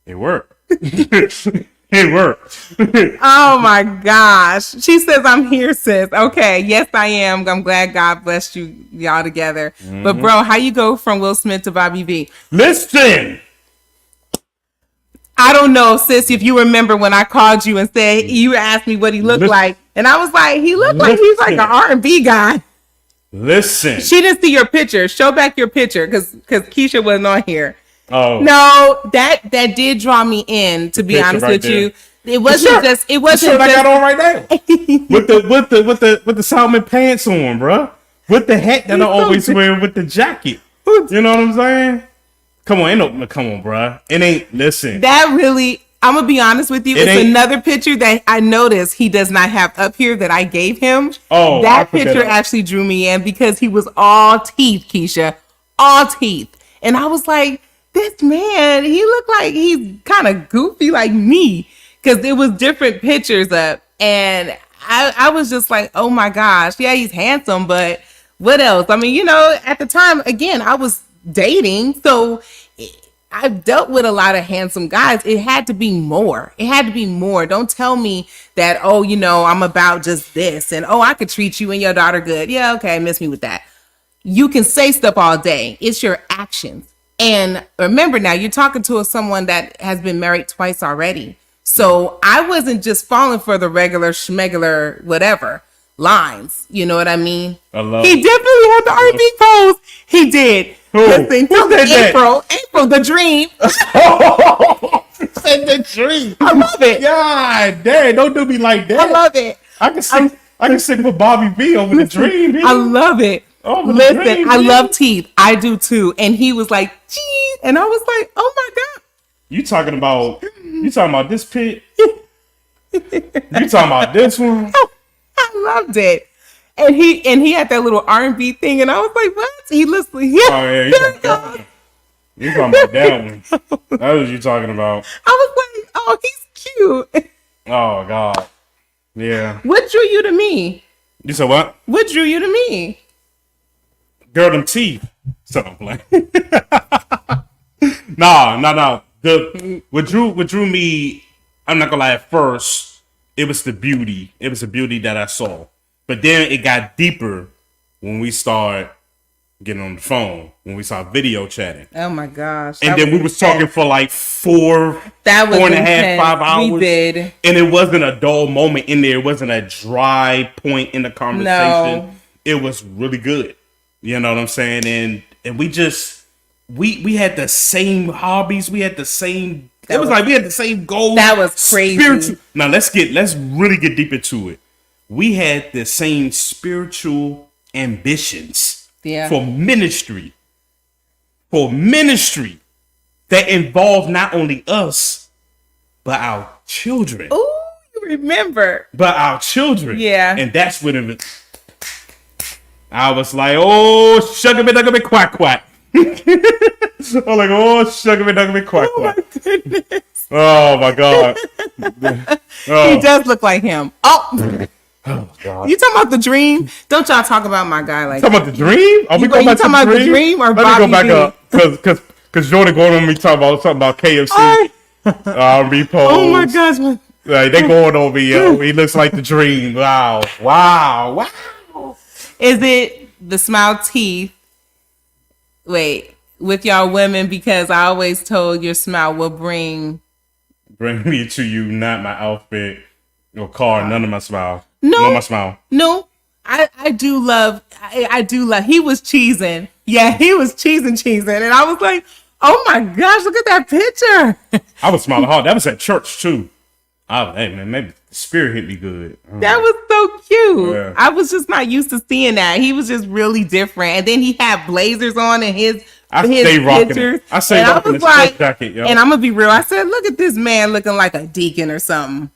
it worked. It worked. Oh my gosh. She says, I'm here, sis. Okay. Yes, I am. I'm glad God blessed y'all together. But bro, how you go from Will Smith to Bobby V? Listen. I don't know, sis, if you remember when I called you and said, you asked me what he looked like. And I was like, he looked like he's like an R&B guy. Listen. She didn't see your picture. Show back your picture because Keisha wasn't on here. Oh no, that did draw me in. To be honest with you, it wasn't just. It wasn't. I got on right now with the Salmon pants on, bro. With the hat that I always wear with the jacket. You know what I'm saying? Come on, come on, bro. It ain't. Listen. That really. I'm gonna be honest with you. It's another picture that I noticed he does not have up here that I gave him. Oh, that picture actually drew me in because he was all teeth, Keisha, all teeth, and I was like, this man, he looked like he's kind of goofy like me because it was different pictures up, and I was just like, oh my gosh, yeah, he's handsome, but what else? I mean, at the time, again, I was dating, so I've dealt with a lot of handsome guys. It had to be more. Don't tell me that, I'm about just this and, I could treat you and your daughter good. Yeah, okay, miss me with that. You can say stuff all day. It's your actions. And remember now, you're talking to someone that has been married twice already. So I wasn't just falling for the regular schmegular whatever lines. You know what I mean? He definitely had the R&B pose. He did. Listen, April, the dream. Said the dream. I love it. God dang, don't do me like that. I love it. I can sing for Bobby V over the dream. I love it. Listen, I love teeth. I do too. And he was like, gee. And I was like, oh my God. You talking about this pit? You talking about this one? I loved it. And he had that little R&B thing, and I was like, "What?" He listened. Yeah, oh yeah, you talking about that one? That's what you talking about. I was like, "Oh, he's cute." Oh God, yeah. What drew you to me? You said what? What drew you to me? Girl, them teeth. So I'm playing. No. What drew me? I'm not gonna lie. At first, it was the beauty. It was the beauty that I saw. But then it got deeper when we started getting on the phone, when we started video chatting. Oh my gosh. And then we was talking for like 4 and a half, 5 hours. We did. And it wasn't a dull moment in there. It wasn't a dry point in the conversation. No. It was really good. You know what I'm saying? And we just we had the same hobbies. We had the same we had the same goals. That was crazy. Now let's really get deep into it. We had the same spiritual ambitions for ministry that involved not only us, but our children. Oh, you remember. But our children. Yeah. And that's when I was like, oh, sugar-me, quack, quack. I'm like, oh, sugar-me, quack, quack. Oh, my goodness. Oh, my God. He does look like him. Oh, God. You talking about the dream? Don't y'all talk about my guy like that. Talking about the dream? Are we going back to the dream? Or Let Bobby me go back up. Because Jordan going on me talking about KFC. R&B pose. Oh, my gosh. Like, they going over here. He looks like the dream. Wow. Is it the smile teeth? Wait, with y'all women, because I always told your smile will bring me to you, not my outfit or car, none of my smile. No, my smile. No, I do love. He was cheesing. Yeah, he was cheesing, and I was like, oh my gosh, look at that picture. I was smiling hard. That was at church too. Hey man, maybe the spirit hit me good. That was so cute. Yeah. I was just not used to seeing that. He was just really different, and then he had blazers on in his pictures. I say rocking his like, jacket, yo. And I'm gonna be real. I said, look at this man looking like a deacon or something.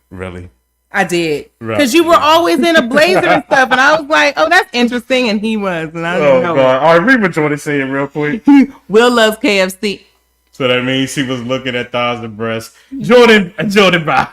Really? I did. Because you were always in a blazer and stuff. And I was like, oh, that's interesting. And he was. And I didn't know. God. All right, read what Jordan said real quick. Will loves KFC. So that means she was looking at thighs and breasts. Jordan, bye.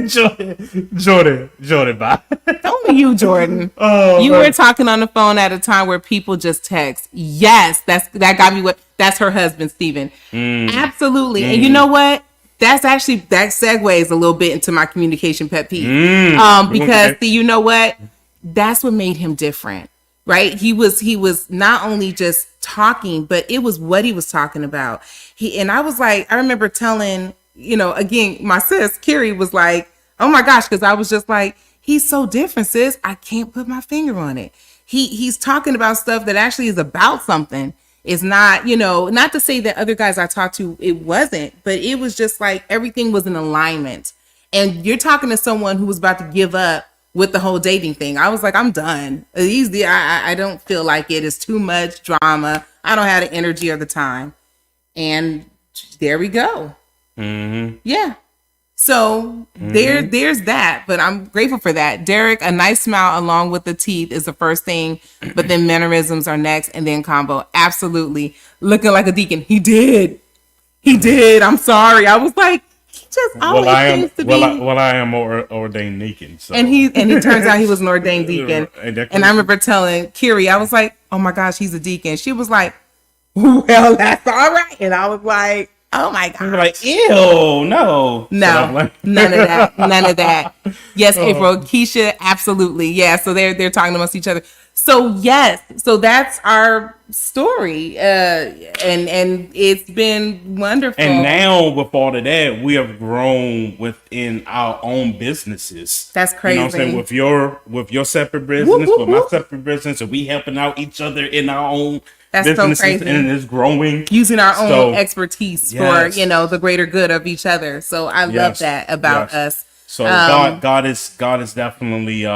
Jordan, bye. Only you, Jordan. You were talking on the phone at a time where people just text. Yes, that got me. That's her husband, Steven. Absolutely. And you know what? That segues a little bit into my communication pet peeve. Because see, you know what? That's what made him different, right? He was not only just talking, but it was what he was talking about. And I was like, I remember telling, again, my sis, Carrie, was like, oh my gosh, because I was just like, he's so different, sis. I can't put my finger on it. He's talking about stuff that actually is about something. It's not, not to say that other guys I talked to, it wasn't, but it was just like everything was in alignment. And you're talking to someone who was about to give up with the whole dating thing. I was like, I'm done. I don't feel like it is too much drama. I don't have the energy or the time. And there we go. Yeah. So there's that, but I'm grateful for that. Derek, a nice smile along with the teeth is the first thing, but then mannerisms are next, and then combo. Absolutely. Looking like a deacon. He did. I'm sorry. I was like, he just always seems to be. I am ordained deacon. So. And he turns out he was an ordained deacon. And I remember telling Kiri, I was like, oh my gosh, he's a deacon. She was like, well, that's all right. And I was like, oh my God. Like, ew, no. None of that. Yes, April, Keisha, absolutely. Yeah, so they're talking amongst each other. So yes, so that's our story. And it's been wonderful. And now with all of that, we have grown within our own businesses. That's crazy. You know what I'm saying? With your separate business, with my separate business, and we helping out each other in our own businesses, so crazy. And it's growing. Using our own expertise for, the greater good of each other. So I love that about us. So God is definitely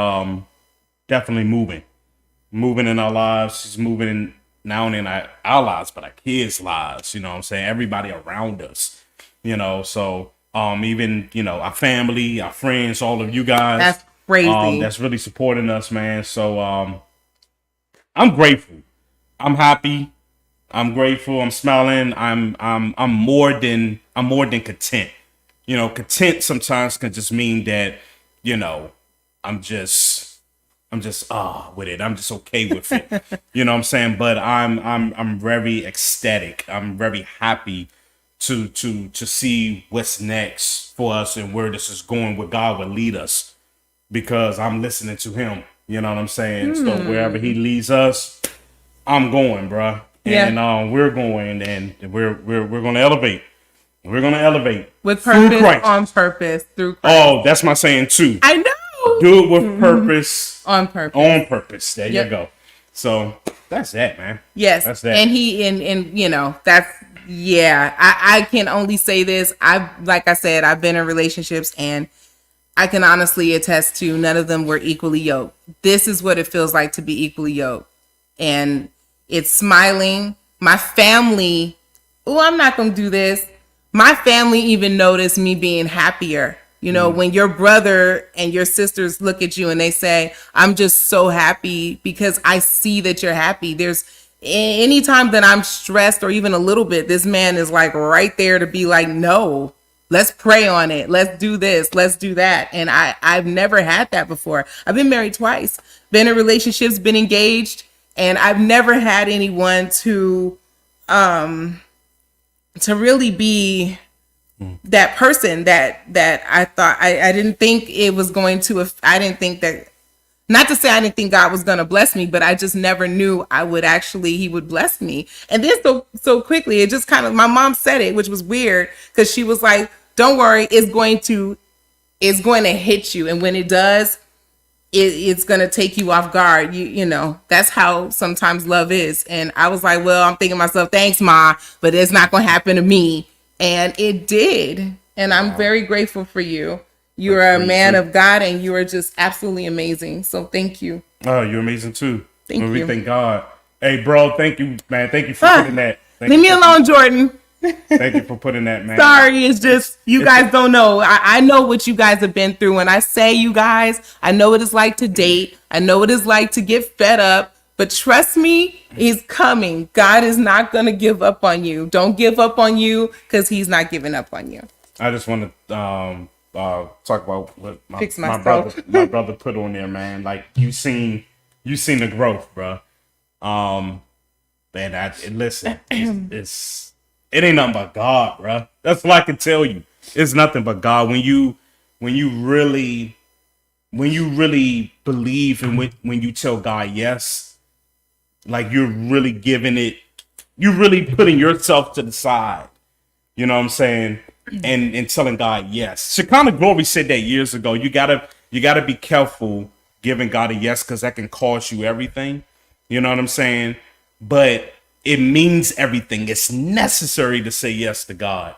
moving in our lives. He's moving in not only in our lives, but our kids' lives. You know what I'm saying? Everybody around us. So even our family, our friends, all of you guys. That's crazy. That's really supporting us, man. So I'm grateful. I'm happy. I'm grateful. I'm smiling. I'm more than content. Content sometimes can just mean that, I'm just with it. I'm just okay with it. You know what I'm saying? But I'm very ecstatic. I'm very happy to see what's next for us and where this is going, where God will lead us, because I'm listening to him. You know what I'm saying? So wherever he leads us, I'm going, bruh. And we're going, and we're going to elevate. We're going to elevate with purpose, on purpose, through Christ. Oh, that's my saying too. I know. Do it with purpose. On purpose. On purpose. There you go. So that's that, man. Yes. That's that. And that's, I can only say this. Like I said, I've been in relationships, and I can honestly attest to none of them were equally yoked. This is what it feels like to be equally yoked. And it's smiling. My family, I'm not going to do this. My family even noticed me being happier. When your brother and your sisters look at you and they say, I'm just so happy because I see that you're happy. There's anytime that I'm stressed or even a little bit, this man is like right there to be like, no, let's pray on it. Let's do this. Let's do that. And I've never had that before. I've been married twice, been in relationships, been engaged, and I've never had anyone to really be that person that I thought I didn't think it was going to. I didn't think that, not to say I didn't think God was going to bless me, but I just never knew he would bless me. And then so quickly, it just kind of, my mom said it, which was weird, because she was like, don't worry, it's going to hit you. And when it does, it's going to take you off guard. That's how sometimes love is. And I was like, well, I'm thinking to myself, thanks, Ma, but it's not going to happen to me. And it did. And I'm very grateful for you. You are a man of God, and you are just absolutely amazing. So thank you. Oh, you're amazing too. Thank you. We thank God. Hey, bro, thank you, man. Thank you for putting that. Leave me alone, Jordan. Thank you for putting that, man. Sorry, it's just, you guys don't know. I know what you guys have been through. When I say you guys, I know what it's like to date. I know what it's like to get fed up. But trust me, he's coming. God is not going to give up on you. Don't give up on you, because he's not giving up on you. I just want to talk about what my brother put on there, man. Like, you seen the growth, bro. Man, listen, it ain't nothing but God, bro. That's all I can tell you. It's nothing but God. When you really believe, and when you tell God yes, like, you're really putting yourself to the side. You know what I'm saying? And telling God yes. Shekinah Glory said that years ago. You gotta be careful giving God a yes, because that can cost you everything. You know what I'm saying? But it means everything. It's necessary to say yes to God.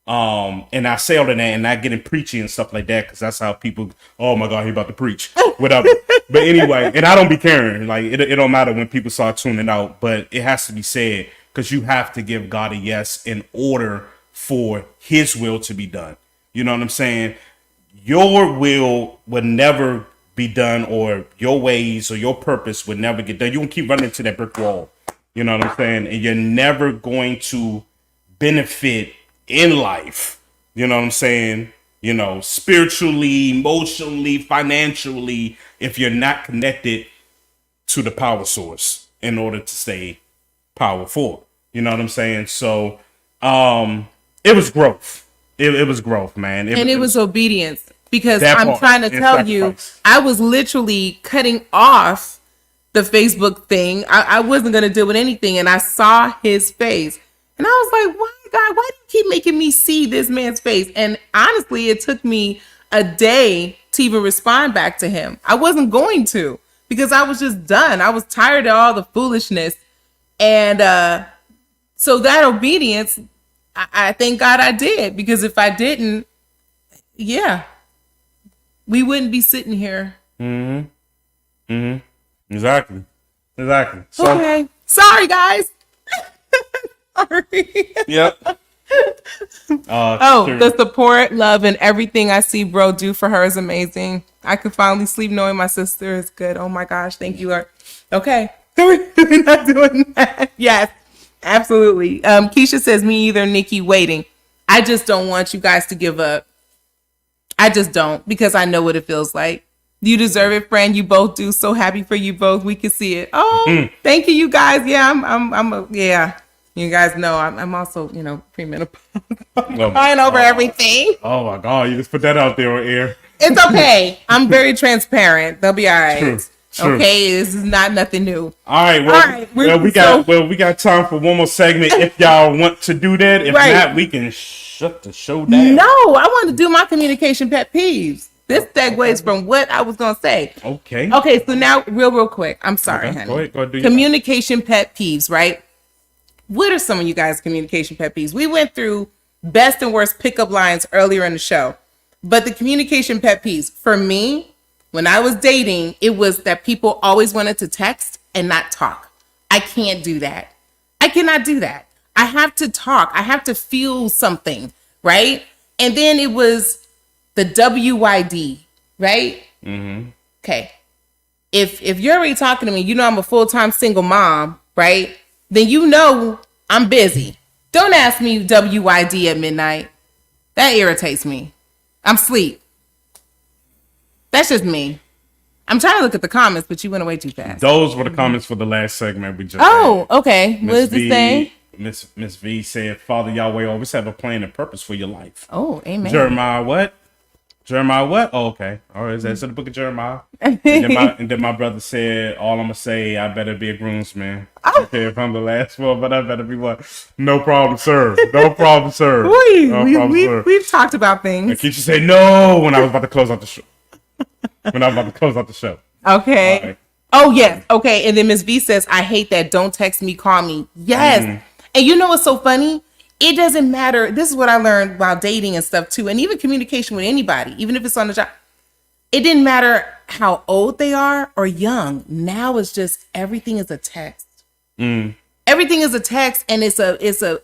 And I say all of that, and I get in preaching and stuff like that, because that's how people, oh my God, he about to preach, whatever. But anyway, and I don't be caring. Like, it don't matter when people start tuning out, but it has to be said, because you have to give God a yes in order for his will to be done. You know what I'm saying? Your will would never be done, or your ways or your purpose would never get done. You will keep running into that brick wall. You know what I'm saying? And you're never going to benefit in life. You know what I'm saying? You know, spiritually, emotionally, financially, if you're not connected to the power source in order to stay powerful. You know what I'm saying? So, it was growth. It was growth, man. It was obedience, because That I'm part, trying to and tell you, sacrifice. I was literally cutting off the Facebook thing. I wasn't going to deal with anything. And I saw his face and I was like, why, God, why do you keep making me see this man's face? And honestly, it took me a day to even respond back to him. I wasn't going to, because I was just done. I was tired of all the foolishness. And so that obedience, I thank God I did, because if I didn't, we wouldn't be sitting here. Exactly. So, Okay. Sorry, guys. Sorry. Yep. The support, love, and everything I see bro do for her is amazing. I could finally sleep knowing my sister is good. Oh my gosh. Thank you, Lord. Okay. We're not doing that. Yes, absolutely. Keisha says, me either, Nikki, waiting. I just don't want you guys to give up. I just don't, because I know what it feels like. You deserve it, friend. You both do. So happy for you both. We can see it. Oh, thank you, you guys. Yeah, yeah. You guys know I'm also, premenopause. Crying over everything. Oh my God, you just put that out there on air. It's okay. I'm very transparent. They'll be all right. True. Okay, this is not nothing new. All right. We got time for one more segment if y'all want to do that. If not, we can shut the show down. No, I want to do my communication pet peeves. This segues from what I was going to say. Okay, so now real quick. I'm sorry, honey. Go ahead. Communication pet peeves, right? What are some of you guys' communication pet peeves? We went through best and worst pickup lines earlier in the show. But the communication pet peeves, for me, when I was dating, it was that people always wanted to text and not talk. I can't do that. I cannot do that. I have to talk. I have to feel something, right? And then it was the W.Y.D., right? Okay. If you're already talking to me, you know I'm a full-time single mom, right? Then you know I'm busy. Don't ask me W.Y.D. at midnight. That irritates me. I'm asleep. That's just me. I'm trying to look at the comments, but you went away too fast. Those were the comments for the last segment we just had. Okay. What does it say? Miss V said, Father Yahweh always have a plan and purpose for your life. Oh, amen. Jeremiah what? Oh, okay. All right, that's in the book of Jeremiah. And then my brother said, all I'm going to say, I better be a groomsman. Okay, if I'm the last one, but I better be what? No problem, sir. We've talked about things. And Keisha said no when I was about to close out the show. Okay. Right. Oh, yes. Okay. And then Miss V says, I hate that. Don't text me, call me. Yes. And you know what's so funny? It doesn't matter. This is what I learned while dating and stuff too. And even communication with anybody, even if it's on the job, it didn't matter how old they are or young. Now it's just everything is a text. Everything is a text, and it's a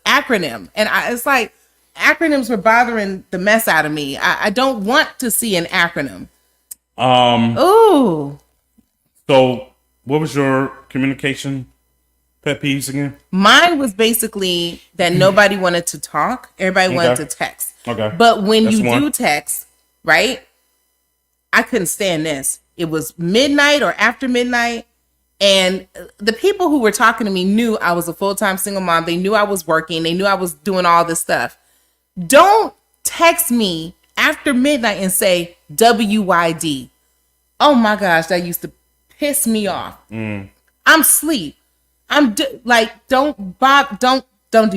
acronym. And it's like acronyms were bothering the mess out of me. I don't want to see an acronym. Ooh. So what was your communication pet peeves again? Mine was basically that nobody wanted to talk. Everybody wanted to text. Okay. But when you do text, right? I couldn't stand this. It was midnight or after midnight. And the people who were talking to me knew I was a full-time single mom. They knew I was working. They knew I was doing all this stuff. Don't text me after midnight and say W.Y.D. Oh my gosh, that used to piss me off. I'm asleep. Don't do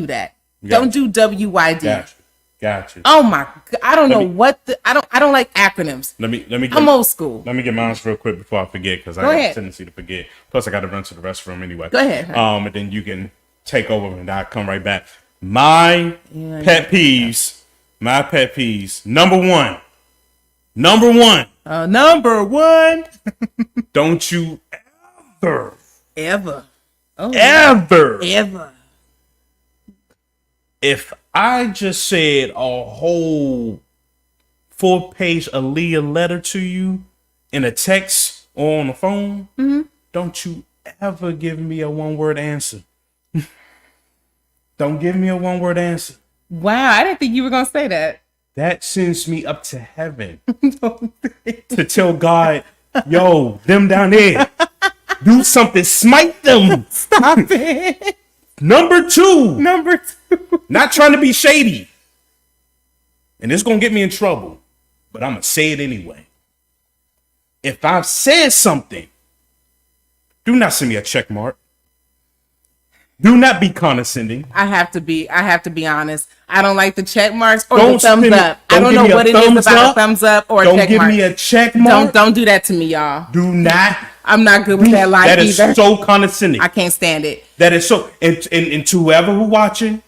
that. Don't do W.Y.D. Gotcha. Oh my God. I don't know what I don't like acronyms. I'm old school. Let me get mine real quick before I forget, because I have a tendency to forget. Plus I got to run to the restroom anyway. Go ahead. And then you can take over and I'll come right back. My pet peeves. Number one. Number one. Don't you ever. Oh, ever. Ever. If I just said a whole 4-page Aaliyah letter to you in a text or on the phone. Mm-hmm. Don't you ever give me a 1-word answer. Don't give me a 1-word answer. Wow, I didn't think you were going to say that. That sends me up to heaven to tell God, yo, them down there, do something, smite them. Stop it. Number two. Number 2. Not trying to be shady. And it's going to get me in trouble, but I'm going to say it anyway. If I've said something, do not send me a check mark. Do not be condescending. I have to be honest. I don't like the check marks or the thumbs up. I don't know what it is about a thumbs up or a check mark. Don't give me a check mark. Don't do that to me, y'all. Do not. I'm not good with that life either. That is so condescending. I can't stand it. That is so. And to whoever who watching,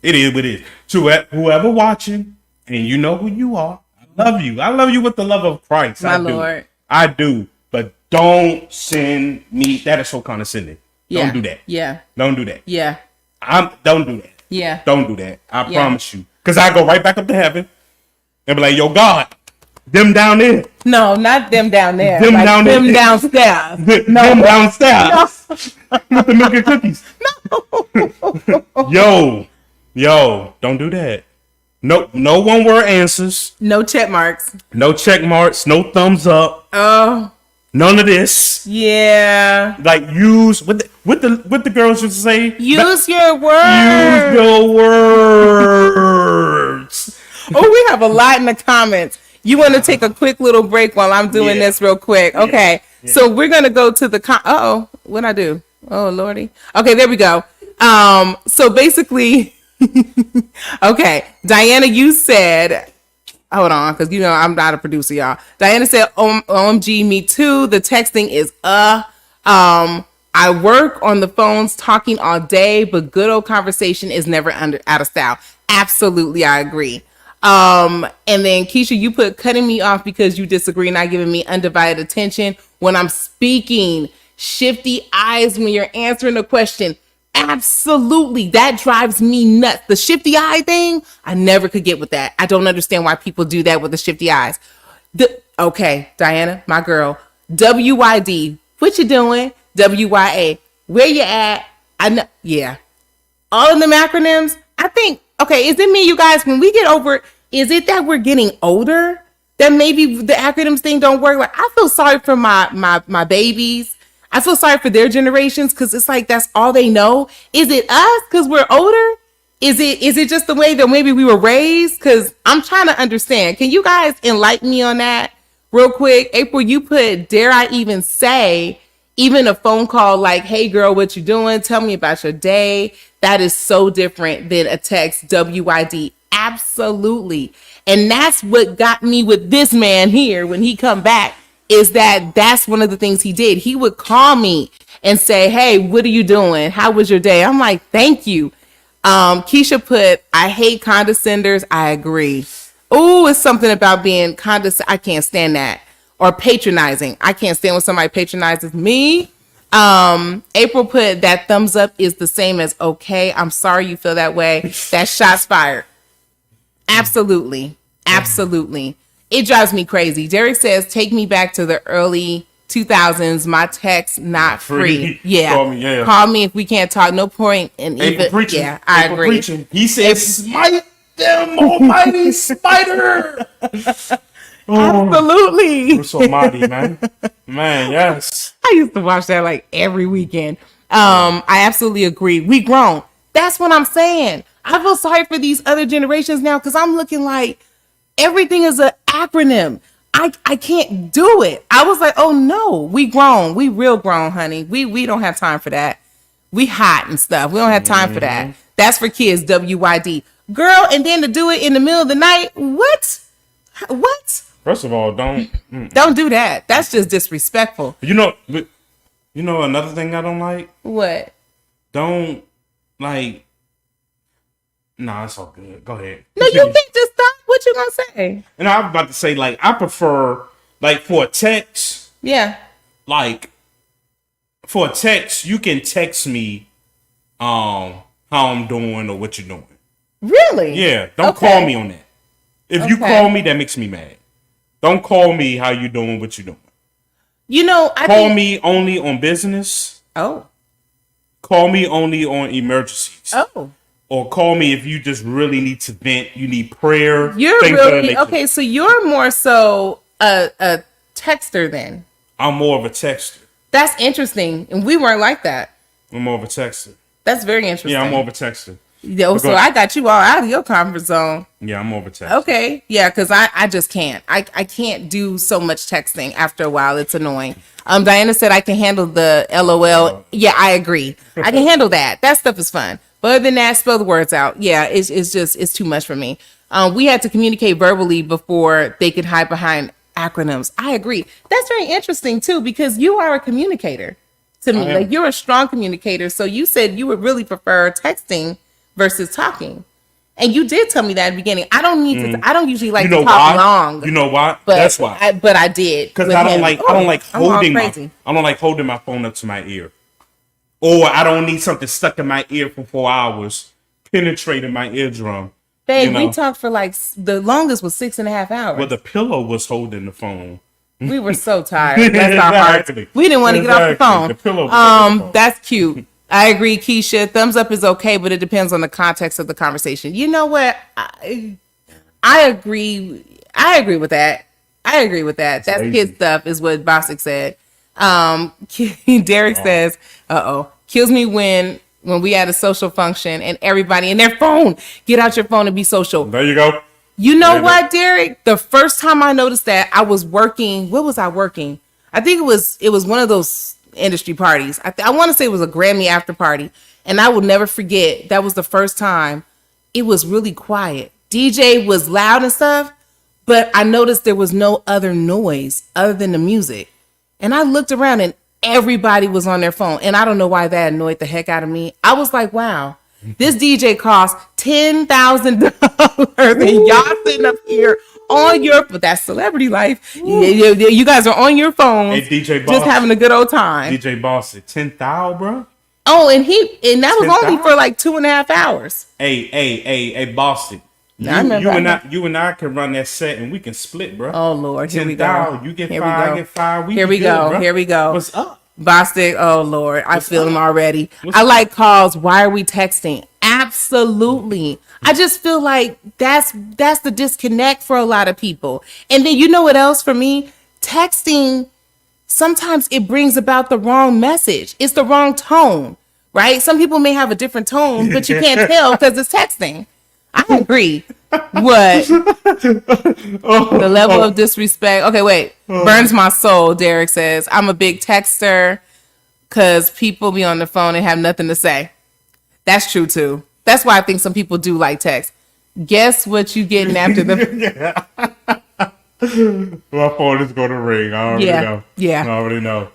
it is what it is. To whoever watching, and you know who you are. I love you. I love you with the love of Christ. My Lord. I do. But don't send me. That is so condescending. Yeah. Don't do that. Yeah. Don't do that. Yeah. Don't do that. Yeah. Don't do that. I promise you. Because I go right back up to heaven and be like, yo, God, them down there. No, not them down there. Them like down them there. downstairs. Them downstairs. With the milk and cookies. No. Yo, don't do that. No 1-word answers. No check marks. No check marks. No thumbs up. Oh. None of this. Yeah. Like use what the girls should say. Use your words. Use your words. Oh, we have a lot in the comments. You want to take a quick little break while I'm doing this real quick? Okay. Yeah. So we're gonna go to the what'd I do? Oh Lordy. Okay, there we go. So basically, okay, Diana, you said. Hold on, because I'm not a producer, y'all. Diana said, OMG, me too. The texting is I work on the phones talking all day, but good old conversation is never out of style. Absolutely, I agree. And then Keisha, you put cutting me off because you disagree, not giving me undivided attention when I'm speaking. Shifty eyes when you're answering a question. Absolutely. That drives me nuts. The shifty eye thing, I never could get with that. I don't understand why people do that with the shifty eyes. Okay, Diana, my girl. W.Y.D. What you doing? W.Y.A. Where you at? I know. Yeah. All of them acronyms. I think, okay, is it me, you guys, when we get over, is it that we're getting older? That maybe the acronyms thing don't work? Like, I feel sorry for my babies. I feel sorry for their generations because it's like that's all they know. Is it us because we're older? Is it just the way that maybe we were raised? Because I'm trying to understand. Can you guys enlighten me on that real quick? April, you put, dare I even say, even a phone call like, hey girl, what you doing? Tell me about your day. That is so different than a text. W.Y.D. Absolutely. And that's what got me with this man here when he come back. Is that's one of the things he did. He would call me and say, hey, what are you doing? How was your day? I'm like, thank you. Keisha put, I hate condescenders. I agree. Oh, it's something about being I can't stand that. Or patronizing. I can't stand when somebody patronizes me. April put, that thumbs up is the same as okay. I'm sorry you feel that way. That shots fired. Absolutely. Absolutely. It drives me crazy. Derek says, take me back to the early 2000s. My text not free. Yeah. Call me if we can't talk. No point in even. Preaching. Yeah, I agree. Preaching. He says, smite them, almighty spider. Absolutely. We're so mighty, man. Man, yes. I used to watch that like every weekend. I absolutely agree. We grown. That's what I'm saying. I feel sorry for these other generations now because I'm looking like everything is an acronym. I can't do it. I was like, oh no, we grown. We real grown, honey. We don't have time for that. We hot and stuff. We don't have time for that. That's for kids, W.Y.D. Girl, and then to do it in the middle of the night, what? First of all, don't do that. That's just disrespectful. You know another thing I don't like? What? Don't like. Nah, it's all good. Go ahead. No, you can just stop. What you gonna say? And I was about to say, like, I prefer, like, for a text. Yeah. Like, for a text, you can text me, how I'm doing or what you're doing. Really? Yeah, don't call me on that. If you call me, that makes me mad. Don't call me how you doing, what you doing. You know, call me only on business. Oh. Call me only on emergencies. Oh. Or call me if you just really need to vent, you need prayer. You're really okay. So you're more so a texter then. I'm more of a texter. That's interesting, and we weren't like that. I'm more of a texter. That's very interesting. Yeah, I'm more of a texter. Yo, so I got you all out of your comfort zone. Yeah, I'm more of a texter. Okay, yeah, because I just can't. I can't do so much texting. After a while, it's annoying. Diana said I can handle the LOL. Yeah, I agree. I can handle that. That stuff is fun. But other than that, spell the words out. Yeah, it's too much for me. We had to communicate verbally before they could hide behind acronyms. I agree. That's very interesting too, because you are a communicator to me. Like, you're a strong communicator. So you said you would really prefer texting versus talking. And you did tell me that at the beginning. I don't need to. I don't usually like to talk long. You know why? But that's why. I did, because I don't like holding my phone up to my ear, or I don't need something stuck in my ear for 4 hours, penetrating my eardrum. Babe, we talked for like the longest was 6.5 hours. Well, the pillow was holding the phone. We were so tired. That's our hearts. We didn't want to get off the phone. The pillow was that's cute. I agree, Keisha. Thumbs up is okay, but it depends on the context of the conversation. You know what? I agree. I agree with that. That's kid stuff, is what Bosick said. Derek says, kills me when we at a social function and everybody in their phone. Get out your phone and be social. There you go. You know what, Derek? The first time I noticed that, I was working. What was I working? I think it was one of those industry parties. I want to say it was a Grammy after party, and I will never forget. That was the first time it was really quiet. DJ was loud and stuff, but I noticed there was no other noise other than the music. And I looked around and everybody was on their phone. And I don't know why that annoyed the heck out of me. I was like, wow, this DJ costs $10,000 and y'all sitting up here on your, but that's celebrity life. You guys are on your phones, hey, DJ Boss, just having a good old time. DJ Boss said 10,000, bro. Oh, and that was 10, only for like 2.5 hours. Hey, Boston. You and I can run that set and we can split, bro. Oh Lord, here we go. You get 5, I get 5. Here we go. What's up, Boston? Oh Lord, I feel him already. I like calls. Why are we texting? Absolutely. I just feel like that's the disconnect for a lot of people. And then you know what else for me? Texting, sometimes it brings about the wrong message. It's the wrong tone, right? Some people may have a different tone, but you can't tell because it's texting. I agree. What? The level of disrespect. Okay, wait. Burns my soul, Derek says. I'm a big texter because people be on the phone and have nothing to say. That's true, too. That's why I think some people do like text. Guess what you getting after the... My phone is going to ring. I already know. Yeah. I already know.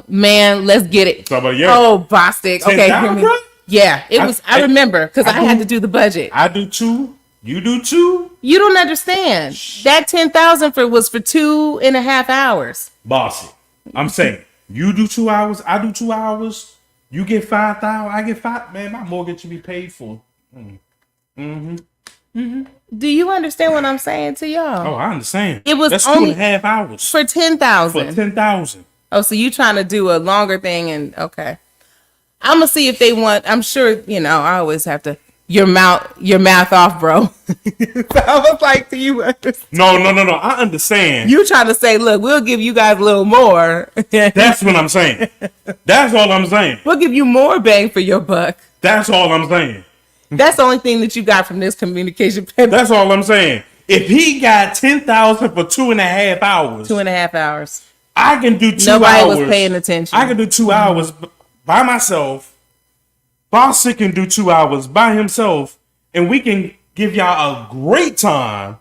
Man, let's get it. Oh, Bostic. Okay, hear me. Yeah, it was. I remember because I had to do the budget. I do too. You do too. You don't understand. That 10,000 was for 2.5 hours. Bossy, I'm saying you do 2 hours. I do 2 hours. You get 5,000. I get 5. Man, my mortgage should be paid for. Do you understand what I'm saying to y'all? Oh, I understand. It was that's only 2.5 hours for 10,000. For 10,000. Oh, so you trying to do a longer thing? And okay. I'm gonna see if they want. I'm sure, I always have to your mouth off, bro. I was like, do you understand? No. I understand. You trying to say, look, we'll give you guys a little more. That's what I'm saying. That's all I'm saying. We'll give you more bang for your buck. That's all I'm saying. That's the only thing that you got from this communication. That's all I'm saying. If he got 10,000 for 2.5 hours. 2.5 hours. I can do 2 hours. Nobody was paying attention. I can do 2 hours by myself. Bossy can do 2 hours by himself, and we can give y'all a great time.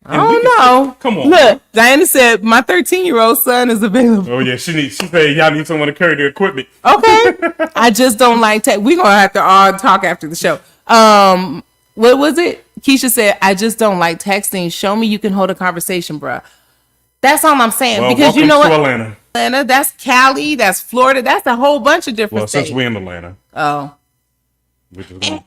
I don't know. Come on. Look, Diana said my 13-year-old son is available. Oh yeah, she said y'all need someone to carry the equipment. Okay. I just don't like we're gonna have to all talk after the show. What was it? Keisha said, I just don't like texting. Show me you can hold a conversation, bruh. That's all I'm saying. Well, because you know what? Atlanta. Atlanta, that's Cali, that's Florida, that's a whole bunch of different states. Since we're in Atlanta. Oh.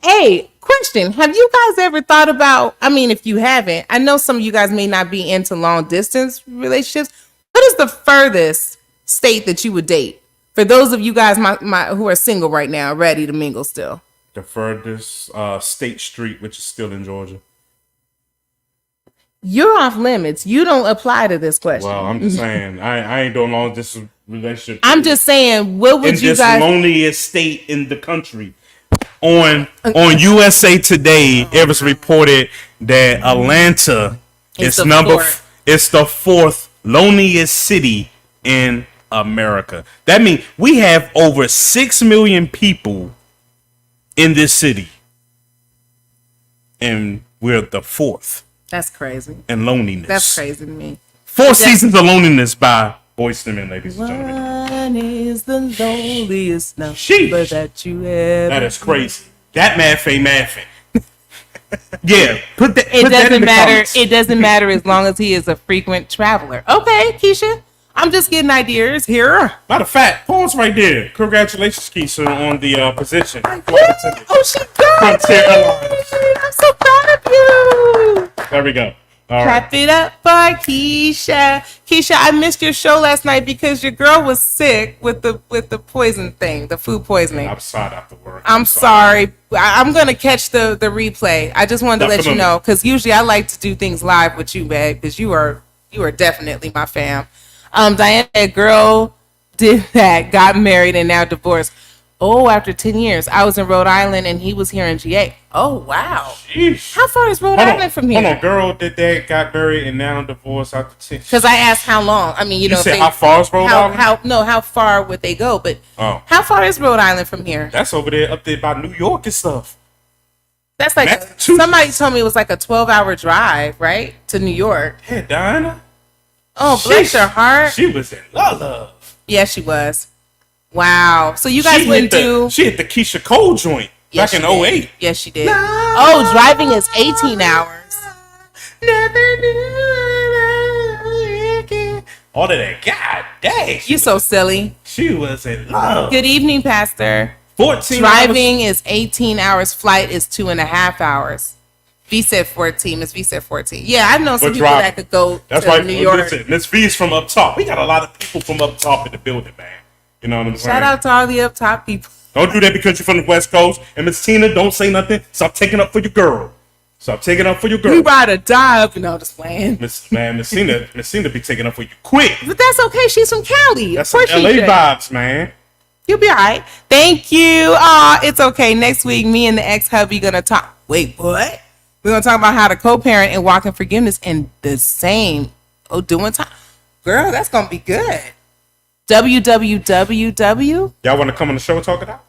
Hey, question. Have you guys ever thought about, I mean, if you haven't, I know some of you guys may not be into long distance relationships. What is the furthest state that you would date? For those of you guys who are single right now, ready to mingle still. The furthest State Street, which is still in Georgia. You're off limits. You don't apply to this question. Well, I'm just saying, I ain't doing long distance relationship. I'm just saying, what would you guys... In this loneliest state in the country. On USA Today, it was reported that Atlanta is it's the fourth loneliest city in America. That means we have over 6 million people in this city, and we're the fourth. That's crazy. In loneliness. That's crazy to me. 4 seasons of loneliness by Boyz II Men, ladies and gentlemen. One is the loneliest number that you ever. That is crazy. That math ain't mathing. Yeah, it doesn't matter. It doesn't matter as long as he is a frequent traveler. Okay, Keisha, I'm just getting ideas here. Matter of fact, pause right there. Congratulations, Keisha, on the position. Oh, she got it. I'm so proud of you. There we go. All Clap it up for Keisha. Keisha, I missed your show last night because your girl was sick with the poison thing, the food poisoning. I'm sorry after work. I'm sorry. I'm gonna catch the replay. I just wanted to let you know because usually I like to do things live with you, babe, because you are definitely my fam. Diana, a girl did that, got married, and now divorced. Oh, after 10 years. I was in Rhode Island and he was here in GA. Oh, wow. Sheesh. How far is Rhode Island from here? Hold on, girl did that, got married, and now divorced after 10 years. Because I asked how long. I mean, you know, said how far is Rhode Island? How far would they go? But how far is Rhode Island from here? That's over there, up there by New York and stuff. That's like, somebody told me it was like a 12-hour drive, right? To New York. Yeah, Diana. Oh, bless your heart. She was in love. Yeah, she was. Wow. So you guys wouldn't do... She hit the Keisha Cole joint back in 2008. Yes, she did. Oh, driving is 18 hours. All of that. God dang. You so silly. She was in love. Good evening, Pastor. 14 Driving is 18 hours. Flight is 2.5 hours. V said 14. Miss V said 14. Yeah, I know some people that could go to New York. Listen, Miss V's from up top. We got a lot of people from up top in the building, man. You know what I'm saying? Shout out to all the up top people. Don't do that because you're from the West Coast. And Miss Tina, don't say nothing. Stop taking up for your girl. Stop taking up for your girl. We ride or die up, just playing. Miss Tina be taking up for you quick. But that's okay. She's from Cali. That's some LA vibes, man. You'll be all right. Thank you. It's okay. Next week, me and the ex-hubby gonna talk. Wait, what? We're gonna talk about how to co-parent and walk in forgiveness in the same doing time. Girl, that's gonna be good. www. Y'all want to come on the show and talk it out?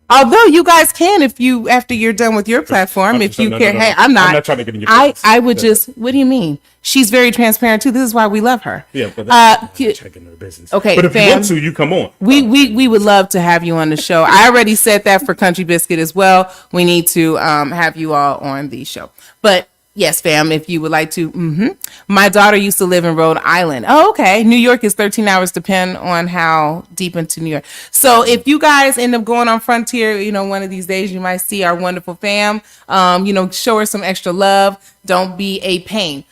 Although you guys can if you after you're done with your platform, if you care. Hey, I'm not trying to get in your business. I would just. What do you mean? She's very transparent too. This is why we love her. Yeah, but that's checking her business. Okay, but if you want to, you come on. We would love to have you on the show. I already said that for Country Biscuit as well. We need to have you all on the show. But yes, fam, if you would like to. My daughter used to live in Rhode Island. Oh, okay. New York is 13 hours, depend on how deep into New York. So if you guys end up going on Frontier, one of these days you might see our wonderful fam. Show her some extra love. Don't be a pain.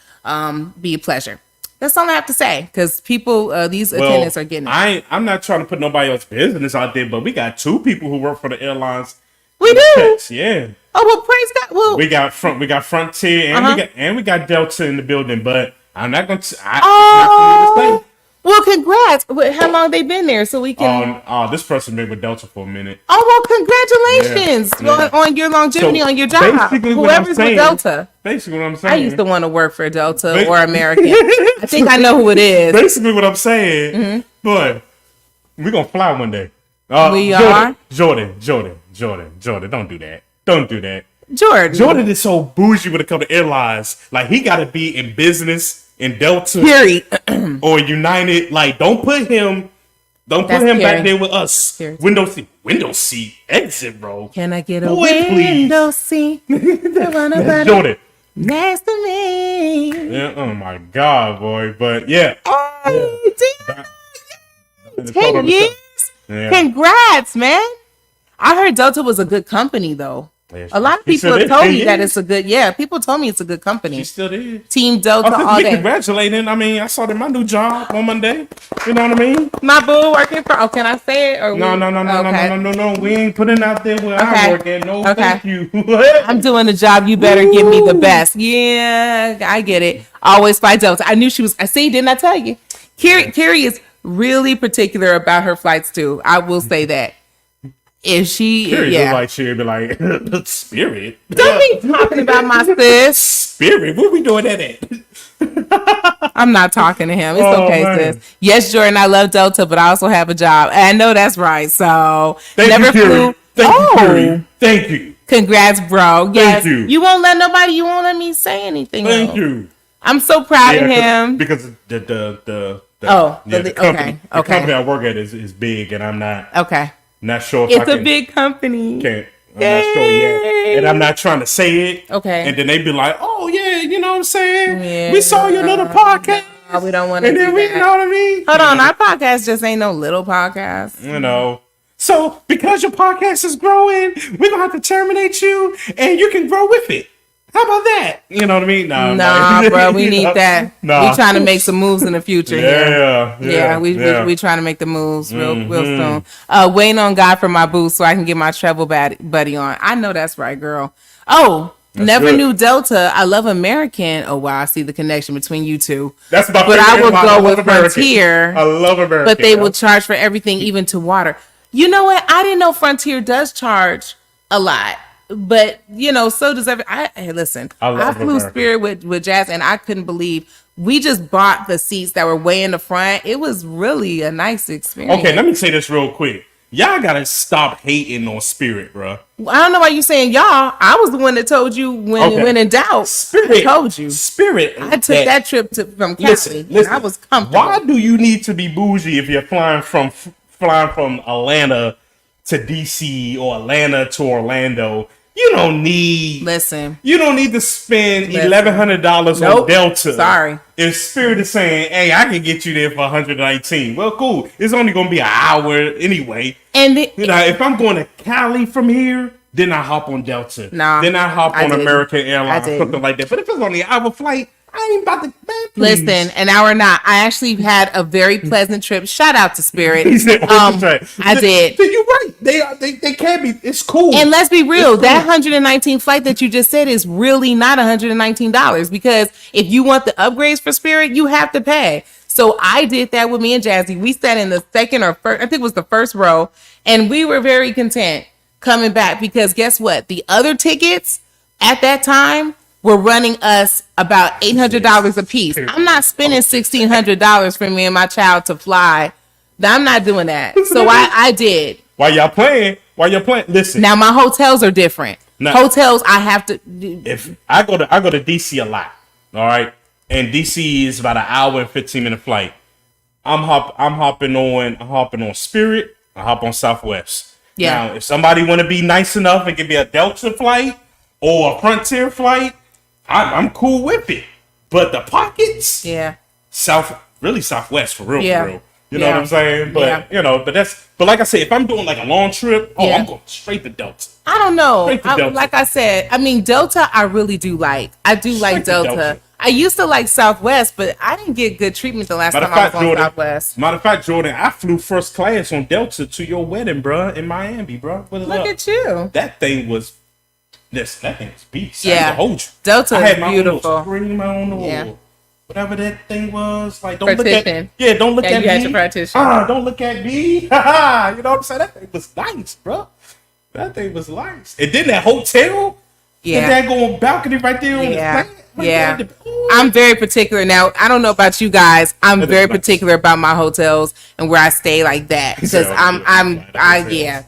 Be a pleasure. That's all I have to say because people, these attendants are getting it. I'm not trying to put nobody else's business out there, but we got 2 people who work for the airlines. We do. Checks. Yeah. Oh well, praise God. Well, we got Frontier and we got Delta in the building, but I'm not going to. Well, congrats. How long they been there so we can? This person been with Delta for a minute. Oh well, congratulations on your longevity on your job. Whoever's with Delta. Basically, what I'm saying. I used to want to work for Delta or American. I think I know who it is. Basically, what I'm saying, boy, we're gonna fly one day. We are. Jordan. Don't do that. Don't do that. Jordan is so bougie when it comes to airlines. Like he got to be in business in Delta, period, or United. Like don't put him back there with us. Window seat, exit, bro. Can I get a window seat? Jordan. Next to me. Yeah, oh my God, boy. But yeah. Oh, damn. 10 Hold on a years? second. Yeah. Congrats, man. I heard Delta was a good company, though. Yeah, A lot of she people still have there, told 10 me that years? it's a good, yeah, people told me it's a good company. She still there. Team Delta I all be day. congratulating. I mean, I started my new job on Monday. You know what I mean? My boo working for, can I say it? Or No. We ain't putting out there where I work at. No, thank you. I'm doing the job. You better give me the best. Yeah, I get it. Always fly Delta. I knew she was, I see, didn't I tell you? Carrie is really particular about her flights too. I will say that. If she, Spirit yeah. like she'd be like, Spirit? Don't be talking about my sis. Spirit? What we doing that at? I'm not talking to him. It's okay, man. sis. Yes, Jordan, I love Delta, but I also have a job. And I know that's right. So, Thank you, Carrie. Thank you, Carrie. Thank you. Congrats, bro. Yes. Thank you. You won't let nobody, you won't let me say anything. Thank though. you. I'm so proud of him. Because the the company, the okay. company I work at is big, and I'm not sure if It's a big company. I'm not sure yet, and I'm not trying to say it. Okay. And then they be like, "Oh yeah, you know what I'm saying? Yeah. We saw your little podcast." No, we don't want to. And then you know what I mean? Hold on, our podcast just ain't no little podcast. You know. So because your podcast is growing, we're gonna have to terminate you, and you can grow with it. How about that? You know what I mean? Nah, bro, we need that. Nah. We trying to make some moves in the future. Yeah. We trying to make the moves real soon. Waiting on God for my booth so I can get my travel buddy on. I know that's right, girl. Oh, that's never good. knew Delta. I love American. Oh wow, I see the connection between you two. That's my But favorite I will airline. go I love with American. Frontier. I love American. But they will charge for everything, even to water. You know what? I didn't know Frontier does charge a lot. But you know, so does hey, listen. I flew America. Spirit with Jazz, and I couldn't believe we just bought the seats that were way in the front. It was really a nice experience. Okay, let me say this real quick. Y'all gotta stop hating on Spirit, bro. I don't know why you saying y'all. I was the one that told you when in doubt. Spirit, I told you. Spirit. I took that trip from Cali. Listen, and I was comfortable. Why do you need to be bougie if you're flying from Atlanta to DC or Atlanta to Orlando? You don't need. Listen. You don't need to spend $1,100 on Delta. Sorry. If Spirit is saying, "Hey, I can get you there for 119," well, cool. It's only gonna be an hour anyway. And if I'm going to Cali from here, then I hop on Delta. Nah, then I hop on American Airlines or didn't. something like that. But if it's only an hour flight, I ain't about to. Man, listen, an hour not. I actually had a very pleasant trip. Shout out to Spirit. I did. You're right. They can't be. It's cool. And let's be real. That 119 flight that you just said is really not $119 because if you want the upgrades for Spirit, you have to pay. So I did that with me and Jazzy. We sat in the second or first, I think it was the first row, and we were very content coming back because guess what? The other tickets at that time were running us about $800 a piece. I'm not spending $1,600 for me and my child to fly. I'm not doing that. So I did. While y'all playing, listen. Now my hotels are different. Hotels I have to. If I go to DC a lot, all right, and DC is about an hour and 15-minute flight. I'm hopping on Spirit. I hop on Southwest. Yeah. Now, if somebody want to be nice enough and give me a Delta flight or a Frontier flight, I'm cool with it. But the pockets, yeah, Southwest for real, yeah. for real. You know what I'm saying? But but like I said, if I'm doing like a long trip, I'm going straight to Delta. I don't know. Delta. Like I said, I mean Delta, I really do like. I do like Delta. I used to like Southwest, but I didn't get good treatment the last time I was on Southwest. Matter of fact, Jordan, I flew first class on Delta to your wedding, bruh, in Miami, bruh. Look at you. That thing was beast. Yeah, Delta is beautiful. I had my scream on the wall. Whatever that thing was, like don't look at me. Don't look at me. Don't look at me. You know what I'm saying? That thing was nice, bro. That thing was nice. And then that hotel, that going balcony right there on the planet. Yeah. I'm very particular. Now, I don't know about you guys. I'm very particular about my hotels and where I stay like that. Because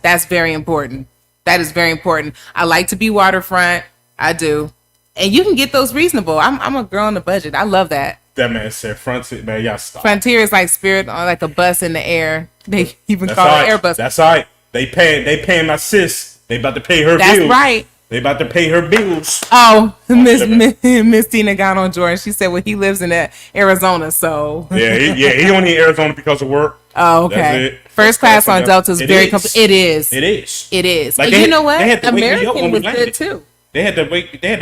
that's very important. That is very important. I like to be waterfront. I do. And you can get those reasonable. I'm a girl on the budget. I love that. That man said Frontier, man, y'all stop. Frontier is like Spirit on like a bus in the air. They even call it Airbus. That's all right. They paying my sis. They about to pay her bills. That's right. They about to pay her bills. Oh, Miss Tina got on Jordan. She said, well, he lives in Arizona, so. He only in Arizona because of work. Oh, okay. That's it. First class on Delta is very comfortable. It is. It is. It is. Like and you know what? They had to wake me up American when we was landed. good, too. They had to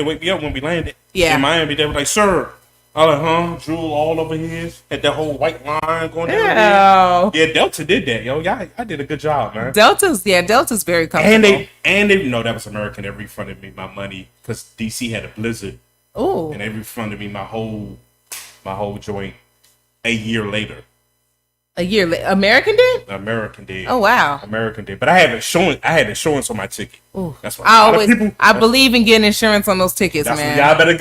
wake me up when we landed. Yeah. In Miami, they were like, sir. I was like, drool all over his. Had that whole white line going down. Yeah, Delta did that, yo. Yeah, I did a good job, man. Delta's very comfortable. And they that was American. They refunded me my money because DC had a blizzard. Ooh. And they refunded me my whole joint a year later. A year later, American did? American did. Oh wow. American did. But I had insurance on my ticket. Ooh. That's why I believe in getting insurance on those tickets, man. Y'all better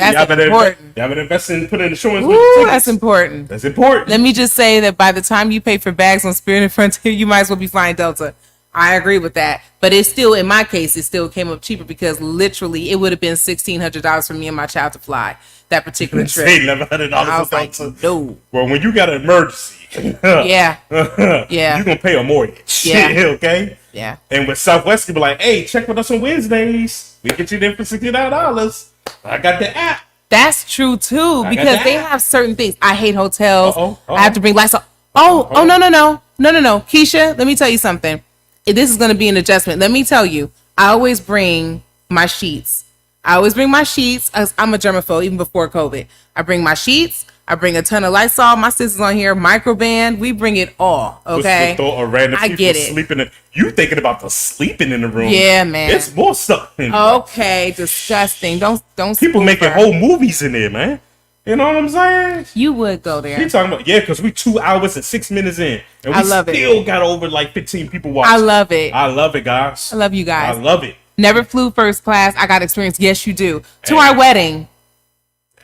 important. Y'all better invest in putting insurance Ooh, with the tickets. that's important. That's important. Let me just say that by the time you pay for bags on Spirit and Frontier, you might as well be flying Delta. I agree with that. But it's still, in my case, it still came up cheaper because literally it would have been $1,600 for me and my child to fly that particular trip. $1,100 I was like, no. Well, when you got an emergency, yeah, you're gonna pay a mortgage. Yeah. Okay. Yeah. And with Southwest, you be like, hey, check with us on Wednesdays. We get you there for $69. I got the app. That's true too, because they have certain things. I hate hotels. I have to bring lights on. No. Keisha, let me tell you something. This is going to be an adjustment. Let me tell you, I always bring my sheets. I'm a germaphobe even before COVID. I bring my sheets. I bring a ton of Lysol. My sister's on here, microband. We bring it all. Okay. I get it. You thinking about the sleeping in the room? Yeah, man. It's more stuff. Okay, disgusting. Don't. People making whole movies in there, man. You know what I'm saying? You would go there. She talking about because we 2 hours and 6 minutes in, and we still got over like 15 people watching. I love it. I love it, guys. I love you guys. I love it. Never flew first class. I got experience. Yes, you do. To our wedding.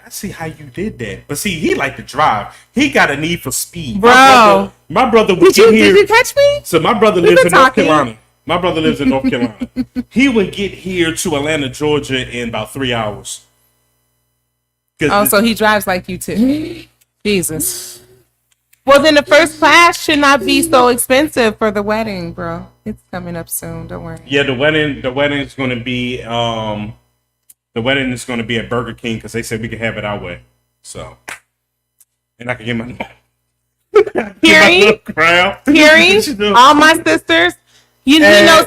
I see how you did that, but see, he liked to drive. He got a need for speed, bro. My brother would get here. Did you catch me? So my brother lives in North Carolina. My brother lives in North Carolina. He would get here to Atlanta, Georgia, in about 3 hours. So he drives like you too. Jesus. Well, then the first class should not be so expensive for the wedding, bro. It's coming up soon. Don't worry. Yeah, the wedding is going to be at Burger King because they said we could have it our way. So, and I can get my hearing all my sisters. He knows.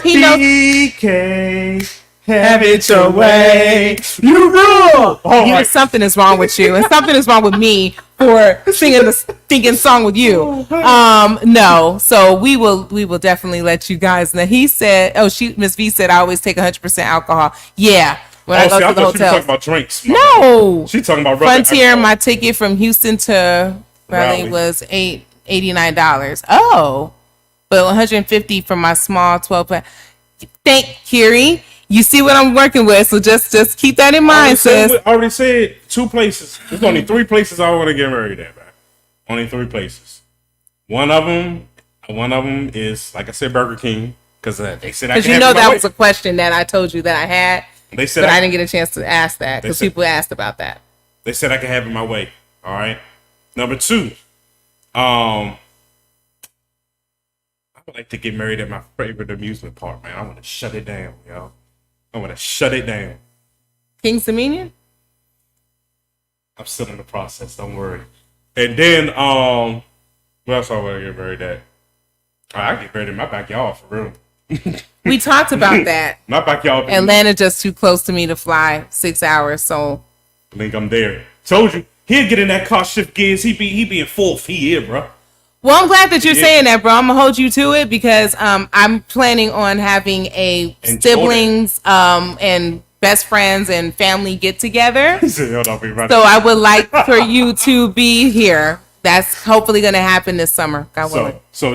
Have it your way. You rule. Something is wrong with you, and something is wrong with me for singing the stinking song with you. No. So we will definitely let you guys know. He said, Miss V said, I always take 100% alcohol. Yeah. When I go to the hotel. She talking about drinks. No. She talking about Frontier. My ticket from Houston to Raleigh was $89. Oh, but $150 for my small 12. Thank Kiri. You see what I'm working with, so just keep that in mind, sis. I already said 2 places. There's only 3 places I want to get married at, man. Only 3 places. One of them is, like I said, Burger King, because they said I can have it my way. Because you know that was a question that I told you that I had, they said but I didn't get a chance to ask that because people asked about that. They said I can have it my way. All right. Number 2, I would like to get married at my favorite amusement park, man. I want to shut it down, yo. I want to shut it down. King's Dominion? I'm still in the process. Don't worry. And then, where else I want to get married at? I get married in my backyard for real. We talked about that. My backyard. Atlanta just too close to me to fly 6 hours, so. I think I'm there. Told you. He'll get in that car shift gears. He be in full feet here, bro. Well, I'm glad that you're saying that, bro. I'm gonna hold you to it because I'm planning on having a siblings and best friends and family get together. So I would like for you to be here. That's hopefully gonna happen this summer. God willing. So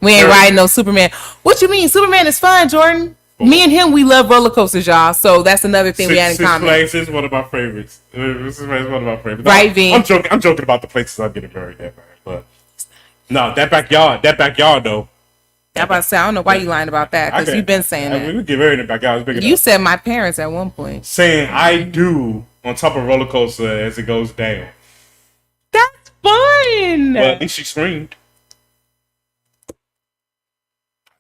we ain't riding no Superman. What you mean? Superman is fun, Jordan. Me and him, we love roller coasters, y'all. So that's another thing we had in common. Six Flags is one of my favorites. Right, V. I'm joking about the places I'm getting married at, man. But no, that backyard though. I'm about to say, I don't know why you lying about that because you've been saying that. We get married in the backyard. It's big enough. You said my parents at one point. Saying I do on top of a roller coaster as it goes down. That's fun. But at least she screamed.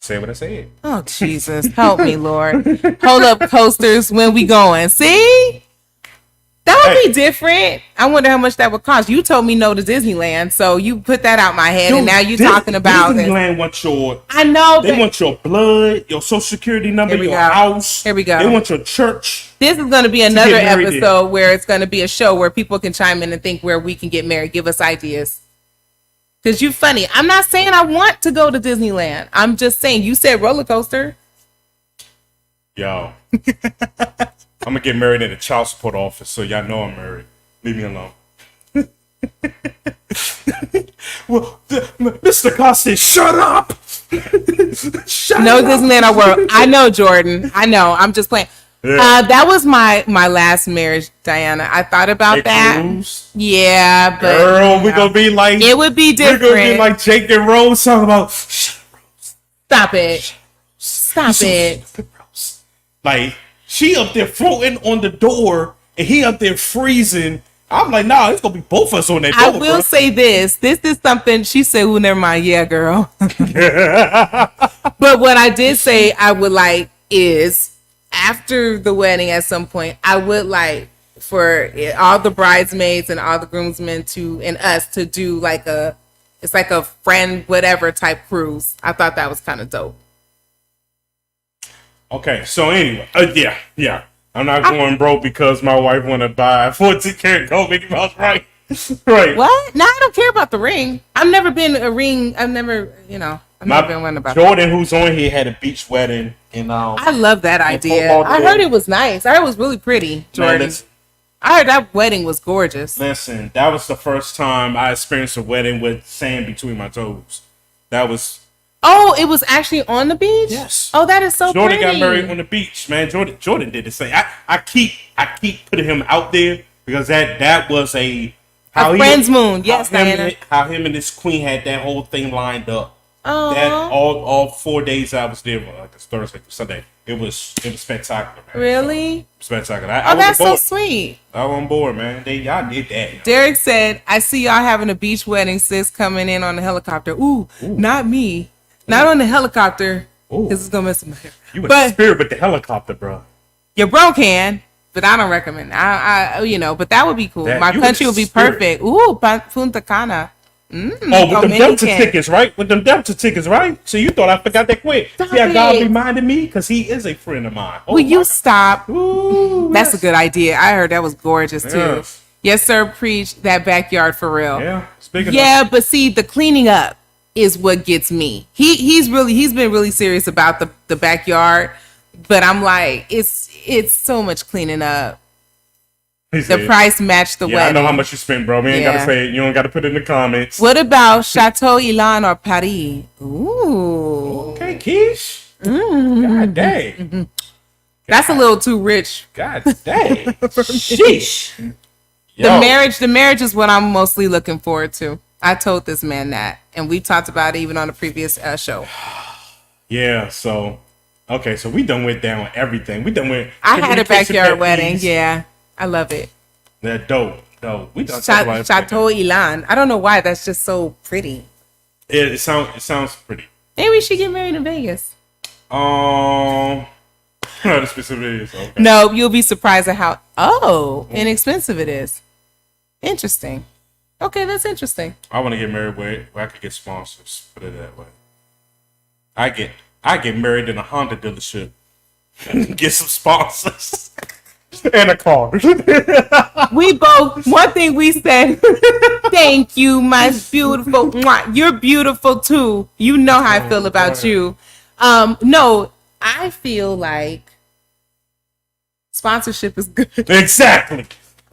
Say what I said. Oh, Jesus. Help me, Lord. Hold up, coasters. When we going? See? That would be different. I wonder how much that would cost. You told me no to Disneyland, so you put that out my head, and now you're talking about Disneyland wants your. I know they want your blood, your social security number, your house. Here we go. They want your church. This is going to be another episode where it's going to be a show where people can chime in and think where we can get married. Give us ideas. Because you funny. I'm not saying I want to go to Disneyland. I'm just saying you said roller coaster. Yo. I'm going to get married in the child support office, so y'all know I'm married. Leave me alone. Well, Mr. Costa, shut up! Shut no up. Disneyland World. I know, Jordan. I know. I'm just playing. Yeah. That was my last marriage, Diana. I thought about that. Cruise? Yeah, but girl, we're gonna be like it would be different. We're gonna be like Jake and Rose talking about. Stop it! Stop it! Like she up there floating on the door, and he up there freezing. I'm like, nah, it's gonna be both of us on that door. I will say this. This is something she said. Well, never mind. Yeah, girl. But what I did say I would like is. After the wedding at some point, I would like for all the bridesmaids and all the groomsmen and us to do like it's like a friend whatever type cruise. I thought that was kind of dope. Okay, so anyway, yeah. I'm not going broke because my wife want to buy a 14-karat gold Mickey Mouse, right? Right. What? No, I don't care about the ring. I've never been a ring. I've never been one about Jordan, who's on here, had a beach wedding. I love that idea. I heard it was nice. I heard it was really pretty, Jordan. Man, I heard that wedding was gorgeous. Listen, that was the first time I experienced a wedding with sand between my toes. That was... Oh, it was actually on the beach? Yes. Oh, that is so Jordan pretty. Jordan got married on the beach, man. Jordan did the same. I keep putting him out there because that was a friend's moon. Yes, Diana. How him and his queen had that whole thing lined up. Oh, that all 4 days I was there, like it's Thursday, Sunday. It was spectacular, man. Really? Spectacular. That's so sweet. I was on board, man. Y'all did that. Derek said, "I see y'all having a beach wedding. Sis coming in on the helicopter. Ooh. Not me. Not on the helicopter. This is gonna mess with my hair. You went to spirit with the helicopter, bro. Your bro can, but I don't recommend. But that would be cool. My country would be perfect. Ooh, Punta Cana. With them Delta tickets, right? With them Delta tickets, right? So you thought I forgot that quick. Yeah, God reminded me because he is a friend of mine. Will you stop? Ooh, that's a good idea. I heard that was gorgeous too. Yes, sir. Preach that backyard for real. Yeah. But see, the cleaning up is what gets me. He's been really serious about the backyard, but I'm like, it's so much cleaning up. The price matched the wedding. I know how much you spent, bro. We ain't gotta say it. You don't gotta put it in the comments. What about Chateau Ilan or Paris? Ooh. Okay, Keish. God dang. That's a little too rich. God dang. Sheesh. The marriage is what I'm mostly looking forward to. I told this man that, and we talked about it even on the previous show. Yeah. So, okay. So we done went down everything. We done went. I had a backyard wedding. Yeah. I love it. That dope. We done Chateau Ilan. I don't know why. That's just so pretty. It sounds pretty. Maybe we should get married in Vegas. Not as specific is. Okay. No, you'll be surprised at how inexpensive it is. Interesting. Okay, that's interesting. I want to get married where I could get sponsors. Put it that way. I get married in a Honda dealership. Get some sponsors. And a car. One thing we said, thank you, my beautiful. You're beautiful too. You know how I feel about you. No, I feel like sponsorship is good. Exactly.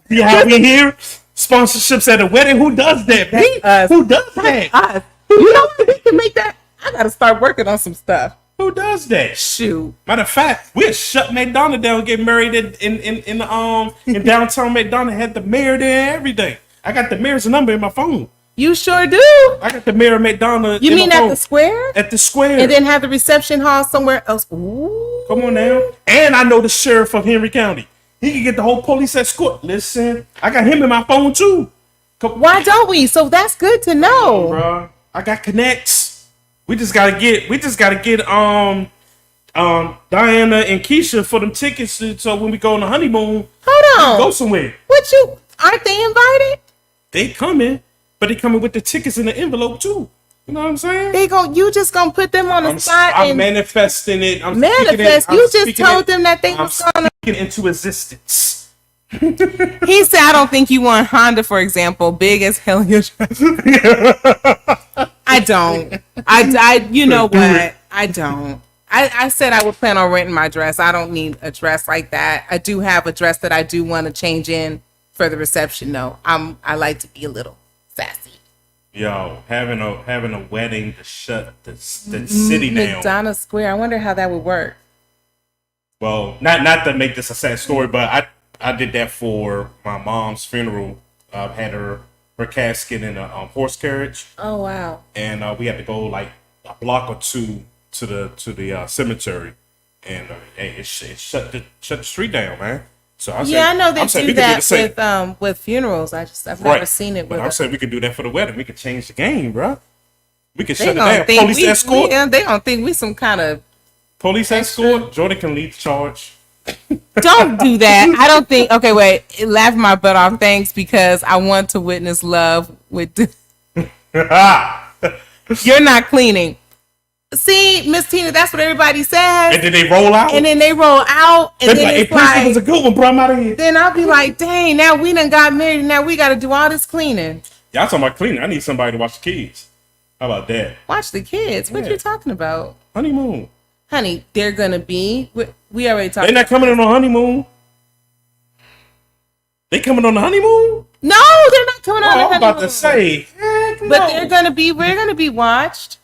You have me here? Sponsorships at a wedding? Who does that? Us. Who does that? Us. You know what? We can make that. I gotta start working on some stuff. Who does that? Shoot. Matter of fact, we'll shut McDonald down and get married in downtown McDonald. Had the mayor there every day. I got the mayor's number in my phone. You sure do. I got the mayor of McDonald. You mean at the square? At the square. And then have the reception hall somewhere else. Ooh. Come on now. And I know the sheriff of Henry County. He can get the whole police escort. Listen, I got him in my phone too. Why don't we? So that's good to know. Bro, I got connects. We just gotta get Diana and Keisha for them tickets so when we go on the honeymoon, hold on, we go somewhere. Aren't they invited? They coming, but they coming with the tickets in the envelope too. You know what I'm saying? You just gonna put them on the spot I'm and manifesting it. You just told them that they was gonna speak it into existence. He said, I don't think you want Honda, for example, big as hell. I don't. You know what? I don't. I said I would plan on renting my dress. I don't need a dress like that. I do have a dress that I do want to change in for the reception. No, I like to be a little sassy. Yo, having a wedding to shut the city down. McDonough Square. I wonder how that would work. Well, not to make this a sad story, but I did that for my mom's funeral. Had her casket in a horse carriage. Oh wow! And we had to go like a block or two to the cemetery, and it shut the street down, man. So I know they do that with funerals. I've never seen it. But I'm saying we could do that for the wedding. We could change the game, bro. We could shut it down. Police escort. They don't think we some kind of police escort. Jordan can lead the charge. Don't do that. I don't think. Okay, wait. Laugh my butt off. Thanks, because I want to witness love with. You're not cleaning. See, Miss Tina, that's what everybody says. And then they roll out. And then it's like, was a good one, bro. I'm out of here. Then I'll be like, dang, now we done got married. Now we got to do all this cleaning. Y'all talking about cleaning? I need somebody to watch the kids. How about that? Watch the kids? What you talking about? Honeymoon. Honey, they're gonna be. We already talked. They're not coming on a honeymoon. They coming on the honeymoon? No, they're not coming on the honeymoon. I'm about to say, but they're gonna be. We're gonna be watched.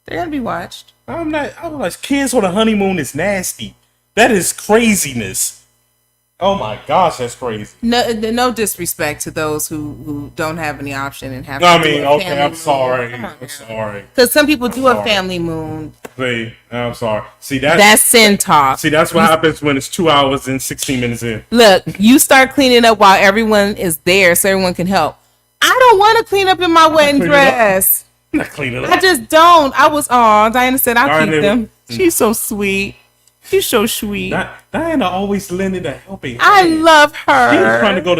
They're gonna be watched. I'm like, kids on a honeymoon is nasty. That is craziness. Oh my gosh, that's crazy. No disrespect to those who don't have any option and have. I'm sorry. I'm sorry. Because some people do a family moon. I'm sorry. See that's sin talk. See, that's what happens when it's 2 hours and 16 minutes in. Look, you start cleaning up while everyone is there, so everyone can help. I don't want to clean up in my wedding dress. I'm not cleaning up. I just don't. Diana said I'll keep them. She's so sweet. She's so sweet. Diana always lending a helping hand. I love her. She was trying to go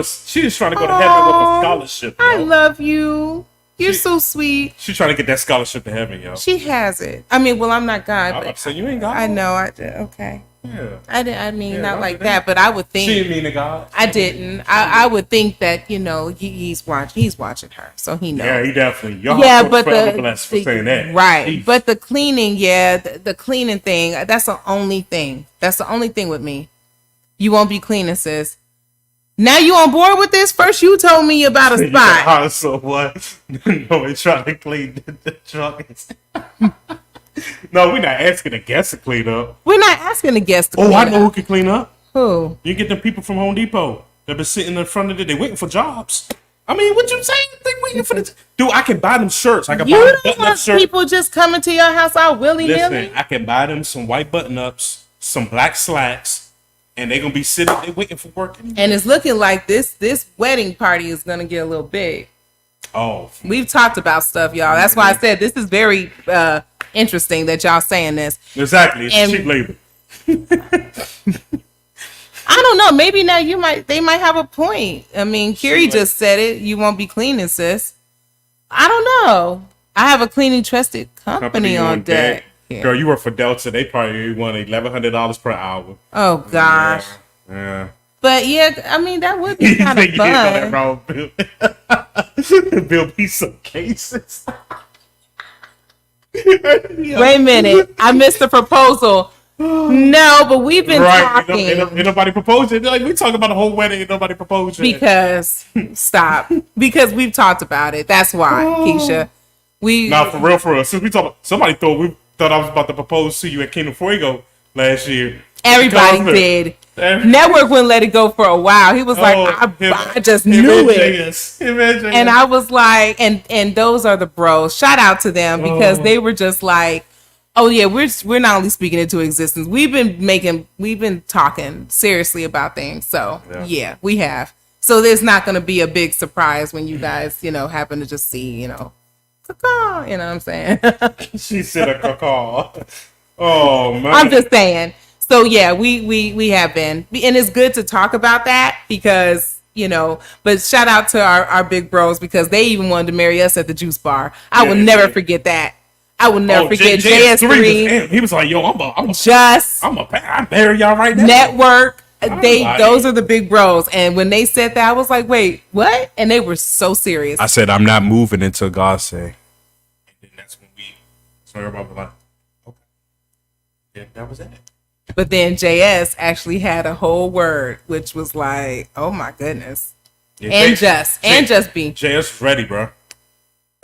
to heaven with a scholarship. Yo. I love you. You're so sweet. She's trying to get that scholarship to heaven, yo. She has it. I mean, well, I'm not God. I'm saying you ain't God. I know. I did. Okay. Yeah. I mean, not like that, but I would think. She didn't mean to God. I didn't. I would think that he's watching her, so he knows. Yeah, he definitely. But blessed for saying that. Right. Jeez. But the cleaning, the cleaning thing. That's the only thing. That's the only thing with me. You won't be cleaning, sis. Now you on board with this? First you told me about a spot. So what? No, we're trying to clean the truck. No, we're not asking the guests to clean up. We're not asking the guests to clean up. Oh, I know who can clean up. Who? You get the people from Home Depot. They've been sitting in front of it. They waiting for jobs. I mean, what you saying? They waiting for the... Dude, I can buy them shirts. I can buy them button-up shirts. People just coming to your house all willy-nilly? Listen, I can buy them some white button-ups, some black slacks, and they're going to be sitting there waiting for work. And it's looking like this wedding party is going to get a little big. Oh. We've talked about stuff, y'all. That's why I said this is very... interesting that y'all saying this. Exactly. It's cheap labor. I don't know. Maybe now they might have a point. I mean, Kiri just said it. You won't be cleaning, sis. I don't know. I have a cleaning trusted company on deck. Yeah. Girl, you work for Delta. They probably want $1,100 per hour. Oh gosh. Yeah. But yeah, I mean that would be kind of fun. Build me some cases. Wait a minute. I missed the proposal. No, but we've been talking. Ain't nobody proposing. Like, we talking about the whole wedding. Ain't nobody proposing. Because we've talked about it. That's why, Keisha. For real. Since we somebody thought I was about to propose to you at Kingdom Fuego last year. Everybody did. Network wouldn't let it go for a while. He was like, I just knew it. And I was like, and those are the bros. Shout out to them because they were just like, oh yeah, we're not only speaking into existence. We've been talking seriously about things. So yeah, we have. So there's not going to be a big surprise when you guys, happen to just see, caw. You know what I'm saying? She said a caw. Oh man. I'm just saying. So yeah, we have been, and it's good to talk about that because, you know, but shout out to our big bros because they even wanted to marry us at the juice bar. I will never forget that. I will never forget JS3. He was like, yo, I marry y'all right now. Network. Those are the big bros. And when they said that, I was like, wait, what? And they were so serious. I said, I'm not moving until God say. And then that's when everybody was like, okay. Yeah, that was it. But then JS actually had a whole word, which was like, oh my goodness. Yeah, and Just B. JS was ready, bro.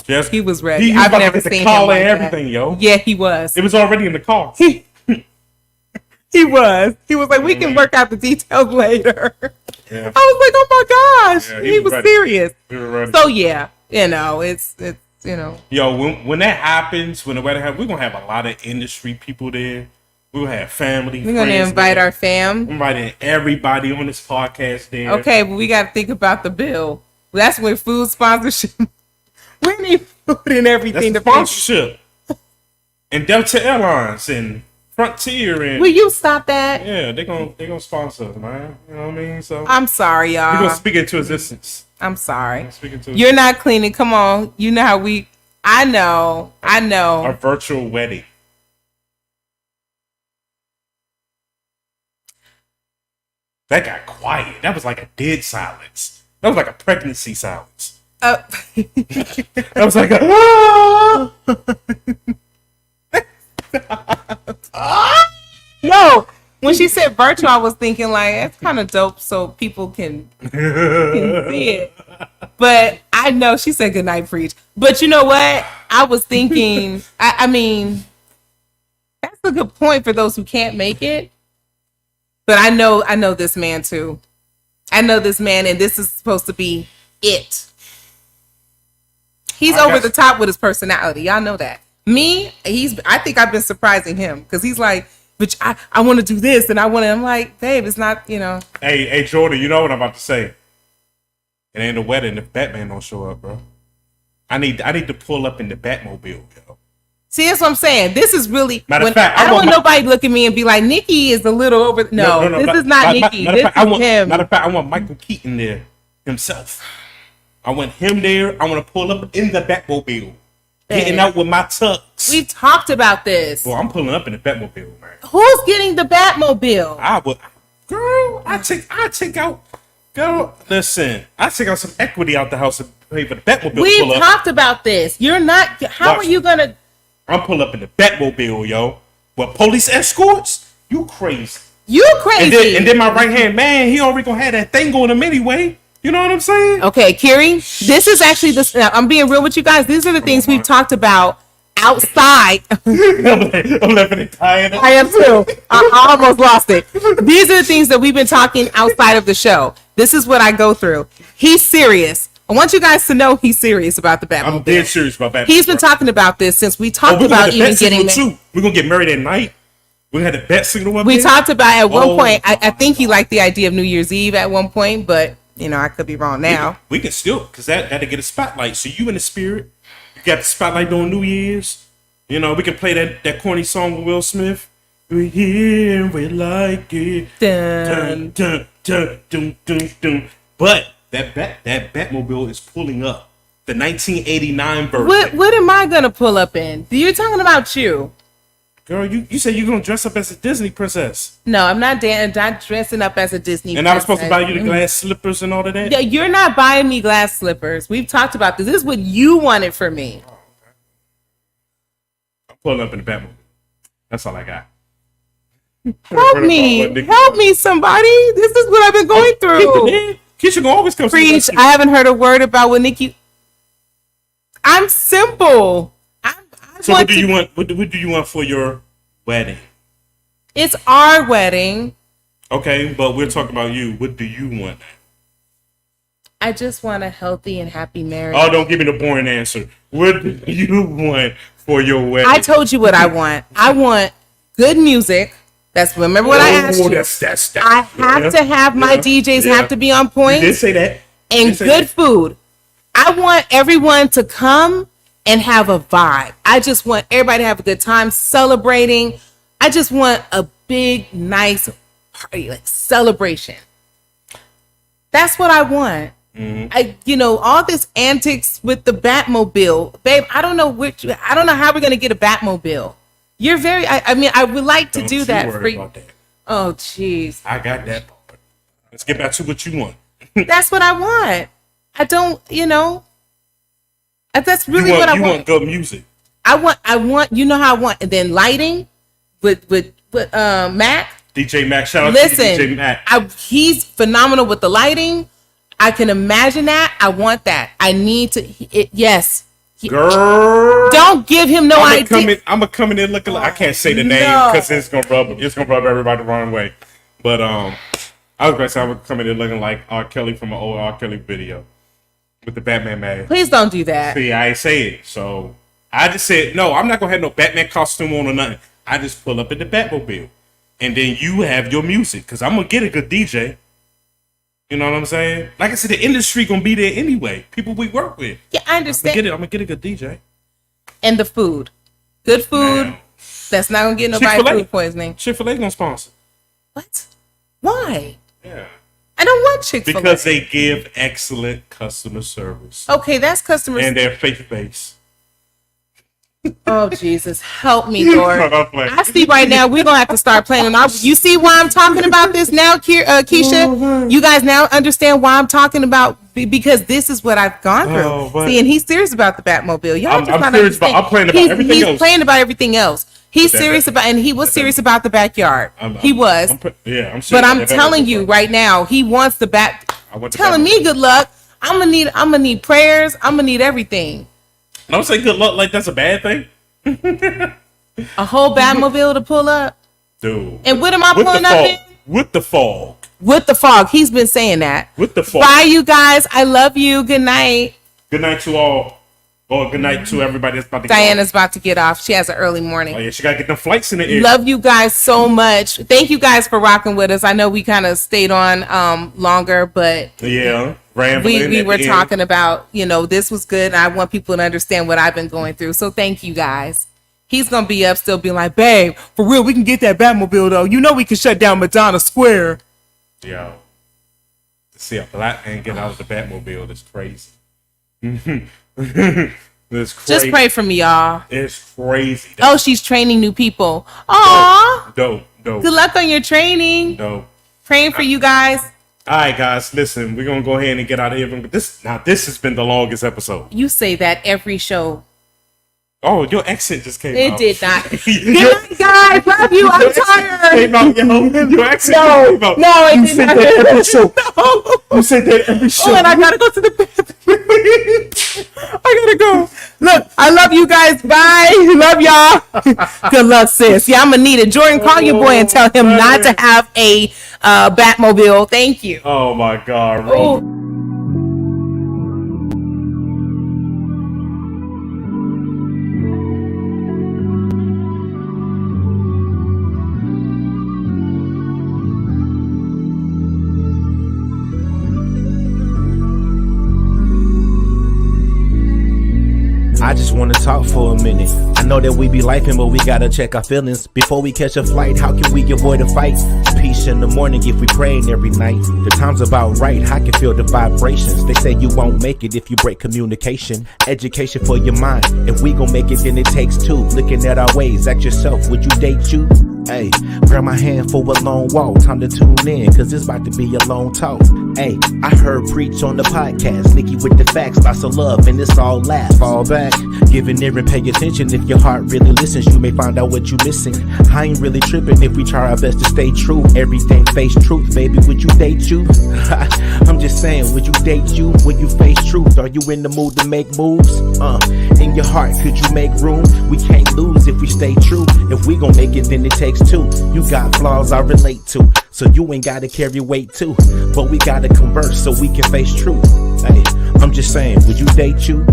He was ready. I've never seen him like everything, yo. Yeah, he was. It was already in the car. He was. He was like, we can work out the details later. Yeah. I was like, oh my gosh. Yeah, he was serious. So yeah, you know, it's you know. Yo, when that happens, when the wedding happens, we're gonna have a lot of industry people there. We'll have family. We're gonna invite our fam. Inviting everybody on this podcast there. Okay, but we gotta think about the bill. That's where food sponsorship. We need food and everything. That's sponsorship. And Delta Airlines and Frontier and. Will you stop that? Yeah, they're gonna sponsor us, man. You know what I mean? So I'm sorry, y'all. We're gonna speak into existence. I'm sorry. You're not cleaning. Come on. You know how we. I know. Our virtual wedding. That got quiet. That was like a dead silence. That was like a pregnancy silence. That was like a. No, when she said virtual, I was thinking like that's kind of dope, so people can see it. But I know she said good night, preach. But you know what? I was thinking. I mean, that's a good point for those who can't make it. But I know this man too. I know this man, and this is supposed to be it. He's over the top with his personality. Y'all know that. Me, I think I've been surprising him because he's like, but I want to do this and I'm like, babe, it's not, you know. Hey, Jordan, you know what I'm about to say. It ain't a wedding if Batman don't show up, bro. I need to pull up in the Batmobile, yo. See, that's what I'm saying. This is really. Matter of fact, I don't want nobody to look at me and be like, Nikki is a little over. No, this is not Nikki. This is him. Matter of fact, I want Michael Keaton there himself. I want him there. I want to pull up in the Batmobile, getting out with my tux. We've talked about this. Well, I'm pulling up in the Batmobile, man. Who's getting the Batmobile? I would, girl. I take out. Girl, listen. I take out some equity out the house and pay for the Batmobile. We've talked about this. You're not. How are you gonna? I'm pulling up in the Batmobile, yo. What, police escorts? You crazy. You crazy. And then my right hand man, he already gonna have that thing on him anyway. You know what I'm saying? Okay, Kiri, this is actually this. I'm being real with you guys. These are the things we've talked about outside. I'm laughing at Diana. I am too. I almost lost it. These are the things that we've been talking outside of the show. This is what I go through. He's serious. I want you guys to know he's serious about the Batmobile. I'm dead serious about Batmobile. He's been talking about this since we talked about even getting married. We're going to get married at night. We had a bat signal up We talked about at one point. I think he liked the idea of New Year's Eve at one point, but you know, I could be wrong now. We can still, because that had to get a spotlight. So you in the spirit. You got the spotlight on New Year's. You know, we can play that corny song with Will Smith. We're here, we like it. Dun, dun, dun, dun, dun, dun. But that Batmobile is pulling up. The 1989 version. What am I gonna pull up in? You're talking about you. Girl, you said you're gonna dress up as a Disney princess. No, I'm not dressing up as a Disney and princess. I was supposed to buy you the glass slippers and all of that? Yeah, you're not buying me glass slippers. We've talked about this. This is what you wanted for me. Oh, okay. I'm pulling up in the Batmobile. That's all I got. Help me, somebody. This is what I've been going through. Keisha gonna always come. Preach. I haven't heard a word about what Nikki. I'm simple. So what do you want? What do you want for your wedding? It's our wedding. Okay, but we're talking about you. What do you want? I just want a healthy and happy marriage. Oh, don't give me the boring answer. What do you want for your wedding? I told you what I want. I want good music. Remember what I asked you. That's I have to have my DJs have to be on point. You did say that. And good food. I want everyone to come and have a vibe. I just want everybody to have a good time celebrating. I just want a big, nice party, like celebration. That's what I want. All this antics with the Batmobile, babe. I don't know how we're gonna get a Batmobile. You're very. I would like to do that. About that. Oh, jeez. I got that. Let's get back to what you want. That's what I want. I don't. That's really what I want. You want good music. I want. You know how I want, and then lighting with Mac. DJ Mac, shout out to DJ Mac. He's phenomenal with the lighting. I can imagine that. I want that. I need to. Yes. Girl, don't give him no idea. I'm gonna come in there looking like I can't say the name because it's gonna rub everybody the wrong way. But I was gonna say I'm gonna come in there looking like R. Kelly from an old R. Kelly video with the Batman mask. Please don't do that. See, I ain't say it, so I just said no. I'm not gonna have no Batman costume on or nothing. I just pull up in the Batmobile, and then you have your music because I'm gonna get a good DJ. You know what I'm saying? Like I said, the industry gonna be there anyway. People we work with. Yeah, I understand. I'm gonna get a good DJ. And the food, good food. Now, that's not gonna get nobody food poisoning. Chick-fil-A gonna sponsor. What? Why? Yeah. I don't want Chick-fil-A because they give excellent customer service. Okay, that's customer and they're faith-based. Oh, Jesus, help me, Lord. I see right now we're going to have to start planning. You see why I'm talking about this now, Keisha? You guys now understand why I'm talking about, because this is what I've gone through. See, and he's serious about the Batmobile. Y'all I'm serious about, I'm playing about everything else. He's playing about everything else. He's serious about, and he was serious about the backyard. He was. I'm serious. But I'm telling you right now, he wants the telling me good luck. I'm gonna need prayers. I'm gonna need everything. Don't say good luck like that's a bad thing. A whole Batmobile to pull up, dude. And what am I pulling up in? With the fog. With the fog. He's been saying that. With the fog. Bye, you guys. I love you. Good night. Good night to all. Or good night to everybody that's about to Diana's about to get off. She has an early morning. Oh yeah, she gotta get the flights in the air. Love you guys so much. Thank you guys for rocking with us. I know we kind of stayed on longer, but yeah, we were talking about, this was good. And I want people to understand what I've been going through. So thank you guys. He's gonna be up still being like, babe, for real, we can get that Batmobile though. We can shut down Madonna Square. Yo, to see a black man get out of the Batmobile is crazy. Just pray for me, y'all. It's crazy. Oh, she's training new people. Aww. Dope. Good luck on your training. Dope. Praying for you guys. All right, guys, listen, we're gonna go ahead and get out of here. This has been the longest episode. You say that every show. Oh, your accent just came out. It did not. Good night, guys. Love you. I'm tired. Came out, your accent came out. No, it did not. Every show. No. You said that every show. Oh, and I gotta go to the bathroom. I gotta go. Look, I love you guys. Bye. Love y'all. Good luck, sis. Yeah, I'm gonna need it. Jordan, call your boy and tell him not to have a Batmobile. Thank you. Oh my God, bro. I just wanna talk for a minute. I know that we be lifing, but we gotta check our feelings before we catch a flight. How can we avoid a fight? Peace in the morning if we praying every night. The time's about right, I can feel the vibrations. They say you won't make it if you break communication. Education for your mind. If we gon' make it, then it takes two. Looking at our ways, ask yourself, would you date you? Hey, grab my hand for a long walk. Time to tune in, cause it's about to be a long talk. Hey, I heard preach on the podcast. Nikki with the facts, lots of love, and it's all laugh. Fall back, give an ear and pay attention. If your heart really listens, you may find out what you missing. I ain't really tripping if we try our best to stay true. Everything face truth, baby, would you date you? I'm just saying, would you date you? Would you face truth? Are you in the mood to make moves? In your heart, could you make room? We can't lose if we stay true. If we gon' make it, then it takes two. You got flaws I relate to, so you ain't gotta carry weight too. But we gotta converse so we can face truth. Hey, I'm just saying, would you date you?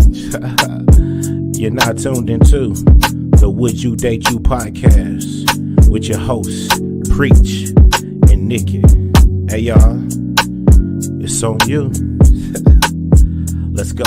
You're not tuned into the Would You Date You podcast with your hosts, Preach and Nikki. Hey y'all, it's on you. Let's go.